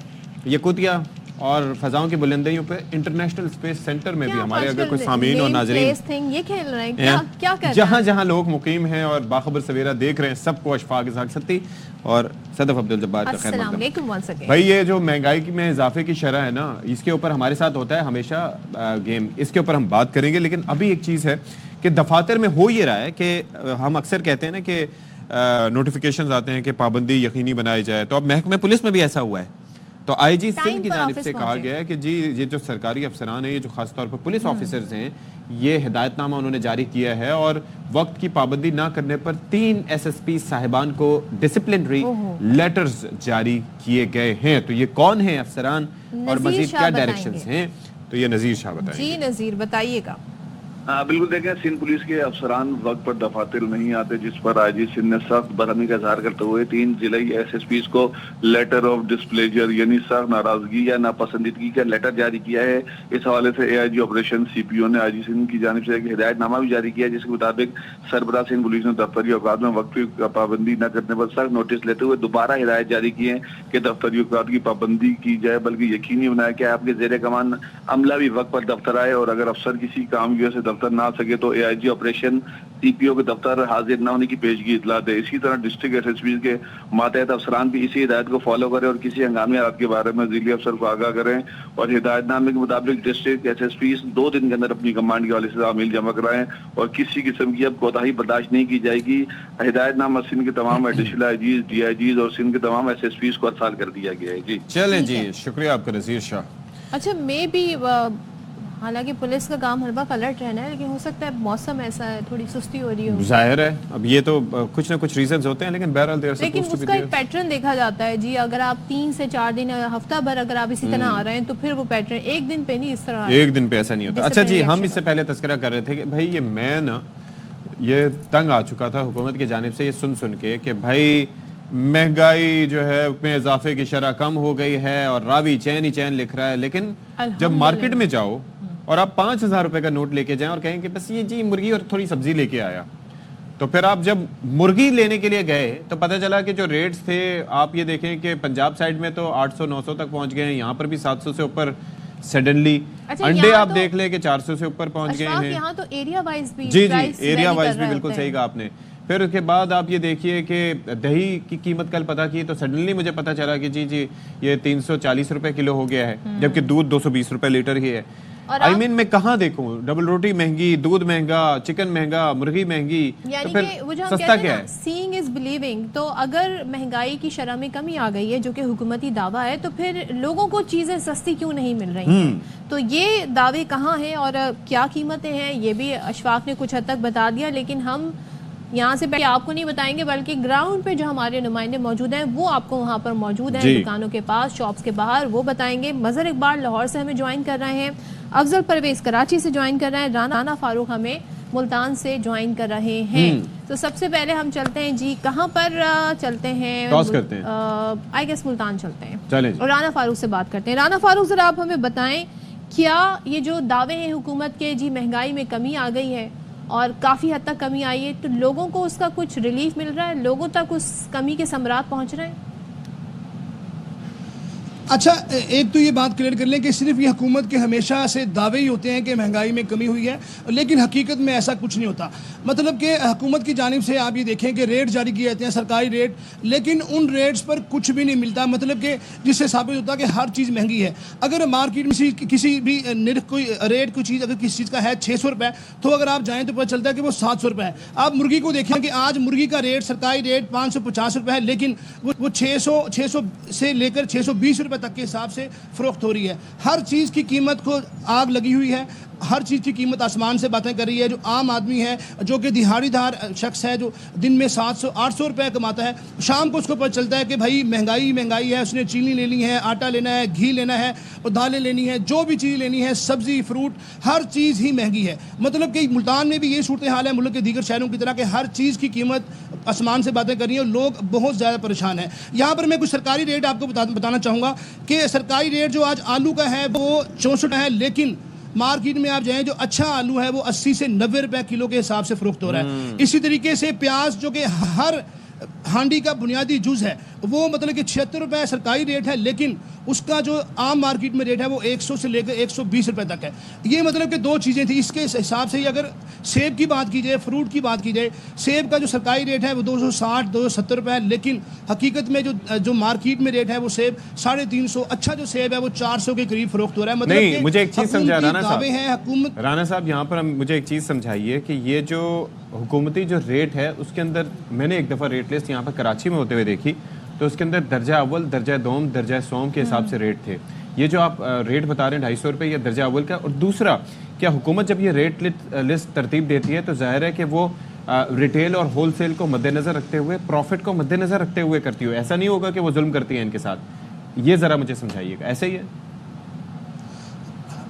यकूतिया और फजाओं की बुलंदियों पे इंटरनेशनल स्पेस सेंटर में भी हमारे अगर कोई सामीन और नाज़रीन ये खेल रहे हैं, क्या कर रहे हैं? जहां जहां लोग मुकीम हैं और बाखबर सवेरा देख रहे हैं, सबको अशफाक इज़हाक सत्ती और सदफ अब्दुल जब्बार का खैर मकदम। अस्सलाम once again। भाई ये जो महंगाई की में इजाफे की शरह है ना, इसके ऊपर हमारे साथ होता है हमेशा गेम, इसके ऊपर हम बात करेंगे। लेकिन अभी एक चीज़ है कि दफातर में हो ये रहा है कि हम अक्सर कहते हैं ना कि नोटिफिकेशंस आते हैं कि पाबंदी यकीनी बनाई जाए, तो अब महकमे पुलिस में भी ऐसा हुआ है। तो आईजी सिंध की जानिब से कहा गया है कि जी ये जो सरकारी अफसरान हैं, ये जो खासतौर पर पुलिस ऑफिसर्स हैं, ये हिदायतनामा उन्होंने जारी किया है और वक्त की पाबंदी ना करने पर 3 SSP साहिबान को डिसिप्लिनरी लेटर्स जारी किए गए हैं। तो ये कौन है अफसरान और मजीद क्या डायरेक्शंस हैं, तो ये नज़ीर शाह बताएंगे। जी नज़ीर बताइएगा। बिल्कुल देखें, सिंध पुलिस के अफसरान वक्त पर दफातर नहीं आते, जिस पर आईजी सिंध ने सख्त बरहमी का इजहार करते हुए 3 जिलाई SSPs को लेटर ऑफ डिस्प्लेजर यानी सख्त नाराजगी या नापसंदीदगी का लेटर जारी किया है। इस हवाले से AIG ऑपरेशन CPO ने आईजी सिंध की जानिब से एक हिदायतनामा भी जारी किया है, जिसके मुताबिक सरबराह सिंध पुलिस ने दफ्तरी औकात में वक्त की पाबंदी न करने पर सख्त नोटिस लेते हुए दोबारा हिदायत जारी की है कि दफ्तरी औकात की पाबंदी की जाए, बल्कि यकीनी बनाया कि आपके जेर कमान अमला भी वक्त पर दफ्तर आए और अगर अफसर किसी काम की वजह से दफ्तर ना आ सके तो AIG ऑपरेशन CPO के दफ्तर हाजिर न होने की पेशगी इतला दे। इसी तरह डिस्ट्रिक्ट SSP के मातहत अफसरान भी इसी हिदायत को फॉलो करें और किसी हंगामी हालात के बारे में जिले अफसर को आगाह करें और हिदायतनामे के मुताबिक डिस्ट्रिक्ट SSP 2 दिन के अंदर अपनी कमांड के हवाले से तामील जमा कराएं और किसी किस्म की अब कोताही बर्दाश्त नहीं की जाएगी। हिदायतनामा सिंध के तमाम एडिशनल IGs, DIGs और सिंध के तमाम SSPs को अरसाल कर दिया गया है। जी चलें जी, शुक्रिया आपका नज़ीर शाह। अच्छा, मैं भी हालांकि पुलिस का काम हर वक्त अलर्ट रहना है, लेकिन हो सकता है मौसम ऐसा है, थोड़ी सुस्ती हो रही हो। जाहिर है, अब ये तो कुछ ना कुछ रीजंस होते हैं, लेकिन बहरहाल लेकिन उसका एक पैटर्न देखा जाता है जी। अगर आप 3 से 4 दिन, हफ्ता भर अगर आप इसी तरह आ रहे हैं तो फिर वो पैटर्न एक दिन पे नहीं, इस तरह एक दिन पे ऐसा नहीं होता। अच्छा जी, हम इससे पहले तस्करा कर रहे थे कि भाई ये मैं ना ये तंग आ चुका था हुकूमत की जानिब से ये सुन के कि भाई महंगाई जो है उसमें इजाफे की शरह कम हो गई है और रावी चैन ही चैन लिख रहा है, लेकिन जब मार्केट में जाओ और आप 5,000 रुपए का नोट लेके जाएं और कहें कि बस ये जी मुर्गी और थोड़ी सब्जी लेके आया, तो फिर आप जब मुर्गी लेने के लिए गए तो पता चला कि जो रेट्स थे, आप ये देखें कि पंजाब साइड में तो 800-900 तक पहुंच गए हैं, यहाँ पर भी 700 से ऊपर सडनली। अंडे आप देख ले कि 400 से ऊपर पहुंच गए हैं। यहाँ तो एरिया वाइज भी, जी एरिया वाइज भी बिल्कुल सही कहा आपने। फिर उसके बाद आप ये देखिए कि दही की कीमत कल पता की तो सडनली मुझे पता चला कि जी ये 340 रुपए किलो हो गया है, जबकि दूध 220 रुपए लीटर ही है। I mean, मैं कहाँ देखूं, डबल रोटी महंगी, दूध महंगा, चिकन महंगा, मुर्गी महंगी, तो फिर वो जो सस्ता क्या है? Seeing is believing. तो अगर महंगाई की शरह में कमी आ गई है, जो कि हुकूमती दावा है, तो फिर लोगों को चीजें सस्ती क्यों नहीं मिल रही हैं? तो ये दावे कहाँ हैं और क्या कीमतें हैं, ये भी अशफाक ने कुछ हद तक बता दिया, लेकिन हम यहाँ से पहले आपको नहीं बताएंगे, बल्कि ग्राउंड पे जो हमारे नुमाइंदे मौजूद हैं वो आपको वहाँ पर मौजूद हैं, दुकानों के पास, शॉप्स के बाहर, वो बताएंगे। मजहर इकबाल लाहौर से हमें ज्वाइन कर रहे हैं, अफजल परवेज कराची से ज्वाइन कर रहे हैं, राना फारूक हमें मुल्तान से ज्वाइन कर रहे हैं। तो सबसे पहले हम चलते हैं जी, कहाँ पर चलते हैं? टॉस करते हैं, आई गेस मुल्तान चलते हैं। चलें और राना फारूक से बात करते हैं। राना फारूक, जरा आप हमें बताएं, क्या ये जो दावे हैं हुकूमत के जी महंगाई में कमी आ गई है और काफ़ी हद तक कमी आई है, तो लोगों को उसका कुछ रिलीफ मिल रहा है, लोगों तक उस कमी के समरात पहुंच रहे हैं? अच्छा, एक तो ये बात क्लियर कर लें कि सिर्फ ये हुकूमत के हमेशा से दावे ही होते हैं कि महंगाई में कमी हुई है, लेकिन हकीकत में ऐसा कुछ नहीं होता। मतलब कि हुकूमत की जानिब से आप ये देखें कि रेट जारी किए जाते हैं, सरकारी रेट, लेकिन उन रेट्स पर कुछ भी नहीं मिलता। मतलब कि जिससे साबित होता है कि हर चीज़ महंगी है। अगर मार्केट में किसी भी निर्ख कोई रेट कोई चीज़ अगर किसी चीज़ का है 600 रुपये, तो अगर आप जाएँ तो पता चलता है कि वो 700 रुपये है। आप मुर्गी को देखें कि आज मुर्गी का रेट, सरकारी रेट 550 रुपये है, लेकिन वो 600 से लेकर 620 रुपये तक के हिसाब से फरोख्त हो रही है। हर चीज़ की कीमत को आग लगी हुई है, हर चीज़ की कीमत आसमान से बातें कर रही है। जो आम आदमी है, जो कि दिहाड़ीदार शख्स है, जो दिन में 700-800 रुपये कमाता है, शाम को उसको पता चलता है कि भाई महंगाई है, उसने चीनी लेनी है, आटा लेना है, घी लेना है और दालें लेनी है, जो भी चीज़ लेनी है, सब्ज़ी फ्रूट, हर चीज़ ही महंगी है। मतलब कि मुल्तान में भी ये सूरत हाल है मुल्क के दीगर शहरों की तरह कि हर चीज़ की कीमत आसमान से बातें कर रही है और लोग बहुत ज़्यादा परेशान हैं। यहाँ पर मैं कुछ सरकारी रेट आपको बताना चाहूँगा कि सरकारी रेट जो आज आलू का है वो 64 है, लेकिन मार्केट में आप जाएं जो अच्छा आलू है वो 80 से 90 रुपए किलो के हिसाब से फरोख्त हो रहा है। इसी तरीके से प्याज जो कि हर हांडी का बुनियादी जुज है वो मतलब कि 76 रुपये सरकारी रेट है, लेकिन उसका जो आम मार्केट में रेट है वो 100 से लेकर 120 रुपये तक है। ये मतलब कि दो चीज़ें थी। इसके हिसाब से अगर सेब की बात की जाए, फ्रूट की बात की जाए, सेब का जो सरकारी रेट है वो 260-270 रुपये है, लेकिन हकीकत में जो मार्केट में रेट है वो सेब 350, अच्छा जो सेब है वो 400 के करीब फरोख्त हो रहा है। मतलब नहीं, मुझे एक चीज़ समझा राना साहब, यहाँ पर मुझे एक चीज़ समझाइए कि ये जो हुकूमती जो रेट है उसके अंदर मैंने एक दफ़ा रेट लिस्ट यहाँ पर कराची में होते हुए देखी, तो उसके अंदर दर्जा अव्वल, दर्जा दोम, दर्जा सोम के हिसाब से रेट थे। ये जो आप रेट बता रहे हैं 250 रुपये, ये दर्जा अव्वल का। और दूसरा, क्या हुकूमत जब ये रेट लिस्ट तरतीब देती है तो जाहिर है कि वो रिटेल और होलसेल को मद्देनज़र रखते हुए, प्रॉफिट को मद्देनज़र रखते हुए करती हो? ऐसा नहीं होगा कि वो जुल्म करती है इनके साथ? ये ज़रा मुझे समझाइएगा। ऐसे ही है?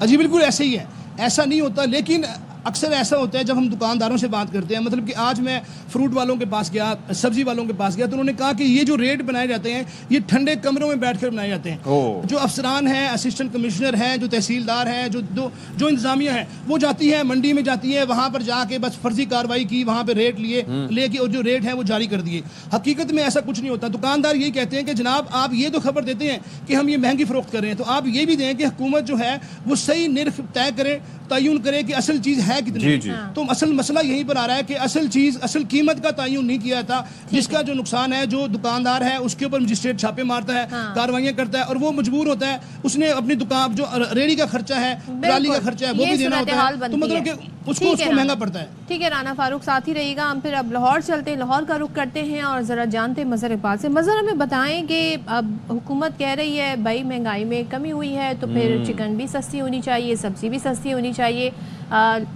जी बिल्कुल ऐसे ही है, ऐसा नहीं होता। लेकिन अक्सर ऐसा होता है जब हम दुकानदारों से बात करते हैं, मतलब कि आज मैं फ्रूट वालों के पास गया, सब्जी वालों के पास गया, तो उन्होंने कहा कि ये जो रेट बनाए जाते हैं ये ठंडे कमरों में बैठकर बनाए जाते हैं। जो अफसरान हैं, असिस्टेंट कमिश्नर हैं, जो तहसीलदार हैं, जो इंतजामिया है, वो जाती है मंडी में जाती है, वहाँ पर जाके बस फर्जी कार्रवाई की, वहाँ पर रेट लेके और जो रेट है वो जारी कर दिए। हकीकत में ऐसा कुछ नहीं होता। दुकानदार यही कहते हैं कि जनाब आप ये तो खबर देते हैं कि हम ये महंगी फरोख्त कर रहे हैं, तो आप ये भी दें कि हुकूमत जो है वो सही निर्ख तय करे, तयन करे कि असल चीज है कितनी। तो असल मसला यहीं पर आ रहा है कि असल चीज, असल कीमत का तयन नहीं किया था, जिसका जो नुकसान है जो दुकानदार है उसके ऊपर मजिस्ट्रेट छापे मारता है, कार्रवाइयां करता है, और वो मजबूर होता है, उसने अपनी दुकान जो रेडी का खर्चा है, ट्राली का खर्चा है, वो भी देना होता है, तो मतलब कि उसको महंगा पड़ता है। ठीक है राना फारूक, साथ ही रहिएगा। हम फिर अब लाहौर चलते हैं, लाहौर का रुख करते हैं और ज़रा जानते हैं मज़हर इकबाल से। मज़हर हमें बताएं कि अब हुकूमत कह रही है भाई महंगाई में कमी हुई है, तो फिर चिकन भी सस्ती होनी चाहिए, सब्ज़ी भी सस्ती होनी चाहिए।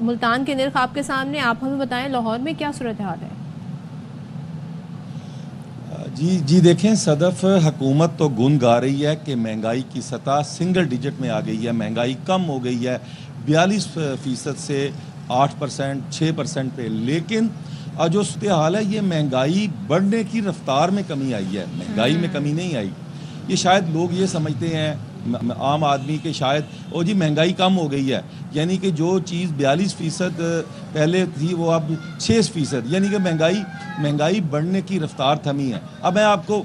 मुल्तान के निर्ख आपके सामने, आप हमें बताएं लाहौर में क्या सूरत हाल है? जी देखें सदफ, हुकूमत तो गुन गा रही है कि महंगाई की सतह सिंगल डिजिट में आ गई है, महंगाई कम हो गई है 42% से 8%, 6% पे, लेकिन जो सूरत हाल है ये महंगाई बढ़ने की रफ्तार में कमी आई है, महंगाई में कमी नहीं आई। ये शायद लोग ये समझते हैं आम आदमी के शायद ओ जी महंगाई कम हो गई है, यानी कि जो चीज़ 42% पहले थी वो अब 6%, यानी कि महंगाई बढ़ने की रफ्तार थमी है। अब मैं आपको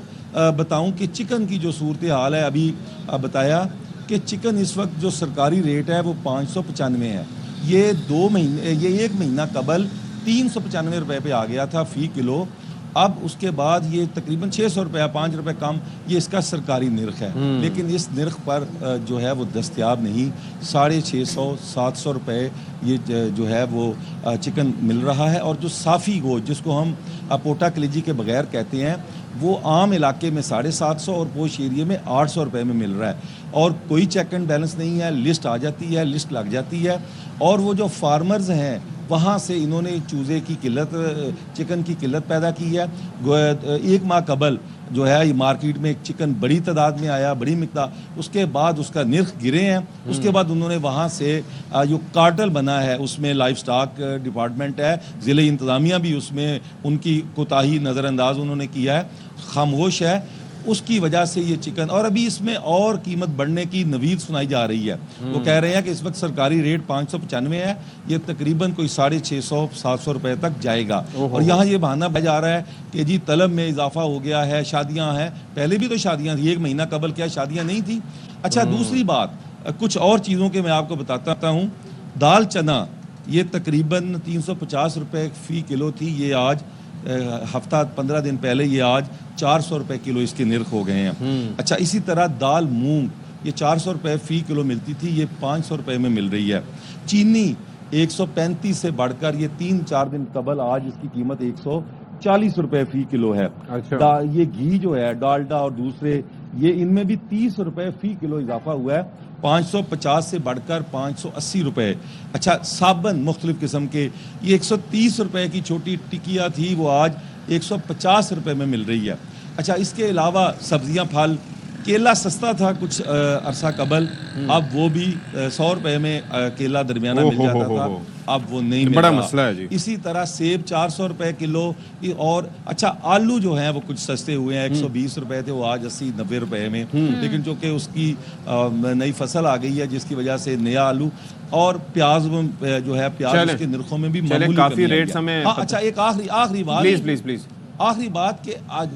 बताऊं कि चिकन की जो सूरत हाल है, अभी बताया कि चिकन इस वक्त जो सरकारी रेट है वो 595 है। ये 1 महीना कबल 395 रुपये पे आ गया था फ़ी किलो। अब उसके बाद ये तकरीबन 600 रुपया, 5 रुपये कम, ये इसका सरकारी निर्ख है, लेकिन इस निर्ख पर जो है वो दस्तयाब नहीं। 650, 700 रुपये ये जो है वो चिकन मिल रहा है। और जो साफ़ी गोश्त जिसको हम पोटा कलेजी के बगैर कहते हैं, वो आम इलाके में 750 और पोश एरिया में 800 रुपये में मिल रहा है, और कोई चेक एंड बैलेंस नहीं है, लिस्ट आ जाती है, लिस्ट लग जाती है। और वो जो फार्मर्स हैं वहाँ से इन्होंने चूज़े की किल्लत, चिकन की किल्लत पैदा की है। 1 माह कबल जो है ये मार्केट में चिकन बड़ी तादाद में आया, बड़ी मिकदार, उसके बाद उसका निर्ख गिरे हैं। उसके बाद उन्होंने वहाँ से जो कार्टल बना है उसमें लाइफ स्टॉक डिपार्टमेंट है, ज़िले इंतज़ामिया भी उसमें उनकी कोताही नज़रअंदाज उन्होंने किया है, खामोश है, उसकी वजह से ये चिकन। और अभी इसमें और कीमत बढ़ने की नवीद सुनाई जा रही है। वो कह रहे हैं कि इस वक्त सरकारी रेट 595 है, ये तकरीबन कोई 650, 700 रुपए तक जाएगा। और यहाँ ये बहाना बह जा रहा है कि जी तलब में इजाफा हो गया है, शादियाँ हैं, पहले भी तो शादियाँ थी, 1 महीना कबल क्या शादियाँ नहीं थी। अच्छा, दूसरी बात, कुछ और चीज़ों के मैं आपको बताता हूँ। दाल चना ये तकरीबन 350 रुपये फ़ी किलो थी, ये आज हफ्ता 15 दिन पहले ये आज 400 रुपये किलो इसके निर्ख हो गए हैं। अच्छा, इसी तरह दाल मूंग ये 400 रुपये फ़ी किलो मिलती थी, ये 500 रुपये में मिल रही है। चीनी 135 से बढ़कर ये 3-4 दिन कबल आज इसकी कीमत 140 रुपये फ़ी किलो है। अच्छा। ये घी जो है डालडा और दूसरे ये इनमें भी 30 रुपये फ़ी किलो इजाफा हुआ है, 550 से बढ़कर 580 रुपये। अच्छा, साबन मुख्तलिफ किस्म के ये 130 रुपये की छोटी टिकिया थी, वो आज 150 रुपये में मिल रही है। अच्छा, इसके अलावा सब्जियां, फल, केला सस्ता था कुछ अरसा कबल, अब वो भी 100 रुपये में केला दरमियाना मिल जाता था, अब वो नहीं मिल रहा। बड़ा मसला है जी। इसी तरह सेब 400 रुपये किलो। और अच्छा, आलू जो है वो कुछ सस्ते हुए हैं, 120 रुपये थे, वो आज 80-90 रुपये में, लेकिन चूँकि उसकी नई फसल आ गई है जिसकी वजह से नया आलू और प्याज जो है, प्याज के निर्खों में भी काफी रेट हमें। अच्छा, एक आखिरी बात, प्लीज आखिरी बात कि आज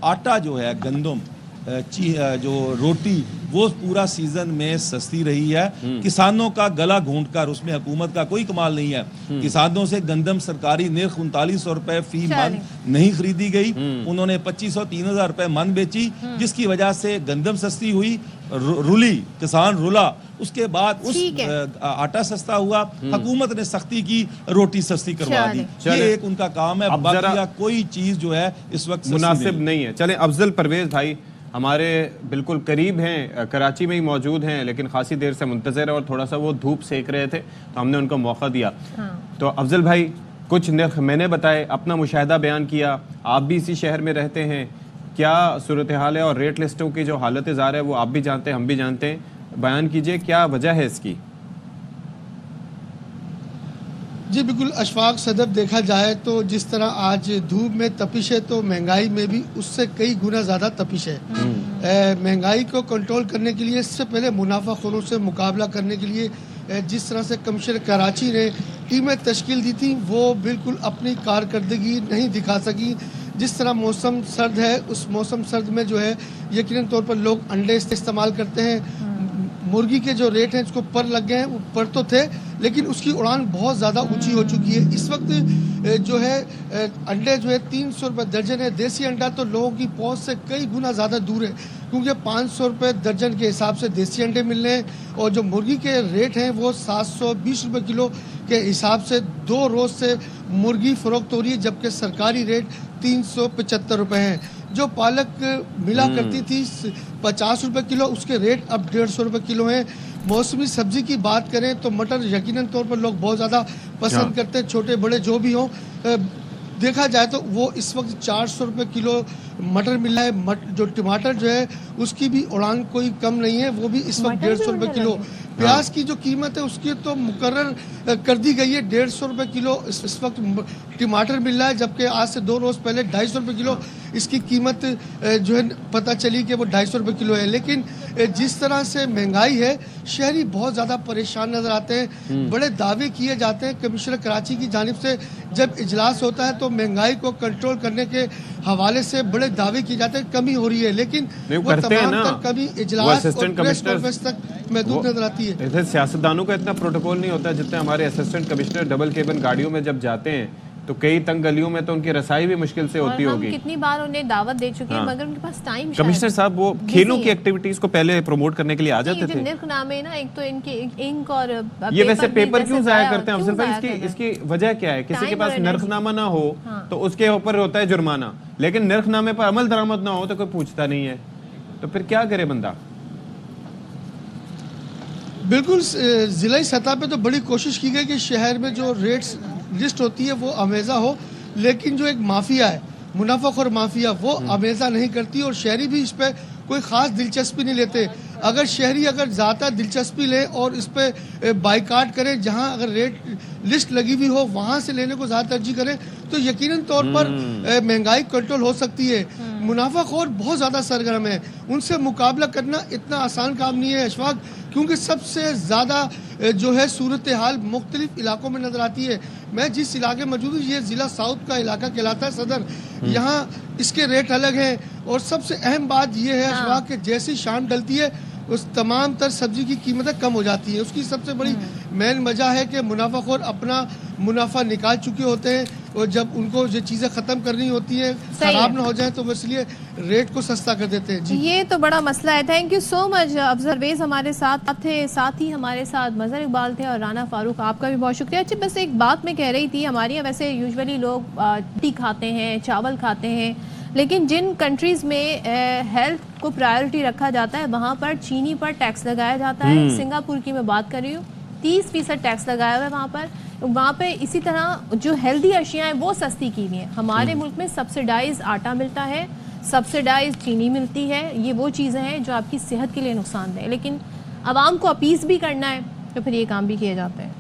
आटा जो है, गंदम, जो रोटी, वो पूरा सीजन में सस्ती रही है। किसानों का गला घूंटकर, उसमें हुकूमत का कोई कमाल नहीं है, किसानों से गंदम सरकारी निर्ख 3900 रुपए फी मन नहीं खरीदी गई, उन्होंने 2500-3000 रुपए मन बेची, जिसकी वजह से गंदम सस्ती हुई, रुली, किसान रुला, उसके बाद उस आटा सस्ता हुआ, हुकूमत ने सख्ती की, रोटी सस्ती करवा दी। ये एक उनका काम है, बाकी कोई चीज जो है इस वक्त मुनासिब नहीं है। चले, अफजल परवेज भाई हमारे बिल्कुल करीब हैं, कराची में ही मौजूद हैं, लेकिन खासी देर से मुंतज़िर है और थोड़ा सा वो धूप सेक रहे थे, तो हमने उनको मौका दिया। तो अफजल भाई, कुछ निर्ख मैंने बताए, अपना मुशाहिदा बयान किया, आप भी इसी शहर में रहते हैं, क्या सूरत हाल है और रेट लिस्टों की जो हालत ज़ाहिर है वो आप भी जानते हैं, हम भी जानते हैं, बयान कीजिए क्या वजह है इसकी। जी बिल्कुल अशफाक सदफ, देखा जाए तो जिस तरह आज धूप में तपिश है तो महंगाई में भी उससे कई गुना ज़्यादा तपिश है। महंगाई को कंट्रोल करने के लिए, इससे पहले मुनाफाखोरों से मुकाबला करने के लिए जिस तरह से कमिश्नर कराची ने टीमें तश्कील दी थी वो बिल्कुल अपनी कारकर्दगी नहीं दिखा सकी। जिस तरह मौसम सर्द है, उस मौसम सर्द में जो है यकीनन तौर पर लोग अंडे इस्तेमाल करते हैं। मुर्गी के जो रेट हैं उसको पर लग गए हैं, पर तो थे लेकिन उसकी उड़ान बहुत ज़्यादा ऊंची हो चुकी है। इस वक्त जो है अंडे जो है 300 रुपये दर्जन है। देसी अंडा तो लोगों की पहुंच से कई गुना ज़्यादा दूर है, क्योंकि 500 रुपये दर्जन के हिसाब से देसी अंडे मिल रहे हैं और जो मुर्गी के रेट हैं वो 720 रुपये किलो के हिसाब से 2 रोज़ से मुर्गी फ़रोख्त हो रही है, जबकि सरकारी रेट 375 रुपये हैं। जो पालक मिला करती थी 50 रुपये किलो, उसके रेट अब 150 रुपये किलो हैं। मौसमी सब्जी की बात करें तो मटर यकीनन तौर पर लोग बहुत ज़्यादा पसंद करते हैं, छोटे बड़े जो भी हों। देखा जाए तो वो इस वक्त 400 रुपये किलो मटर मिल रहा है। जो टमाटर जो है उसकी भी उड़ान कोई कम नहीं है, वो भी इस वक्त 150 रुपये किलो। प्याज की जो कीमत है उसकी तो मुकर्रर कर दी गई है, 150 रुपये किलो इस वक्त टमाटर मिल रहा है, जबकि आज से 2 रोज़ पहले 250 रुपये किलो इसकी कीमत जो है पता चली कि वो 250 रुपये किलो है। लेकिन जिस तरह से महंगाई है, शहरी बहुत ज़्यादा परेशान नज़र आते हैं। बड़े दावे किए जाते हैं कमिश्नर कराची की जानिब से, जब इजलास होता है तो महंगाई को कंट्रोल करने के हवाले से बड़े दावे किए जाते हैं कमी हो रही है, लेकिन वो तमाम तर कभी इजलास और प्रेस कॉन्फ्रेंस तक महदूद नजर आती है। इधर सियासतदानों का इतना प्रोटोकॉल नहीं होता जितने हमारे असिस्टेंट कमिश्नर डबल केबिन गाड़ियों में जब जाते हैं तो कई तंग गलियों में तो उनकी रसाई भी मुश्किल से होती होगी। कितनी बार उन्हें दावत दे चुके हैं, मगर उनके पास टाइम कमिश्नर साहब वो खेलों की एक्टिविटीज को पहले प्रमोट करने के लिए आ जाते थे। निर्खनामे ना, एक तो इनके इंक और ये वैसे पेपर क्यों जाया करते हैं अफजल भाई, इसकी वजह क्या है? किसी के पास नर्खनामा ना हो तो उसके ऊपर होता है जुर्माना, लेकिन नर्खनामे पर अमल दरामद ना हो तो कोई पूछता नहीं है, तो फिर क्या करे बंदा? बिल्कुल, जिला सतह पे तो बड़ी कोशिश की गई कि शहर में जो रेट्स लिस्ट होती है वो अमेज़ा हो, लेकिन जो एक माफिया है, मुनाफाखोर माफिया, वो अमेज़ा नहीं करती और शहरी भी इस पर कोई ख़ास दिलचस्पी नहीं लेते। अगर शहरी ज़्यादा दिलचस्पी ले और इस पर बाइकाट करें, जहां अगर रेट लिस्ट लगी हुई हो वहां से लेने को ज़्यादा तरजीह करें तो यकीनन तौर पर महंगाई कंट्रोल हो सकती है। मुनाफाखोर बहुत ज़्यादा सरगर्म है, उनसे मुकाबला करना इतना आसान काम नहीं है अशफाक, क्योंकि सबसे ज़्यादा जो है सूरत हाल मुख्तलिफ इलाकों में नज़र आती है। मैं जिस इलाके में मौजूद हूँ ये ज़िला साउथ का इलाका कहलाता है सदर, यहाँ इसके रेट अलग हैं। और सबसे अहम बात यह है अशफाक कि जैसी शाम डलती है उस तमाम तर सब्जी की कीमतें कम हो जाती है। उसकी सबसे बड़ी मेन वजह है कि मुनाफाखोर अपना मुनाफा निकाल चुके होते हैं और जब उनको ये चीज़ें ख़त्म करनी होती हैं, खराब ना हो जाए, तो वो इसलिए रेट को सस्ता कर देते हैं। जी, ये तो बड़ा मसला है। Thank you so much Afzal Parvez हमारे साथ थे, साथ ही हमारे साथ मजहर इकबाल थे और राना फारूक, आपका भी बहुत शुक्रिया। अच्छा, बस एक बात मैं कह रही थी, हमारे यहाँ वैसे यूजुअली लोग रोटी खाते हैं, चावल खाते हैं, लेकिन जिन कंट्रीज़ में हेल्थ को प्रायोरिटी रखा जाता है वहाँ पर चीनी पर टैक्स लगाया जाता है। सिंगापुर की मैं बात कर रही हूँ, 30% टैक्स लगाया हुआ है वहाँ पे इसी तरह जो हेल्दी अशियाँ हैं वो सस्ती की हुई हैं। हमारे मुल्क में सब्सिडाइज आटा मिलता है, सब्सिडाइज चीनी मिलती है, ये वो चीज़ें हैं जो आपकी सेहत के लिए नुकसानदेह है, लेकिन आवाम को अपीस भी करना है तो फिर ये काम भी किए जाते हैं।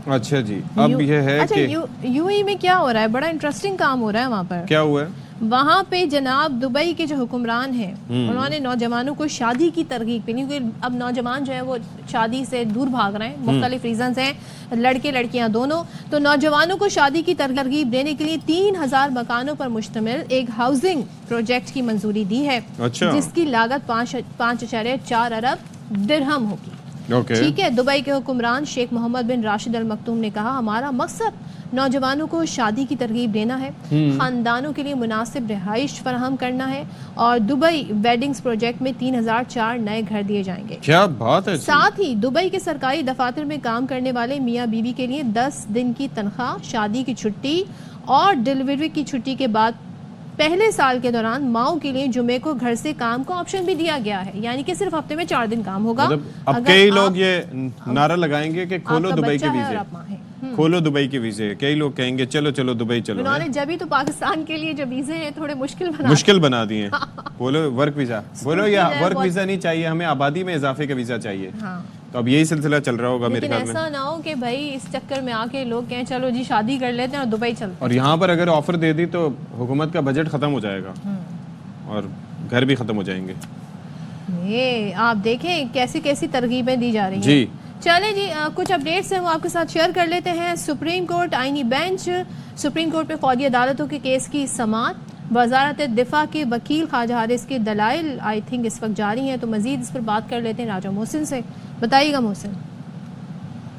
अच्छा जी, अब ये है कि यूएई में क्या हो रहा है, बड़ा इंटरेस्टिंग काम हो रहा है वहाँ पर। क्या हुआ है वहाँ पे? जनाब दुबई के जो हुक्मरान हैं उन्होंने नौजवानों को शादी की तरगीब देनी, क्योंकि अब नौजवान जो है वो शादी से दूर भाग रहे हैं, मुख्तलिफ रीजंस हैं, लड़के लड़कियां दोनों। तो नौजवानों को शादी की तरगीब देने के लिए 3000 मकानों पर मुश्तमिल एक हाउसिंग प्रोजेक्ट की मंजूरी दी है। अच्छा। जिसकी लागत 5.4 अरब दिरहम होगी। ठीक है। दुबई के हुक्मरान शेख मोहम्मद बिन राशिद अल मखतूम ने कहा, हमारा मकसद नौजवानों को शादी की तरगीब देना है, खानदानों के लिए मुनासिब रिहाइश फराहम करना है और दुबई वेडिंग्स प्रोजेक्ट में 3004 नए घर दिए जाएंगे। क्या बात है। साथ ही दुबई के सरकारी दफातर में काम करने वाले मियाँ बीवी के लिए 10 दिन की तनख्वाह, शादी की छुट्टी और डिलीवरी की छुट्टी के बाद पहले साल के दौरान माओ के लिए जुमे को घर से काम का ऑप्शन भी दिया गया है, यानी कि सिर्फ हफ्ते में 4 दिन काम होगा। अब कई लोग ये नारा लगाएंगे कि खोलो दुबई के वीजे, खोलो दुबई के वीजे। कई लोग कहेंगे चलो चलो दुबई चलो। उन्होंने जब ही तो पाकिस्तान के लिए जो वीजे हैं थोड़े मुश्किल बना दिए हैं। बोलो वर्क वीजा, बोलो या वर्क वीजा नहीं चाहिए हमें, आबादी में इजाफे का वीजा चाहिए। तो अब यही सिलसिला चल रहा होगा मेरे लेकिन ख्याल में। ऐसा ना हो कि भाई इस चक्कर में आके लोग कहें चलो जी शादी कर लेते हैं और दुबई चलते और यहाँ पर अगर ऑफर दे दी तो हुकूमत का बजट ख़त्म हो जाएगा और घर भी ख़त्म हो जाएंगे। हैं। ये आप देखें कैसी कैसी तरकीबें दी जा रही हैं। जी चले जी, कुछ अपडेट्स हैं वो आपके साथ शेयर कर लेते हैं। सुप्रीम कोर्ट आईनी बेंच, सुप्रीम कोर्ट में फौजी अदालतों के केस की समाअत। वजारत दिफा के वकील ख्वाजा हारिस के दलाइल आई थिंक इस वक्त जारी हैं, तो मजीद इस पर बात कर लेते हैं राजा मोहसिन से। बताइएगा मोहसिन।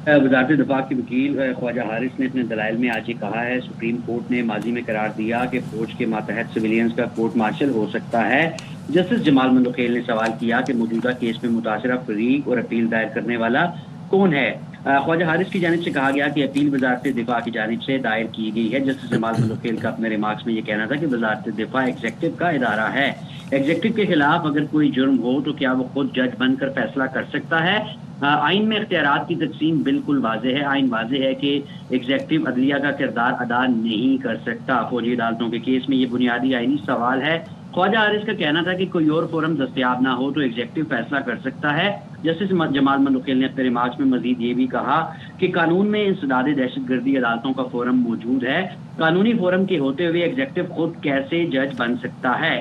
वजारत दिफा के वकील ख्वाजा हारिस ने अपने दलाइल में आज ये कहा है, सुप्रीम कोर्ट ने माजी में करार दिया कि फौज के मातहत सिविलियंस का कोर्ट मार्शल हो सकता है। जस्टिस जमाल मंदोखेल ने सवाल किया कि मौजूदा केस में मुतासरा फरीक और अपील दायर करने वाला कौन है। ख्वाजा हारिस की जानिब से कहा गया कि अपील वजारत दिफा की जानिब से दायर की गई है। जस्टिस जमाल मंदोखेल का अपने रिमार्क्स में ये कहना था कि वजारत दिफा एग्जेक्टिव का इदारा है, एग्जेक्टिव के खिलाफ अगर कोई जुर्म हो तो क्या वो खुद जज बनकर फैसला कर सकता है। आइन में इख्तियारात की तकसीम बिल्कुल वाज़ेह है। आइन वाज़ेह है कि एग्जेक्टिव अदलिया का किरदार अदा नहीं कर सकता। फौजी अदालतों के केस में ये बुनियादी आइनी सवाल है। ख्वाजा हारिस का कहना था कि कोई और फोरम दस्तयाब ना हो तो एग्जेक्टिव फैसला कर सकता है। जस्टिस जमाल मंदोखेल ने अपने रिमार्क्स में मजीद ये भी कहा कि कानून में इंसदाद दहशतगर्दी अदालतों का फोरम मौजूद है। कानूनी फोरम के होते हुए एग्जेक्टिव खुद कैसे जज बन सकता है।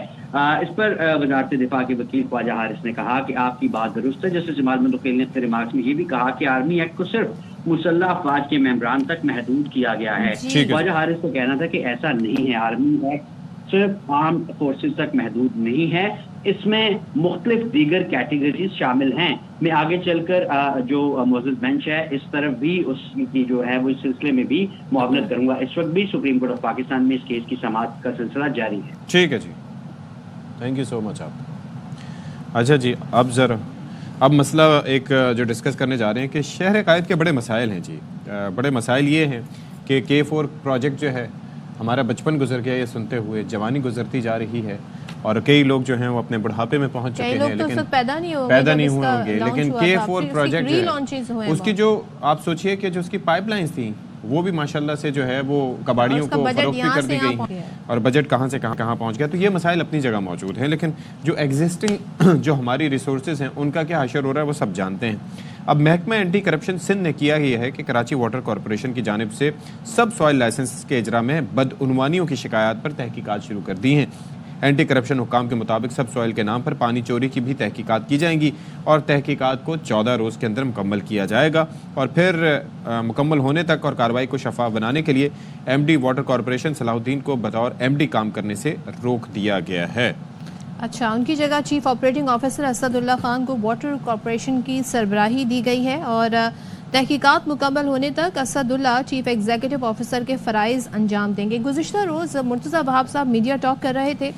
इस पर वजारत दिफा के वकील ख्वाजा हारिस ने कहा कि आपकी बात दुरुस्त है। जस्टिस जमाल मंदोखेल ने अपने रिमार्क्स में ये भी कहा कि आर्मी एक्ट को सिर्फ मुसल्लह अफवाज के मेंबरान तक महदूद किया गया है। ख्वाजा हारिस को कहना था कि ऐसा नहीं है, आर्मी एक्ट सिर्फ आर्म फोर्सेस तक महदूद नहीं है, इसमें मुख्तलिफ दीगर कैटेगरीज शामिल हैं। मैं आगे चलकर जो मोअज़्ज़ज़ बेंच है इस तरफ भी उसकी जो है वो इस सिलसिले में भी मुआवनत करूंगा। इस वक्त भी सुप्रीम कोर्ट ऑफ पाकिस्तान में इस केस की समाअत का सिलसिला जारी है। ठीक है जी, थैंक यू सो मच आप। अच्छा जी, अब मसला एक जो डिस्कस करने जा रहे हैं कि शहर कायद के बड़े मसाइल हैं जी। बड़े मसाइल ये हैं कि K4 प्रोजेक्ट जो है हमारा बचपन गुजर गया ये सुनते हुए, जवानी गुजरती जा रही है और कई लोग जो हैं वो अपने बुढ़ापे में पहुंच चुके हैं, लेकिन पैदा नहीं हुए होंगे। लेकिन K4 प्रोजेक्ट उसकी जो आप सोचिए कि जो उसकी पाइपलाइंस थी वो भी माशाल्लाह से जो है वो कबाड़ियों को फरोख्त कर दी गई और बजट कहाँ से कहाँ पहुँच गया। तो ये मसाइल अपनी जगह मौजूद हैं, लेकिन जो एग्जिस्टिंग जो हमारी रिसोर्सेज हैं उनका क्या हशर हो रहा है वो सब जानते हैं। अब महकमा एंटी करप्शन सिंध ने किया ये है कि कराची वाटर कॉरपोरेशन की जानिब से सब सॉइल लाइसेंस के इजरा में बदउनवानियों की शिकायत पर तहकीकात शुरू कर दी हैं। एंटी करप्शन हुक्काम के मुताबिक सब सॉइल के नाम पर पानी चोरी की भी तहकीकात की जाएंगी और तहकीकात को 14 रोज़ के अंदर मुकम्मल किया जाएगा और फिर मुकम्मल होने तक और कार्रवाई को शफाफ बनाने के लिए MD वाटर कॉरपोरेशन सलाहुद्दीन को बतौर MD काम करने से रोक दिया गया है। अच्छा, उनकी जगह chief operating officer Asadullah Khan को वाटर कॉरपोरेशन की सरबराही दी गई है और तहकीकात मुकम्मल होने तक असदुल्ला चीफ एग्जीक्यूटिव ऑफिसर के फ़राइज़ अंजाम देंगे। गुज़िश्ता रोज़ मुर्तज़ा वहाब साहब मीडिया टॉक कर रहे थे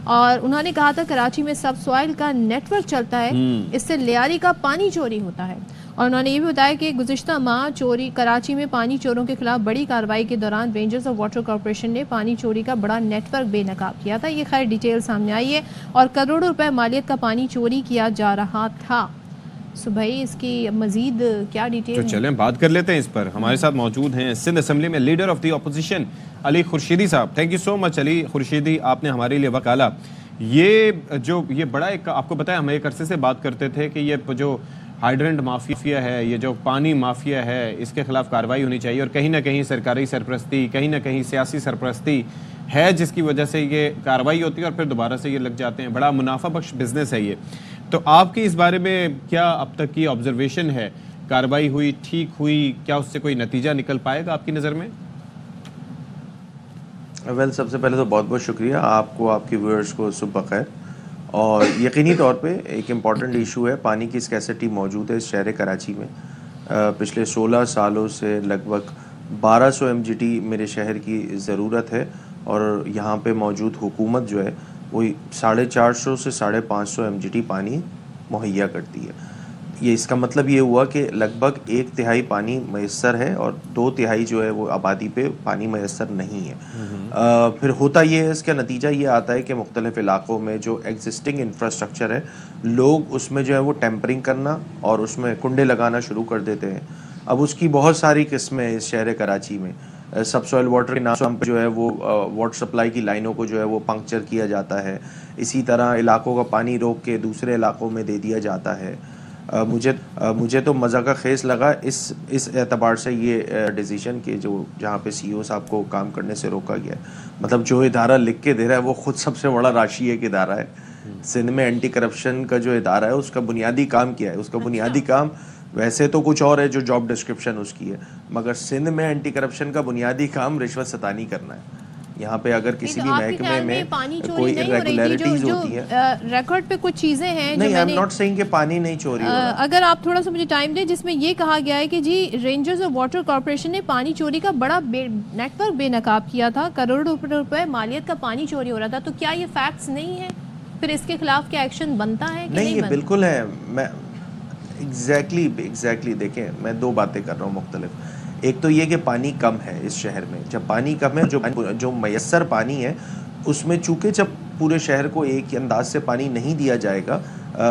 और उन्होंने कहा था कराची में सब सॉइल का नेटवर्क चलता है, इससे लियारी का पानी चोरी होता है। और उन्होंने ये भी बताया कि गुज़िश्ता माह चोरी कराची में पानी चोरों के खिलाफ बड़ी कार्रवाई के दौरान रेंजर्स ऑफ वाटर कॉरपोरेशन ने पानी चोरी का बड़ा नेटवर्क बेनकाब किया था। ये खैर डिटेल सामने आई है और करोड़ों रुपए मालियत का पानी चोरी किया जा रहा था। सो भाई इसकी मजीद क्या डिटेल तो चलें बात कर लेते हैं इस पर। हमारे साथ मौजूद हैं सिंध असेंबली में leader of the opposition Ali Khurshidi Sahab. Thank you so much Ali Khurshidi, आपने हमारे लिए वक्त डाला। ये बड़ा एक आपको पता है हम एक अरसे से बात करते थे कि ये जो हाइड्रेंट माफिया है, ये जो पानी माफिया है, इसके खिलाफ कार्रवाई होनी चाहिए और कहीं ना कहीं सरकारी सरपरस्ती, कहीं ना कहीं सियासी सरपरस्ती है जिसकी वजह से ये कार्रवाई होती है और फिर दोबारा से ये लग जाते हैं। बड़ा मुनाफा बख्श बिजनेस है ये। तो आपकी इस बारे में क्या अब तक की ऑब्जर्वेशन है? कार्रवाई हुई, ठीक हुई, क्या उससे कोई नतीजा निकल पाएगा आपकी नज़र में? सबसे पहले तो बहुत बहुत शुक्रिया आपको, आपके व्यूअर्स को सुबह बखैर। और यकीनी तौर पे एक इम्पॉर्टेंट इशू है, पानी की स्कैसिटी मौजूद है इस शहर कराची में। पिछले 16 सालों से लगभग 1200 MGT मेरे शहर की ज़रूरत है और यहाँ पे मौजूद हुकूमत जो है वो 450 से 550 MGT पानी मुहैया करती है। ये इसका मतलब ये हुआ कि लगभग 1/3 पानी मैसर है और 2/3 जो है वो आबादी पे पानी मैसर नहीं है। फिर होता ये है, इसका नतीजा ये आता है कि मुख्तलिफ इलाक़ों में जो एग्जिस्टिंग इंफ्रास्ट्रक्चर है लोग उसमें जो है वो टेम्परिंग करना और उसमें कुंडे लगाना शुरू कर देते हैं। अब उसकी बहुत सारी किस्में हैं इस शहर कराची में। सब सॉइल वाटर के नाम पर जो है वो वाटर सप्लाई की लाइनों को जो है वो पंक्चर किया जाता है। इसी तरह इलाकों का पानी रोक के दूसरे इलाकों में दे दिया जाता है। मुझे तो मज़ा का खेस लगा इस एतबार से ये डिसीजन के जो जहाँ पे सीईओ साहब को काम करने से रोका गया है। मतलब जो इदारा लिख के दे रहा है वो खुद सबसे बड़ा राशि एक इदारा है। सिंध में एंटी करप्शन का जो इदारा है उसका बुनियादी काम क्या है? उसका बुनियादी काम वैसे तो कुछ और है जो जॉब डिस्क्रिप्शन उसकी है, मगर सिंध में एंटी करप्शन का बुनियादी काम रिश्वत सतानी करना है। यहाँ पे अगर किसी भी महकमे में कोई इरेगुलरिटीज होती है, रिकॉर्ड पे कुछ चीजें हैं नहीं, आई एम नॉट सेइंग कि पानी नहीं चोरी हो रहा। अगर आप थोड़ा सा मुझे टाइम दें, जिसमें ये कहा गया है कि जी रेंजर्स और वाटर कॉर्पोरेशन ने पानी चोरी का बड़ा नेटवर्क बेनकाब किया था, करोड़ों रुपए मालियत का पानी चोरी हो रहा था। तो क्या ये फैक्ट्स नहीं है? फिर इसके खिलाफ क्या एक्शन बनता है कि नहीं? ये बिल्कुल है। मैं एग्जैक्टली देखें, मैं दो बातें कर रहा हूँ मुख्तलिफ। एक तो ये कि पानी कम है इस शहर में। जब पानी कम है, जो मैसर पानी है उसमें चूँकि जब पूरे शहर को एक ही अंदाज से पानी नहीं दिया जाएगा,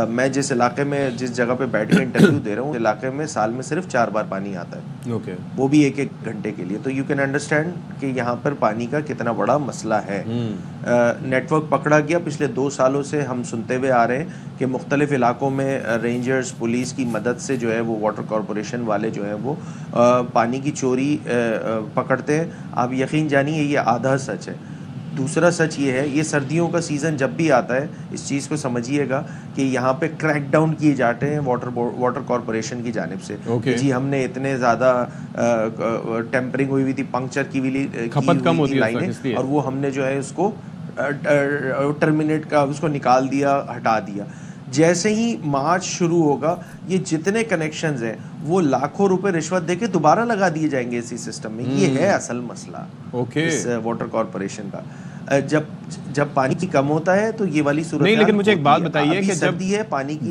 मैं जिस इलाके में जिस जगह पे बैठ के इंटरव्यू दे रहा हूँ, इलाके में साल में सिर्फ 4 बार पानी आता है। ओके। वो भी 1-1 घंटे के लिए। तो यू कैन अंडरस्टैंड कि यहाँ पर पानी का कितना बड़ा मसला है। नेटवर्क पकड़ा गया। पिछले 2 सालों से हम सुनते हुए आ रहे हैं कि मुख्तलिफ इलाकों में रेंजर्स पुलिस की मदद से जो है वो वाटर कॉरपोरेशन वाले जो है वो पानी की चोरी पकड़ते हैं। आप यकीन जानिए ये आधा सच है। दूसरा सच ये है, ये सर्दियों का सीज़न जब भी आता है, इस चीज़ को समझिएगा कि यहाँ पे क्रैक डाउन किए जाते हैं वाटर कॉरपोरेशन की जानिब से। जी हमने इतने ज़्यादा टेम्परिंग हुई थी, पंक्चर की हुई खपत कम होती है लाइनें, और वो हमने जो है उसको टर्मिनेट का उसको निकाल दिया, हटा दिया। जैसे ही मार्च शुरू होगा, ये जितने कनेक्शंस हैं वो लाखों रुपए रिश्वत देके दोबारा लगा दिए जाएंगे इसी सिस्टम में। ये है असल मसला इस वाटर कॉरपोरेशन का। जब पानी कम होता है तो ये वाली सूरत नहीं। लेकिन मुझे एक बात बताइए कि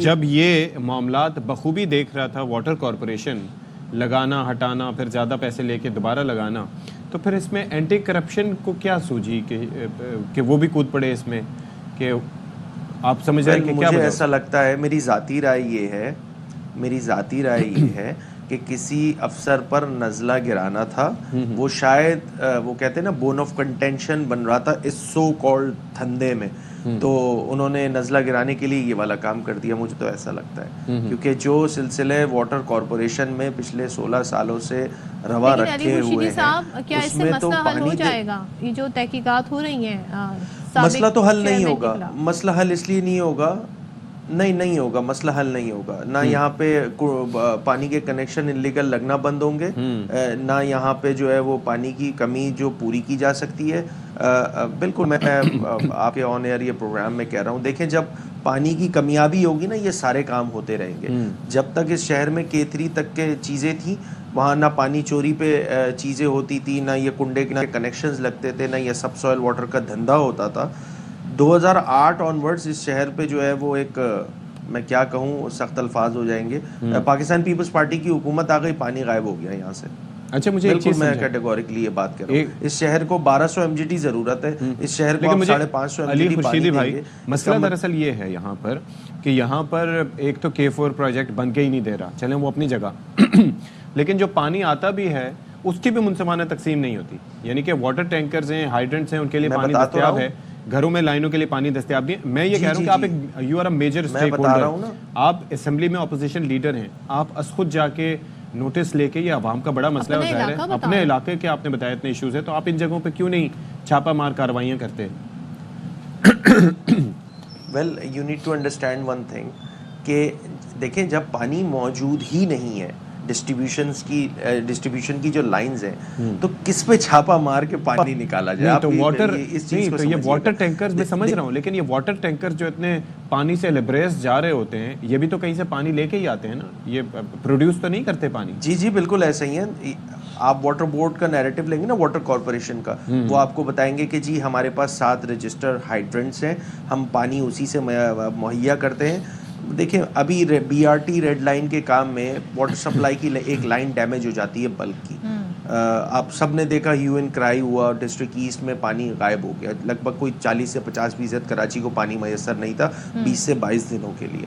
जब ये मामलात बखूबी देख रहा था वाटर कॉरपोरेशन, लगाना हटाना, फिर ज़्यादा पैसे लेके दोबारा लगाना, तो फिर इसमें एंटी करप्शन को क्या सूझी कि वो भी कूद पड़े इसमें? कि आप समझ रहे हैं कि क्या? मुझे ऐसा लगता है, मेरी ज़ाती राय ये है कि किसी अफसर पर नज़ला गिराना था। वो शायद वो कहते हैं ना, बोन ऑफ कंटेंशन बन रहा था इस सो कॉल्ड धंधे में, तो उन्होंने नज़ला गिराने के लिए ये वाला काम कर दिया। मुझे तो ऐसा लगता है, क्योंकि जो सिलसिले वाटर कॉरपोरेशन में पिछले 16 सालों से रवा रखे हुए हैं, क्या इससे मसला हल हो जाएगा? ये जो तहकीकात हो रही हैं, मसला तो हल नहीं होगा। मसला हल इसलिए नहीं होगा, नहीं होगा, मसला हल नहीं होगा ना। यहाँ पे पानी के कनेक्शन इलीगल लगना बंद होंगे, ना यहाँ पे जो है वो पानी की कमी जो पूरी की जा सकती है। बिल्कुल मैं आपके ऑन एयर ये प्रोग्राम में कह रहा हूँ, देखें जब पानी की कमियाबी होगी ना, ये सारे काम होते रहेंगे। जब तक इस शहर में K3 तक के चीज़ें थी, वहाँ ना पानी चोरी पे चीज़ें होती थी, ना ये कुंडे के कनेक्शंस लगते थे, ना ये सब सॉइल वाटर का धंधा होता था। 2008 ऑनवर्ड्स इस शहर पे जो है वो एक, मैं क्या कहूँ, सख्त अल्फाज हो जाएंगे, पाकिस्तान पीपल्स पार्टी की हुकूमत आ गई, पानी गायब हो गया यहाँ से। अच्छा, मुझे एक चीज़ मैं कैटेगोरिकली ये बात कर रहा हूँ, इस शहर को 1200 MGT ज़रूरत है, इस शहर को 550 MGT पानी भाई। मसला दरअसल ये है यहाँ पर कि यहाँ पर एक तो K4 प्रोजेक्ट बन के ही नहीं दे रहा, चलें वो अपनी जगह लेकिन जो पानी आता भी है उसकी भी मुनसिफाना तकसीम नहीं होती। यानी कि वाटर टैंकर्स हैं, हाइड्रेंट्स हैं, उनके लिए पानी दस्तयाब है, घरों में लाइनों के लिए पानी दस्तयाब नहीं है। मैं ये कह रहा हूँ कि आप एक you are a major stake holder, आप असेंबली में अपोजिशन लीडर हैं, आप खुद जाके नोटिस लेके, ये आवाम का बड़ा मसला है, जाहिर है अपने इलाके के आपने बताया इतने इश्यूज है, तो आप इन जगहों पे क्यों नहीं छापा मार कार्रवाइयाँ करते? Well you need to understand one thing कि देखें, जब पानी मौजूद ही नहीं है, डिस्ट्रीब्यूशन की जो लाइंस हैं, तो किस पे छापा मार के पानी निकाला जाए? तो वाटर इस चीज को, ये वाटर टैंकर्स मैं समझ रहा हूँ, लेकिन ये वाटर टैंकर जो इतने पानी से लेबरेस जा रहे होते हैं, ये भी तो कहीं से पानी लेके ही आते हैं ना, ये प्रोड्यूस तो नहीं करते पानी। जी बिल्कुल ऐसा ही है। आप वाटर बोर्ड का नैरेटिव लेंगे ना, वाटर कॉरपोरेशन का, वो आपको बताएंगे कि जी हमारे पास 7 रजिस्टर हाइड्रेंट्स हैं, हम पानी उसी से मुहैया करते हैं। देखिए अभी BRT रेड लाइन के काम में वाटर सप्लाई की एक लाइन डैमेज हो जाती है बल्क की। आप सब ने देखा, ह्यू एंड क्राई हुआ, डिस्ट्रिक्ट ईस्ट में पानी गायब हो गया। लगभग कोई 40 से 50% कराची को पानी मैसर नहीं था 20 से 22 दिनों के लिए।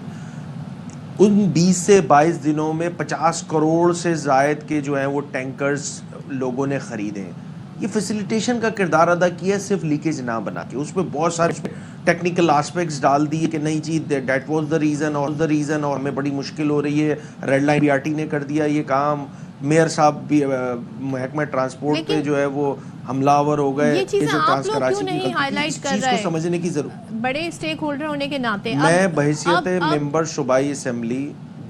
उन 20 से 22 दिनों में 50 करोड़ से ज़ायद के जो हैं वो टैंकर्स लोगों ने ख़रीदे हैं। ये फैसिलिटेशन का किरदार अदा किया, सिर्फ लीकेज ना बना के, उसमें बहुत सारे टेक्निकल एस्पेक्ट्स डाल दिए कि नहीं जी दैट वाज द रीज़न और हमें बड़ी मुश्किल हो रही है, रेड लाइन बीआरटी ने कर दिया ये काम, मेयर साहब भी महकमा ट्रांसपोर्ट पे जो है वो हमलावर हो गए। ये चीजें आप लोग क्यों की नहीं हाईलाइट कर चीज रहे को समझने की जरूरत, बड़े स्टेक होल्डर होने के नाते मैं बहैसियत मेंबर सूबाई असेंबली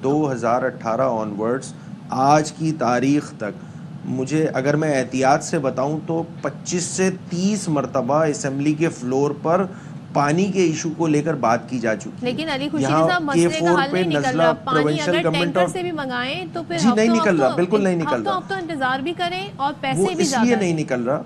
2018 ऑनवर्ड्स आज की तारीख तक, मुझे अगर मैं एहतियात से बताऊं तो 25 से 30 मरतबा असेंबली के फ्लोर पर पानी के इशू को लेकर बात की जा चुकी है। लेकिन अली खुशी साहब मसले का हल नहीं निकल रहा। पानी अगर टैंकर से भी मंगाएं तो फिर जी नहीं निकल रहा, बिल्कुल नहीं निकल रहा। तो इंतजार भी करें और पैसे भी ज्यादा इसलिए नहीं निकल रहा।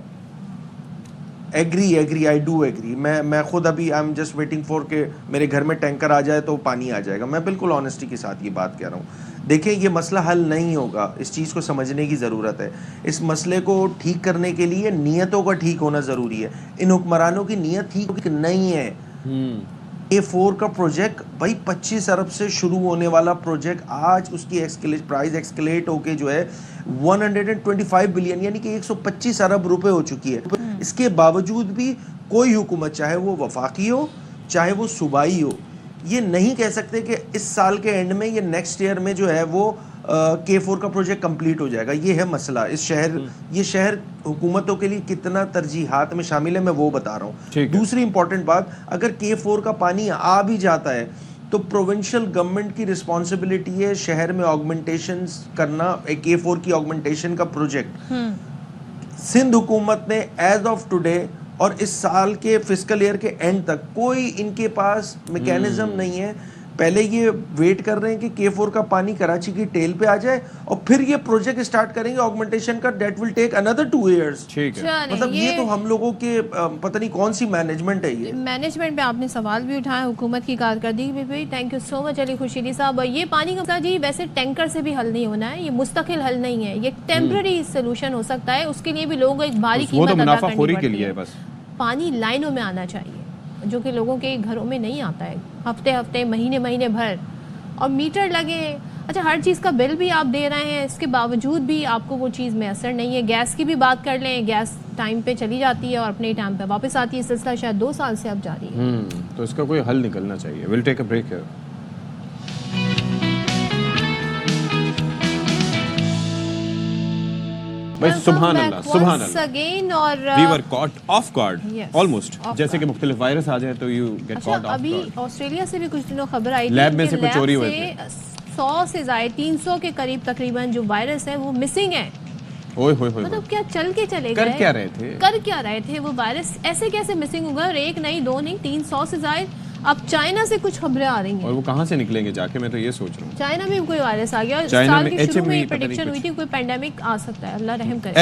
Agree I do agree. मैं खुद अभी I am just waiting for के मेरे घर में टैंकर आ जाए तो पानी आ जाएगा। मैं बिल्कुल ऑनेस्टी के साथ ये बात कह रहा हूँ। देखिए ये मसला हल नहीं होगा, इस चीज़ को समझने की ज़रूरत है। इस मसले को ठीक करने के लिए नीयतों का ठीक होना ज़रूरी है। इन हुक्मरानों की नीयत ठीक नहीं है। A4 का प्रोजेक्ट भाई 25 अरब से शुरू होने वाला प्रोजेक्ट आज उसकी प्राइस एक्सकेलेट होके जो है 125 बिलियन यानी कि 125 अरब रुपए हो चुकी है। इसके बावजूद भी कोई हुकूमत, चाहे वो वफाकी हो चाहे वो सूबाई हो, ये नहीं कह सकते कि इस साल के एंड में या नेक्स्ट ईयर में जो है वो K4 का प्रोजेक्ट कंप्लीट हो जाएगा। ये है मसला। ये शहर हुकूमतों के लिए कितना तरजीहात में शामिल है मैं वो बता रहा हूँ। दूसरी इंपॉर्टेंट बात, अगर K4 का पानी आ भी जाता है तो प्रोविंशियल गवर्नमेंट की रिस्पॉन्सिबिलिटी है शहर में ऑगमेंटेशन करना, K4 की ऑगमेंटेशन का प्रोजेक्ट। सिंध हुकूमत ने एज ऑफ टुडे और इस साल के फिस्कल ईयर के एंड तक कोई इनके पास मैकेनिज्म नहीं है। पहले ये वेट कर रहे हैं कि K4 का पानी कराची की टेल पे आ जाए और फिर ये प्रोजेक्ट स्टार्ट करेंगे ऑगमेंटेशन का। That will take another 2 years. ठीक है, मतलब ये तो हम लोगों के पता नहीं कौन सी मैनेजमेंट है। ये मैनेजमेंट पे आपने सवाल भी उठाया, हुकूमत की कारकर्दगी भी हुई। Thank you so much Ali Khurshidi साहब। ये पानी का मसला जी वैसे टैंकर से भी हल नहीं होना है, ये मुस्तकिल हल नहीं है, ये टेम्पररी सोल्यूशन हो सकता है। उसके लिए भी लोगों को एक भारी कीमत अदा करनी पड़ती है। पानी लाइनों में आना चाहिए जो कि लोगों के घरों में नहीं आता है, हफ्ते हफ्ते महीने भर, और मीटर लगे। अच्छा, हर चीज़ का बिल भी आप दे रहे हैं, इसके बावजूद भी आपको वो चीज़ में असर नहीं है। गैस की भी बात कर लें, गैस टाइम पे चली जाती है और अपने टाइम पे वापस आती है। सिलसिला शायद 2 साल से अब जारी है। तो इसका कोई हल निकलना चाहिए। Will take a break here. भाई सुभान अल्लाह अगेन। और we were caught off guard almost, जैसे कि मुख्तलिफ वायरस आ जाए तो you get caught off guard. अभी ऑस्ट्रेलिया से भी कुछ दिनों खबर आई लैब में से कुछ चोरी हुए थे। 100 से ज्यादा 300 के करीब तकरीबन जो वायरस है वो मिसिंग है। ओए होए होए, मतलब क्या चल के चले गए, कर क्या रहे थे वो वायरस, ऐसे कैसे मिसिंग हो गए? और एक नहीं, 2 नहीं, 300 से ज्यादा। अब चाइना से कुछ खबरें आ रही हैं, और वो कहाँ से निकलेंगे जाके, मैं तो ये सोच रहा हूँ। चाइना में कोई वायरस आ गया। साल के शुरू में प्रेडिक्शन हुई थी कोई पेंडेमिक आ सकता है, अल्लाह रहम करे।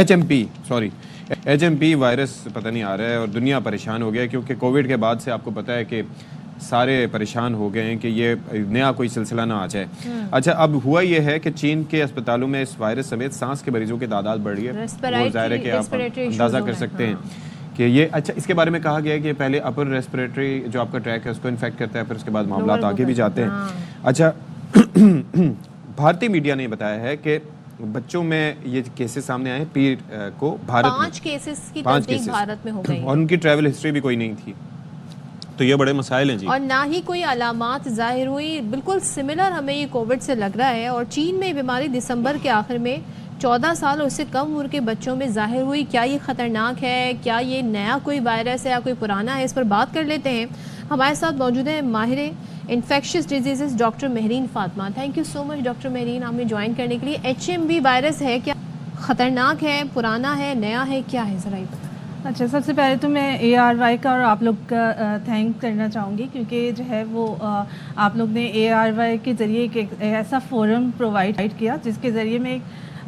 HMP वायरस पता नहीं आ रहा है और दुनिया परेशान हो गया है, क्योंकि कोविड के बाद से आपको पता है कि सारे परेशान हो गए हैं कि ये नया कोई सिलसिला ना आ जाए। अच्छा, अब हुआ ये है कि चीन के अस्पतालों में इस वायरस समेत सांस के मरीजों की तादाद बढ़ रही है। वो जाहिर है कि आप अंदाजा कर सकते हैं कि ये। अच्छा, इसके बारे में कहा गया है कि पहले अपर रेस्पिरेटरी जो आपका ट्रैक है उसको इन्फेक्ट करता है, फिर उसके बाद मामला आगे भी जाते हैं। अच्छा, भारतीय मीडिया ने बताया है कि बच्चों में ये केसेस सामने आए पीर को भारत 5 केसेस की तस्दीक भारत में हो गई और उनकी ट्रैवल हिस्ट्री भी कोई नहीं थी। तो ये बड़े मसाइल हैं जी। और ना ही कोई अलामात जाहिर हुई। बिल्कुल सिमिलर हमें ये कोविड से लग रहा है। और चीन में बीमारी दिसंबर के आखिर में 14 साल और उससे कम उम्र के बच्चों में जाहिर हुई। क्या ये ख़तरनाक है, क्या ये नया कोई वायरस है या कोई पुराना है, इस पर बात कर लेते हैं। हमारे साथ मौजूद है माहिर infectious disease doctor Mehreen Fatima. Thank you so much doctor Mehreen हमें ज्वाइन करने के लिए। HMV वायरस है, क्या ख़तरनाक है, पुराना है, नया है, क्या है, ज़रा बताइए। अच्छा, सबसे पहले तो मैं ARY का और आप लोग का थैंक करना चाहूँगी, क्योंकि जो है वो आप लोग ने ARY के ज़रिए एक ऐसा फोरम प्रोवाइड किया जिसके ज़रिए में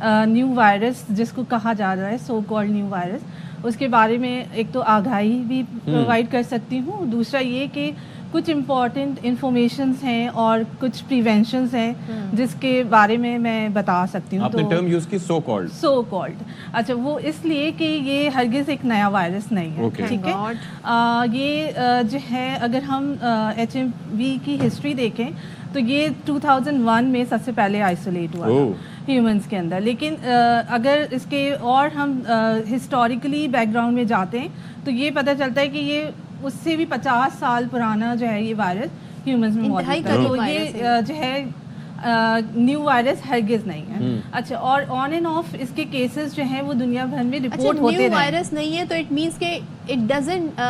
न्यू वायरस जिसको कहा जा रहा है सो कॉल्ड न्यू वायरस, उसके बारे में एक तो आगाही भी प्रोवाइड कर सकती हूँ। दूसरा ये कि कुछ इम्पॉर्टेंट इंफॉर्मेशंस हैं और कुछ प्रिवेंशंस हैं जिसके बारे में मैं बता सकती हूँ। आपने टर्म यूज़ की सो कॉल्ड। अच्छा, वो इसलिए कि ये हरगिज़ एक नया वायरस नहीं है। ठीक है। ये जो है अगर हम HMV की हिस्ट्री देखें तो ये 2001 में सबसे पहले आइसोलेट हुआ ह्यूमंस के अंदर। लेकिन अगर इसके और हम हिस्टोरिकली बैकग्राउंड में जाते हैं तो ये पता चलता है कि ये उससे भी 50 साल पुराना जो है ये वायरस ह्यूमंस में मौजूद है, तो ये जो है न्यू वायरस हरगिज नहीं है। अच्छा, और ऑन एंड ऑफ इसके केसेस जो हैं वो दुनिया भर में रिपोर्ट होते रहे। न्यू वायरस नहीं है तो इट मींस के it doesn't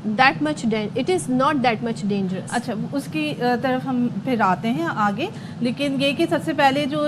that much, it is not that much dangerous. अच्छा, उसकी तरफ हम फिर आते हैं आगे, लेकिन ये कि सबसे पहले जो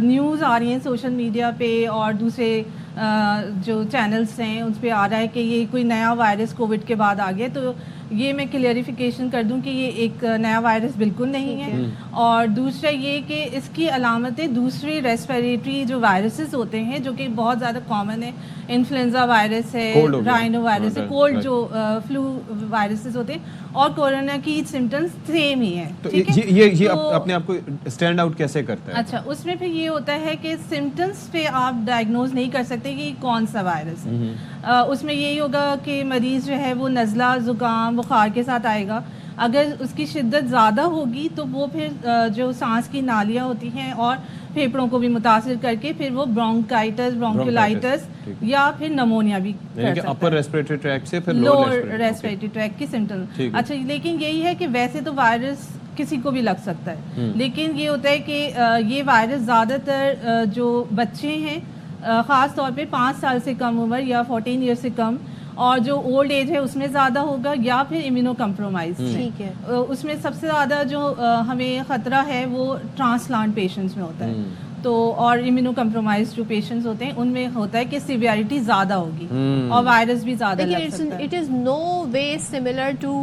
न्यूज़ आ रही हैं सोशल मीडिया पे और दूसरे जो चैनल्स हैं उस पर आ रहा है कि ये कोई नया वायरस कोविड के बाद आ गया, तो ये मैं क्लियरिफिकेशन कर दूं कि ये एक नया वायरस बिल्कुल नहीं है। और दूसरा ये कि इसकी अलामतें दूसरे रेस्पिरेटरी जो वायरसेस होते हैं जो कि बहुत ज़्यादा कॉमन है, इन्फ्लुएंजा वायरस है, राइनो वायरस है, कोल्ड जो फ्लू वायरसेस होते हैं, और कोरोना की सिम्टम्स सेम ही है। तो ये अपने आप को स्टैंड आउट कैसे करता है? अच्छा, उसमें फिर ये होता है कि सिम्टम्स पे आप डायग्नोज नहीं कर सकते कि कौन सा वायरस है। उसमें यही होगा कि मरीज़ जो है वो नज़ला, ज़ुकाम, बुखार के साथ आएगा। अगर उसकी शिद्दत ज़्यादा होगी तो वो फिर जो सांस की नालियाँ होती हैं और फेफड़ों को भी मुतासिर करके फिर वो ब्रोंकाइटिस, ब्रोंकोलाइटिस या फिर नमोनिया भी कर सकता है। अपर रेस्पिरेटरी ट्रैक्ट से फिर लोअर रेस्पिरेटरी ट्रैक्ट की सिम्टम्स। अच्छा, लेकिन यही है कि वैसे तो वायरस किसी को भी लग सकता है, लेकिन ये होता है कि ये वायरस ज़्यादातर जो बच्चे हैं, ख़ास तौर पे 5 साल से कम उम्र या 14 ईयर से कम, और जो ओल्ड एज है उसमें ज़्यादा होगा, या फिर इम्यूनो कम्प्रोमाइज। ठीक है, उसमें सबसे ज़्यादा जो हमें ख़तरा है वो ट्रांसप्लांट पेशेंट्स में होता है। तो और इम्यूनो कम्प्रोमाइज जो पेशेंट्स होते हैं उनमें होता है कि सिवियरिटी ज़्यादा होगी और वायरस भी ज़्यादा लग सकता है। It is no way similar to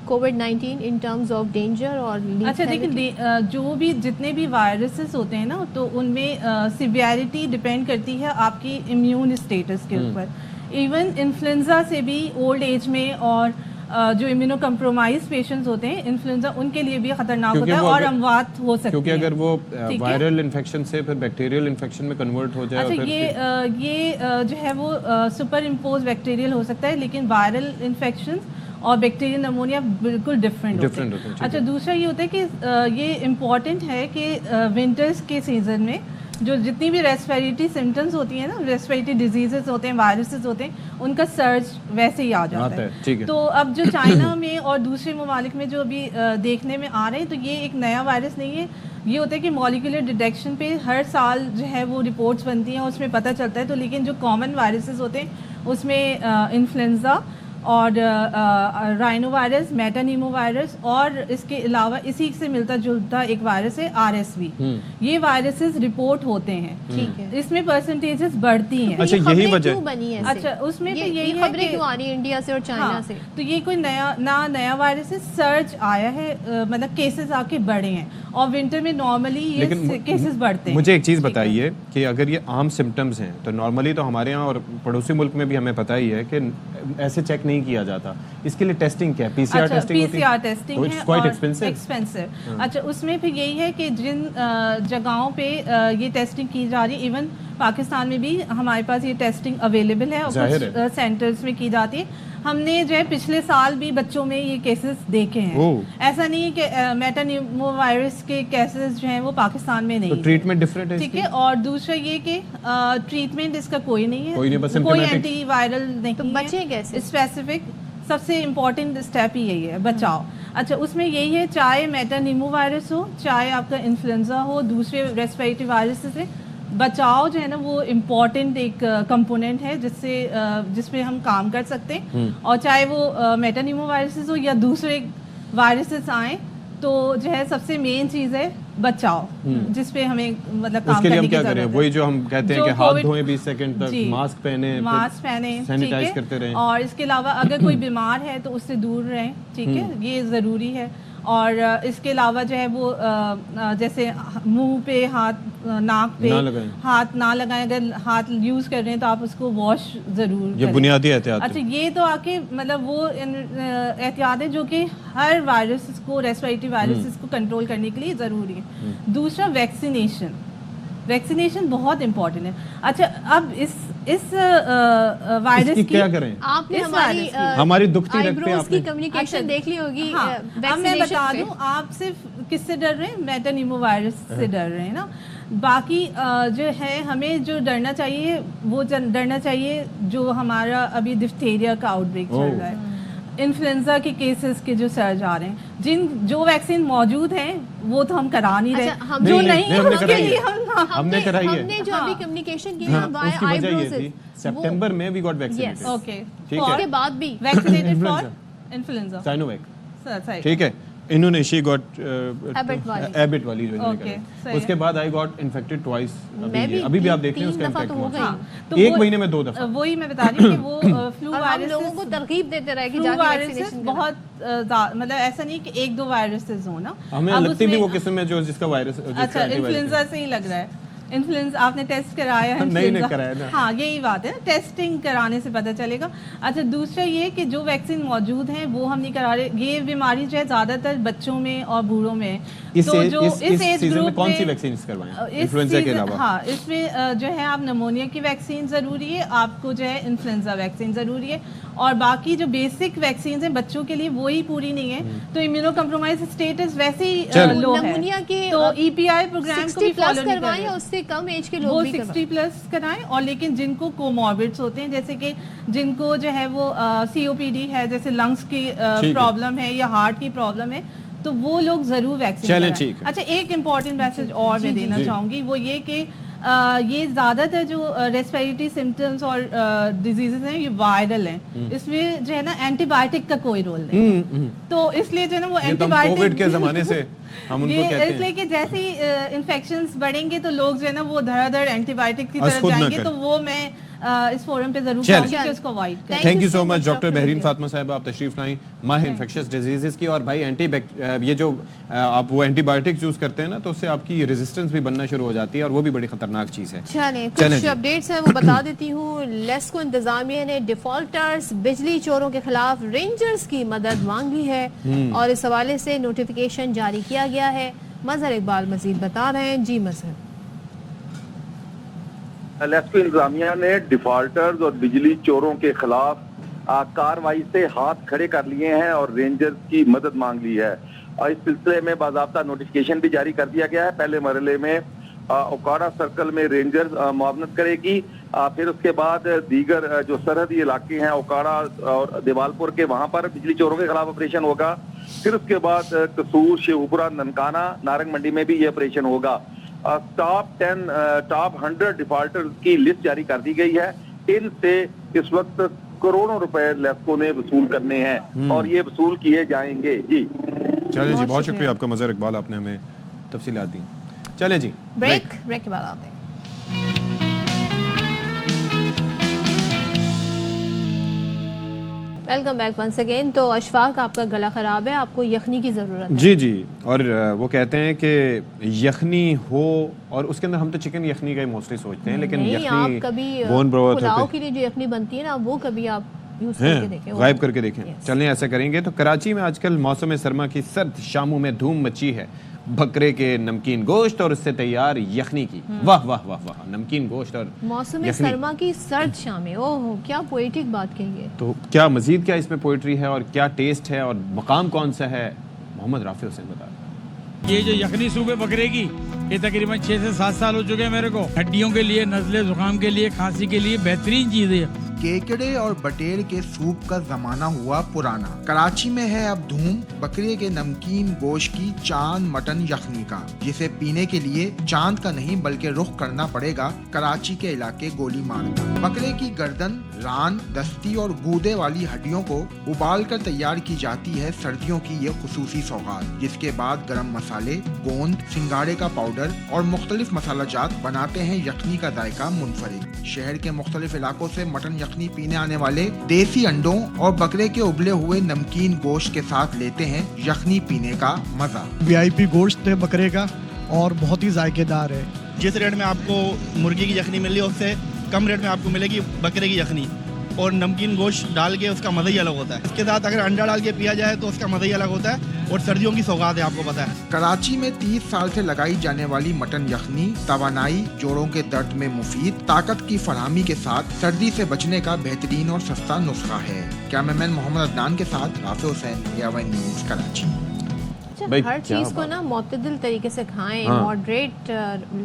कोविड-19 इन टर्म्स ऑफ डेंजर और lethality। अच्छा, देखिए जो भी जितने भी वायरसेस होते हैं ना, तो उनमें सिवियरिटी डिपेंड करती है आपकी इम्यून स्टेटस के ऊपर। इवन इन्फ्लुएंजा से भी ओल्ड एज में और जो इम्यूनो कम्प्रोमाइज पेशेंट्स होते हैं इन्फ्लुएंजा, उनके लिए भी खतरनाक होता है और अमवात हो सकती है, क्योंकि अगर वो वायरल इन्फेक्शन से फिर बैक्टीरियल इन्फेक्शन में कन्वर्ट हो जाए। अच्छा, ये जो है वो सुपर इम्पोज बैक्टीरियल हो सकता है, लेकिन वायरल इन्फेक्शन और बैक्टीरियल नमोनिया बिल्कुल डिफरेंट होते हैं। अच्छा, दूसरा ये होता है कि ये इम्पॉर्टेंट है कि विंटर्स के सीजन में जो जितनी भी रेस्पिरेटरी सिम्टम्स होती हैं ना, रेस्पिरेटरी डिजीजेस होते हैं, वायरसेस होते हैं, उनका सर्च वैसे ही आ जाता है। तो अब जो चाइना में और दूसरे ममालिक में जो अभी देखने में आ रहे हैं, तो ये एक नया वायरस नहीं है। ये होता है कि मॉलिक्यूलर डिटेक्शन पे हर साल जो है वो रिपोर्ट्स बनती हैं, उसमें पता चलता है। तो लेकिन जो कॉमन वायरसेस होते हैं उसमें इन्फ्लुएंजा और राइनो वायरस, मेटानीमो वायरस, और इसके अलावा इसी से मिलता जुलता एक वायरस है RSV। ये वायरसेस रिपोर्ट होते हैं, ठीक है, इसमें परसेंटेजेस बढ़ती हैं। अच्छा, यही वजह बनी है। अच्छा, उसमें तो यही खबरें क्यों आ रही है इंडिया से और चाइना से? तो ये कोई नया वायरस है, सर्च आया है, मतलब केसेस आके बढ़े हैं, और विंटर में नॉर्मली ये केसेस बढ़ते हैं। मुझे एक चीज़ बताइए कि अगर ये आम सिम्टम्स हैं तो नॉर्मली तो हमारे यहाँ और पड़ोसी मुल्क में भी हमें पता ही है कि ऐसे चेक नहीं किया जाता। इसके लिए टेस्टिंग क्या है? PCR टेस्टिंग होती है? PCR टेस्टिंग है और एक्सपेंसिव। अच्छा, उसमें फिर यही है कि जिन जगहों पे ये टेस्टिंग की जा रही है, इवन पाकिस्तान में भी हमारे पास ये टेस्टिंग अवेलेबल है और कुछ सेंटर्स में की जाती है। हमने जो है पिछले साल भी बच्चों में ये केसेस देखे हैं। ऐसा नहीं है कि मेटानीमो वायरस के केसेस जो हैं वो पाकिस्तान में नहीं, तो ट्रीटमेंट डिफरेंट है, ठीक है। और दूसरा ये कि ट्रीटमेंट इसका कोई नहीं है, कोई एंटीवायरल नहीं। तो बचे कैसे? स्पेसिफिक सबसे इम्पोर्टेंट स्टेप ही यही है, बचाओ। अच्छा, उसमें यही है, चाहे मेटानीमो वायरस हो, चाहे आपका इन्फ्लुएंजा हो, दूसरे रेस्पिरेटरी वायरस से बचाव जो है ना वो इम्पॉर्टेंट एक कंपोनेंट है जिसपे हम काम कर सकते हैं। और चाहे वो मेटानीमो वायरसेस हो या दूसरे वायरसेस आए, तो जो है सबसे मेन चीज़ है बचाव, जिसपे हमें मतलब काम करने की जरूरत है। वही जो हम कहते हैं कि हाथ धोएं 20 सेकंड तक, मास्क पहने, सैनिटाइज करते रहें। और इसके अलावा अगर कोई बीमार है तो उससे दूर रहें, ठीक है, ये ज़रूरी है। और इसके अलावा जो है वो जैसे मुंह पे हाथ, नाक पे हाथ ना लगाएं। अगर हाथ यूज़ कर रहे हैं तो आप उसको वॉश ज़रूर करें। ये बुनियादी एहतियात। अच्छा, ये तो आके मतलब वो एहतियात है जो कि हर वायरस को, रेस्पिरेटरी वायरसेस को कंट्रोल करने के लिए ज़रूरी है। दूसरा, वैक्सीनेशन बहुत इम्पोर्टेंट है। अच्छा, अब इस वायरस की क्या करें? आपने हमारी दुखती रख पे आपने कम्युनिकेशन देख ली होगी। अब मैं बता दूं, आप सिर्फ किससे डर रहे हैं? मेटानीमो वायरस से डर रहे हैं ना। बाकी जो है हमें जो डरना चाहिए वो डरना चाहिए जो हमारा अभी डिफ्थेरिया का आउटब्रेक चल रहा है। इन्फ्लुएंजा के केसेस के जो सर्ज आ रहे हैं, जो वैक्सीन मौजूद है वो तो हम करा नहीं रहे, जो नहीं है उसके लिए हमने कराई है। हमने जो अभी कम्युनिकेशन की है बाय आईब्रोज सितंबर में वी गॉट वैक्सीनेटेड। ओके, उसके बाद भी वैक्सीनेटेड फॉर इन्फ्लुएंजा साइनोवैक, ठीक है। इन्होंने शी गॉट एबिट वाली जो उसके बाद आई गॉट इन्फेक्टेड ट्वाइस। अभी भी आप देख रहे हैं उसका इम्पैक्ट तो एक महीने में 2 दफा। वही मैं बता रही हूँ कि वो फ्लू वायरस लोगों को तरकीब देते रहे कि फ्लू वायरस बहुत मतलब ऐसा नहीं कि 1-2 वायरसेस हो ना, हमें लगती भी वो किस्म में जो जिसका वायरस अच्छा इन्फ्लुएंजा से ही लग रहा है। इन्फ्लुएंजा आपने टेस्ट कराया है? नहीं कराया ना। हाँ यही बात है, टेस्टिंग कराने से पता चलेगा। अच्छा दूसरा ये कि जो वैक्सीन मौजूद है वो हम नहीं करा रहे। ये बीमारी जो है ज्यादातर बच्चों में और बूढ़ों में, तो जो इस एज ग्रुप में कौन सी वैक्सीन करवाएं इन्फ्लुएंजा के अलावा? हाँ इसमें जो है आप निमोनिया की वैक्सीन जरूरी है, आपको जो है इन्फ्लुएंजा वैक्सीन जरूरी है, और बाकी जो बेसिक वैक्सीन है बच्चों के लिए वही पूरी नहीं है, तो इम्यूनो कम्प्रोमाइज स्टेटस वैसे ही लो है, तो ईपीआई प्रोग्राम को भी फॉलो नहीं कर रहे। उससे कम एज के लोग वो भी 60+ कराएं, और लेकिन जिनको कोमॉर्बिड्स होते हैं, जैसे कि जिनको जो है वो सीओपीडी है, जैसे लंग्स की प्रॉब्लम है या हार्ट की प्रॉब्लम है, तो वो लोग जरूर वैक्सीन कराएं। अच्छा एक इम्पॉर्टेंट मैसेज और मैं देना चाहूंगी, वो ये कि ये ज़्यादातर जो रेस्पिरेटरी सिम्टम्स और डिजीजेस हैं ये वायरल हैं, इसमें जो है ना एंटीबायोटिक का कोई रोल नहीं, तो इसलिए जो है ना वो एंटीबायोटिक कोविड के ज़माने से हम उनको कहते हैं, इसलिए कि जैसे ही इन्फेक्शंस बढ़ेंगे तो लोग जो है ना वो धड़ाधड़ एंटीबायोटिक की तरफ जाएंगे, तो वो मैं इस फोरम पे जरूर कहूंगी कि उसको अवॉइड करें। Thank you so much doctor Bahrain Fatima साहिबा, आप तशरीफ लाई माहिर इन्फेक्शियस डिजीजेस की। और भाई ये जो आप वो एंटीबायोटिक यूज करते हैं ना, तो उससे आपकी रेजिस्टेंस भी बनना शुरू हो जाती है, और वो भी बड़ी खतरनाक चीज है। चलिए कुछ अपडेट्स हैं वो बता देती हूँ। लेस्को इंतजामिया ने डिफॉल्टर्स बिजली चोरों के खिलाफ रेंजर्स की मदद मांगी है, और इस हवाले से नोटिफिकेशन जारी किया गया है। मजहर इकबाल मजीद बता रहे हैं। जी मजहर। लेस्को इंतजामिया ने डिफॉल्टर्स और बिजली चोरों के खिलाफ कार्रवाई से हाथ खड़े कर लिए हैं और रेंजर्स की मदद मांग ली है। इस सिलसिले में बाज़ाब्ता नोटिफिकेशन भी जारी कर दिया गया है। पहले मरहले में ओकाड़ा सर्कल में रेंजर्स मुआवनत करेगी, फिर उसके बाद दीगर जो सरहदी इलाके हैं ओकाड़ा और देवालपुर के, वहां पर बिजली चोरों के खिलाफ ऑपरेशन होगा। फिर उसके बाद कसूर, शेखपुरा, ननकाना, नारंग मंडी में भी ये ऑपरेशन होगा। टॉप 100 डिफॉल्टर्स की लिस्ट जारी कर दी गई है। इनसे इस वक्त करोड़ों रुपए लेस्को ने वसूल करने हैं और ये वसूल किए जाएंगे। जी चलिए जी, बहुत शुक्रिया आपका मजहर इकबाल, आपने हमें तफसीलात दी। चले जी ब्रेक के बाद आते हैं। Welcome back once again. तो अशफाक, आपका गला ख़राब है, आपको यखनी की ज़रूरत है। जी, और वो कहते हैं कि यखनी हो, और उसके अंदर हम तो चिकन यखनी का ही मोस्टली सोचते हैं, लेकिन यखनी आप कभी पुलाव के लिए जो यखनी बनती है ना, वो कभी आप यूज़ करके देखें, गायब करके देखें। चलें ऐसा करेंगे। तो कराची में आजकल मौसम सरमा की सर्द शामों में धूम मची है बकरे के नमकीन गोश्त और उससे तैयार यखनी की। वाह वाह वाह वाह, नमकीन गोश्त और मौसम सरमा की सर्द शामें, ओह क्या पोएटिक बात कही है। तो क्या मजीद क्या इसमें पोइट्री है और क्या टेस्ट है और मकाम कौन सा है, मोहम्मद राफी हुसैन बता। ये जो यखनी सूबे बकरे की, ये तकरीबन 6 से 7 साल हो चुके हैं मेरे को। हड्डियों के लिए, नज़ले जुकाम के लिए, खांसी के लिए बेहतरीन चीज है। केकड़े और बटेर के सूप का जमाना हुआ पुराना। कराची में है अब धूम बकरे के नमकीन गोश्त की चांद मटन यखनी का, जिसे पीने के लिए चांद का नहीं बल्कि रुख करना पड़ेगा कराची के इलाके गोली मार का। बकरे की गर्दन, रान, दस्ती और गूदे वाली हड्डियों को उबाल कर तैयार की जाती है सर्दियों की ये खुसूसी सौगात, जिसके बाद गरम मसाले, गोंद, सिंगाड़े का पाउडर और मुख्तलिफ मसाला जात बनाते हैं यखनी का जायका मुनफरिद। शहर के मुख्तलिफ इलाकों से मटन यखनी पीने आने वाले देसी अंडों और बकरे के उबले हुए नमकीन गोश्त के साथ लेते हैं यखनी पीने का मजा। VIP गोश्त है बकरे का और बहुत ही जायकेदार है। जिस रेट में आपको मुर्गी की यखनी मिल रही है उससे कम रेट में आपको मिलेगी बकरे की यखनी, और नमकीन गोश्त डाल के उसका मजा ही अलग होता है। इसके साथ अगर अंडा डाल के पिया जाए तो उसका मजा ही अलग होता है, और सर्दियों की सौगात है, आपको पता है। कराची में 30 साल से लगाई जाने वाली मटन यखनी तवानाई, जोड़ों के दर्द में मुफीद, ताकत की फराहमी के साथ सर्दी से बचने का बेहतरीन और सस्ता नुस्खा है। कैमरामैन मोहम्मद अदनान के साथ राफी हुसैन, AY न्यूज़, कराची। अच्छा, भाई हर क्या चीज को बात ना मुतदिल तरीके से खाएं, हाँ। मॉडरेट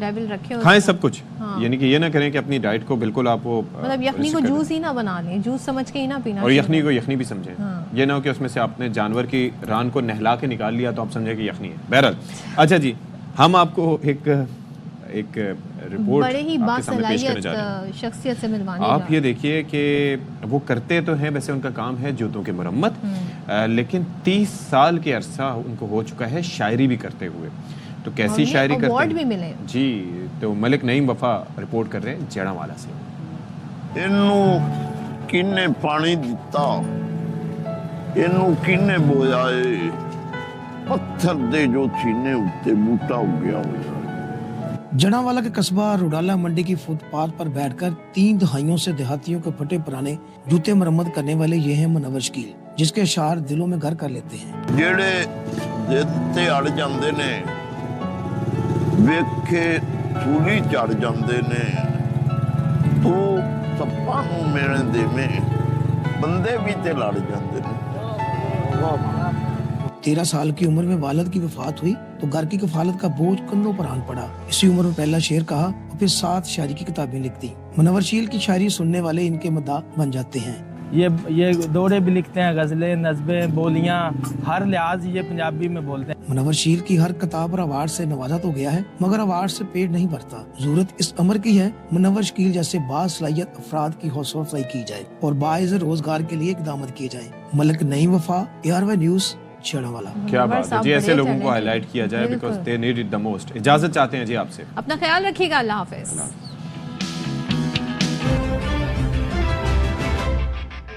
लेवल रखें खाएं उसका। सब कुछ, हाँ। यानी कि ये ना करें कि अपनी डाइट को बिल्कुल आप वो मतलब यखनी को जूस ही ना बना लें, जूस समझ के ही ना पीना। और यखनी को यखनी भी समझें। हाँ। ये ना हो कि उसमें से आपने जानवर की रान को नहला के निकाल लिया तो आप समझे कि यखनी है। बहरहाल अच्छा जी, हम आपको एक रिपोर्ट बड़े ही आपके सामने पेश करने जा रहे हैं। बासलाहियत शख्सियत से मिलवाने आप जा ये देखिए कि वो करते तो हैं, वैसे उनका काम है जूतों की मरम्मत, लेकिन 30 साल के अरसा उनको हो चुका है शायरी भी करते हुए। तो कैसी शायरी करते अवार्ड हैं भी मिले जी। तो मलिक नईम वफा रिपोर्ट कर रहे हैं जड़ावाला से। इन्नू किन्ने पानी दिता, इन्नू किन्ने बोया, पत्थर दे जो सीने उत्ते बूटा हो गया। जड़ावाला के कस्बा रुडाला मंडी की फुटपाथ पर बैठकर 3 दहाइयों से देहातियों के फटे पुराने जूते मरम्मत करने वाले ये हैं मुनव्वर शकील, जिसके अशार दिलों में घर कर लेते हैं। जेड़े दिते अड़ जांदे ने, वेखे सूली चढ़ जांदे ने, तू सप्पा नूं मिलण देवें, बंदे भी ते लड़ जांदे ने। 13 साल की उम्र में वालिद की वफात हुई तो घर की कफालत का बोझ कंधों पर आन पड़ा। इसी उम्र में पहला शेर कहा और फिर 7 शायरी की किताबें लिख दी। मुनव्वर शकील की शायरी सुनने वाले इनके मद्दाह बन जाते हैं। ये दौड़े भी लिखते हैं, गजलें, नज़्बें, बोलियां, हर लिहाज ये पंजाबी में बोलते हैं। मुनव्वर शकील की हर किताब और अवार्ड से नवाजा तो गया है, मगर अवार्ड से पेट नहीं भरता। जरूरत इस अमर की है मुनव्वर शकील जैसे बासलाहियत अफराद की हौसला अफजाई की जाए और बाइज़ रोजगार के लिए इक़दाम किए जाए। मलिक नईम वफा, ARY न्यूज़, जड़ावाला। क्या बात है जी, ऐसे लोगों को हाईलाइट किया जाए because they need it the most. इजाजत चाहते हैं जी आपसे, अपना ख्याल रखिएगा, अल्लाह हाफिज।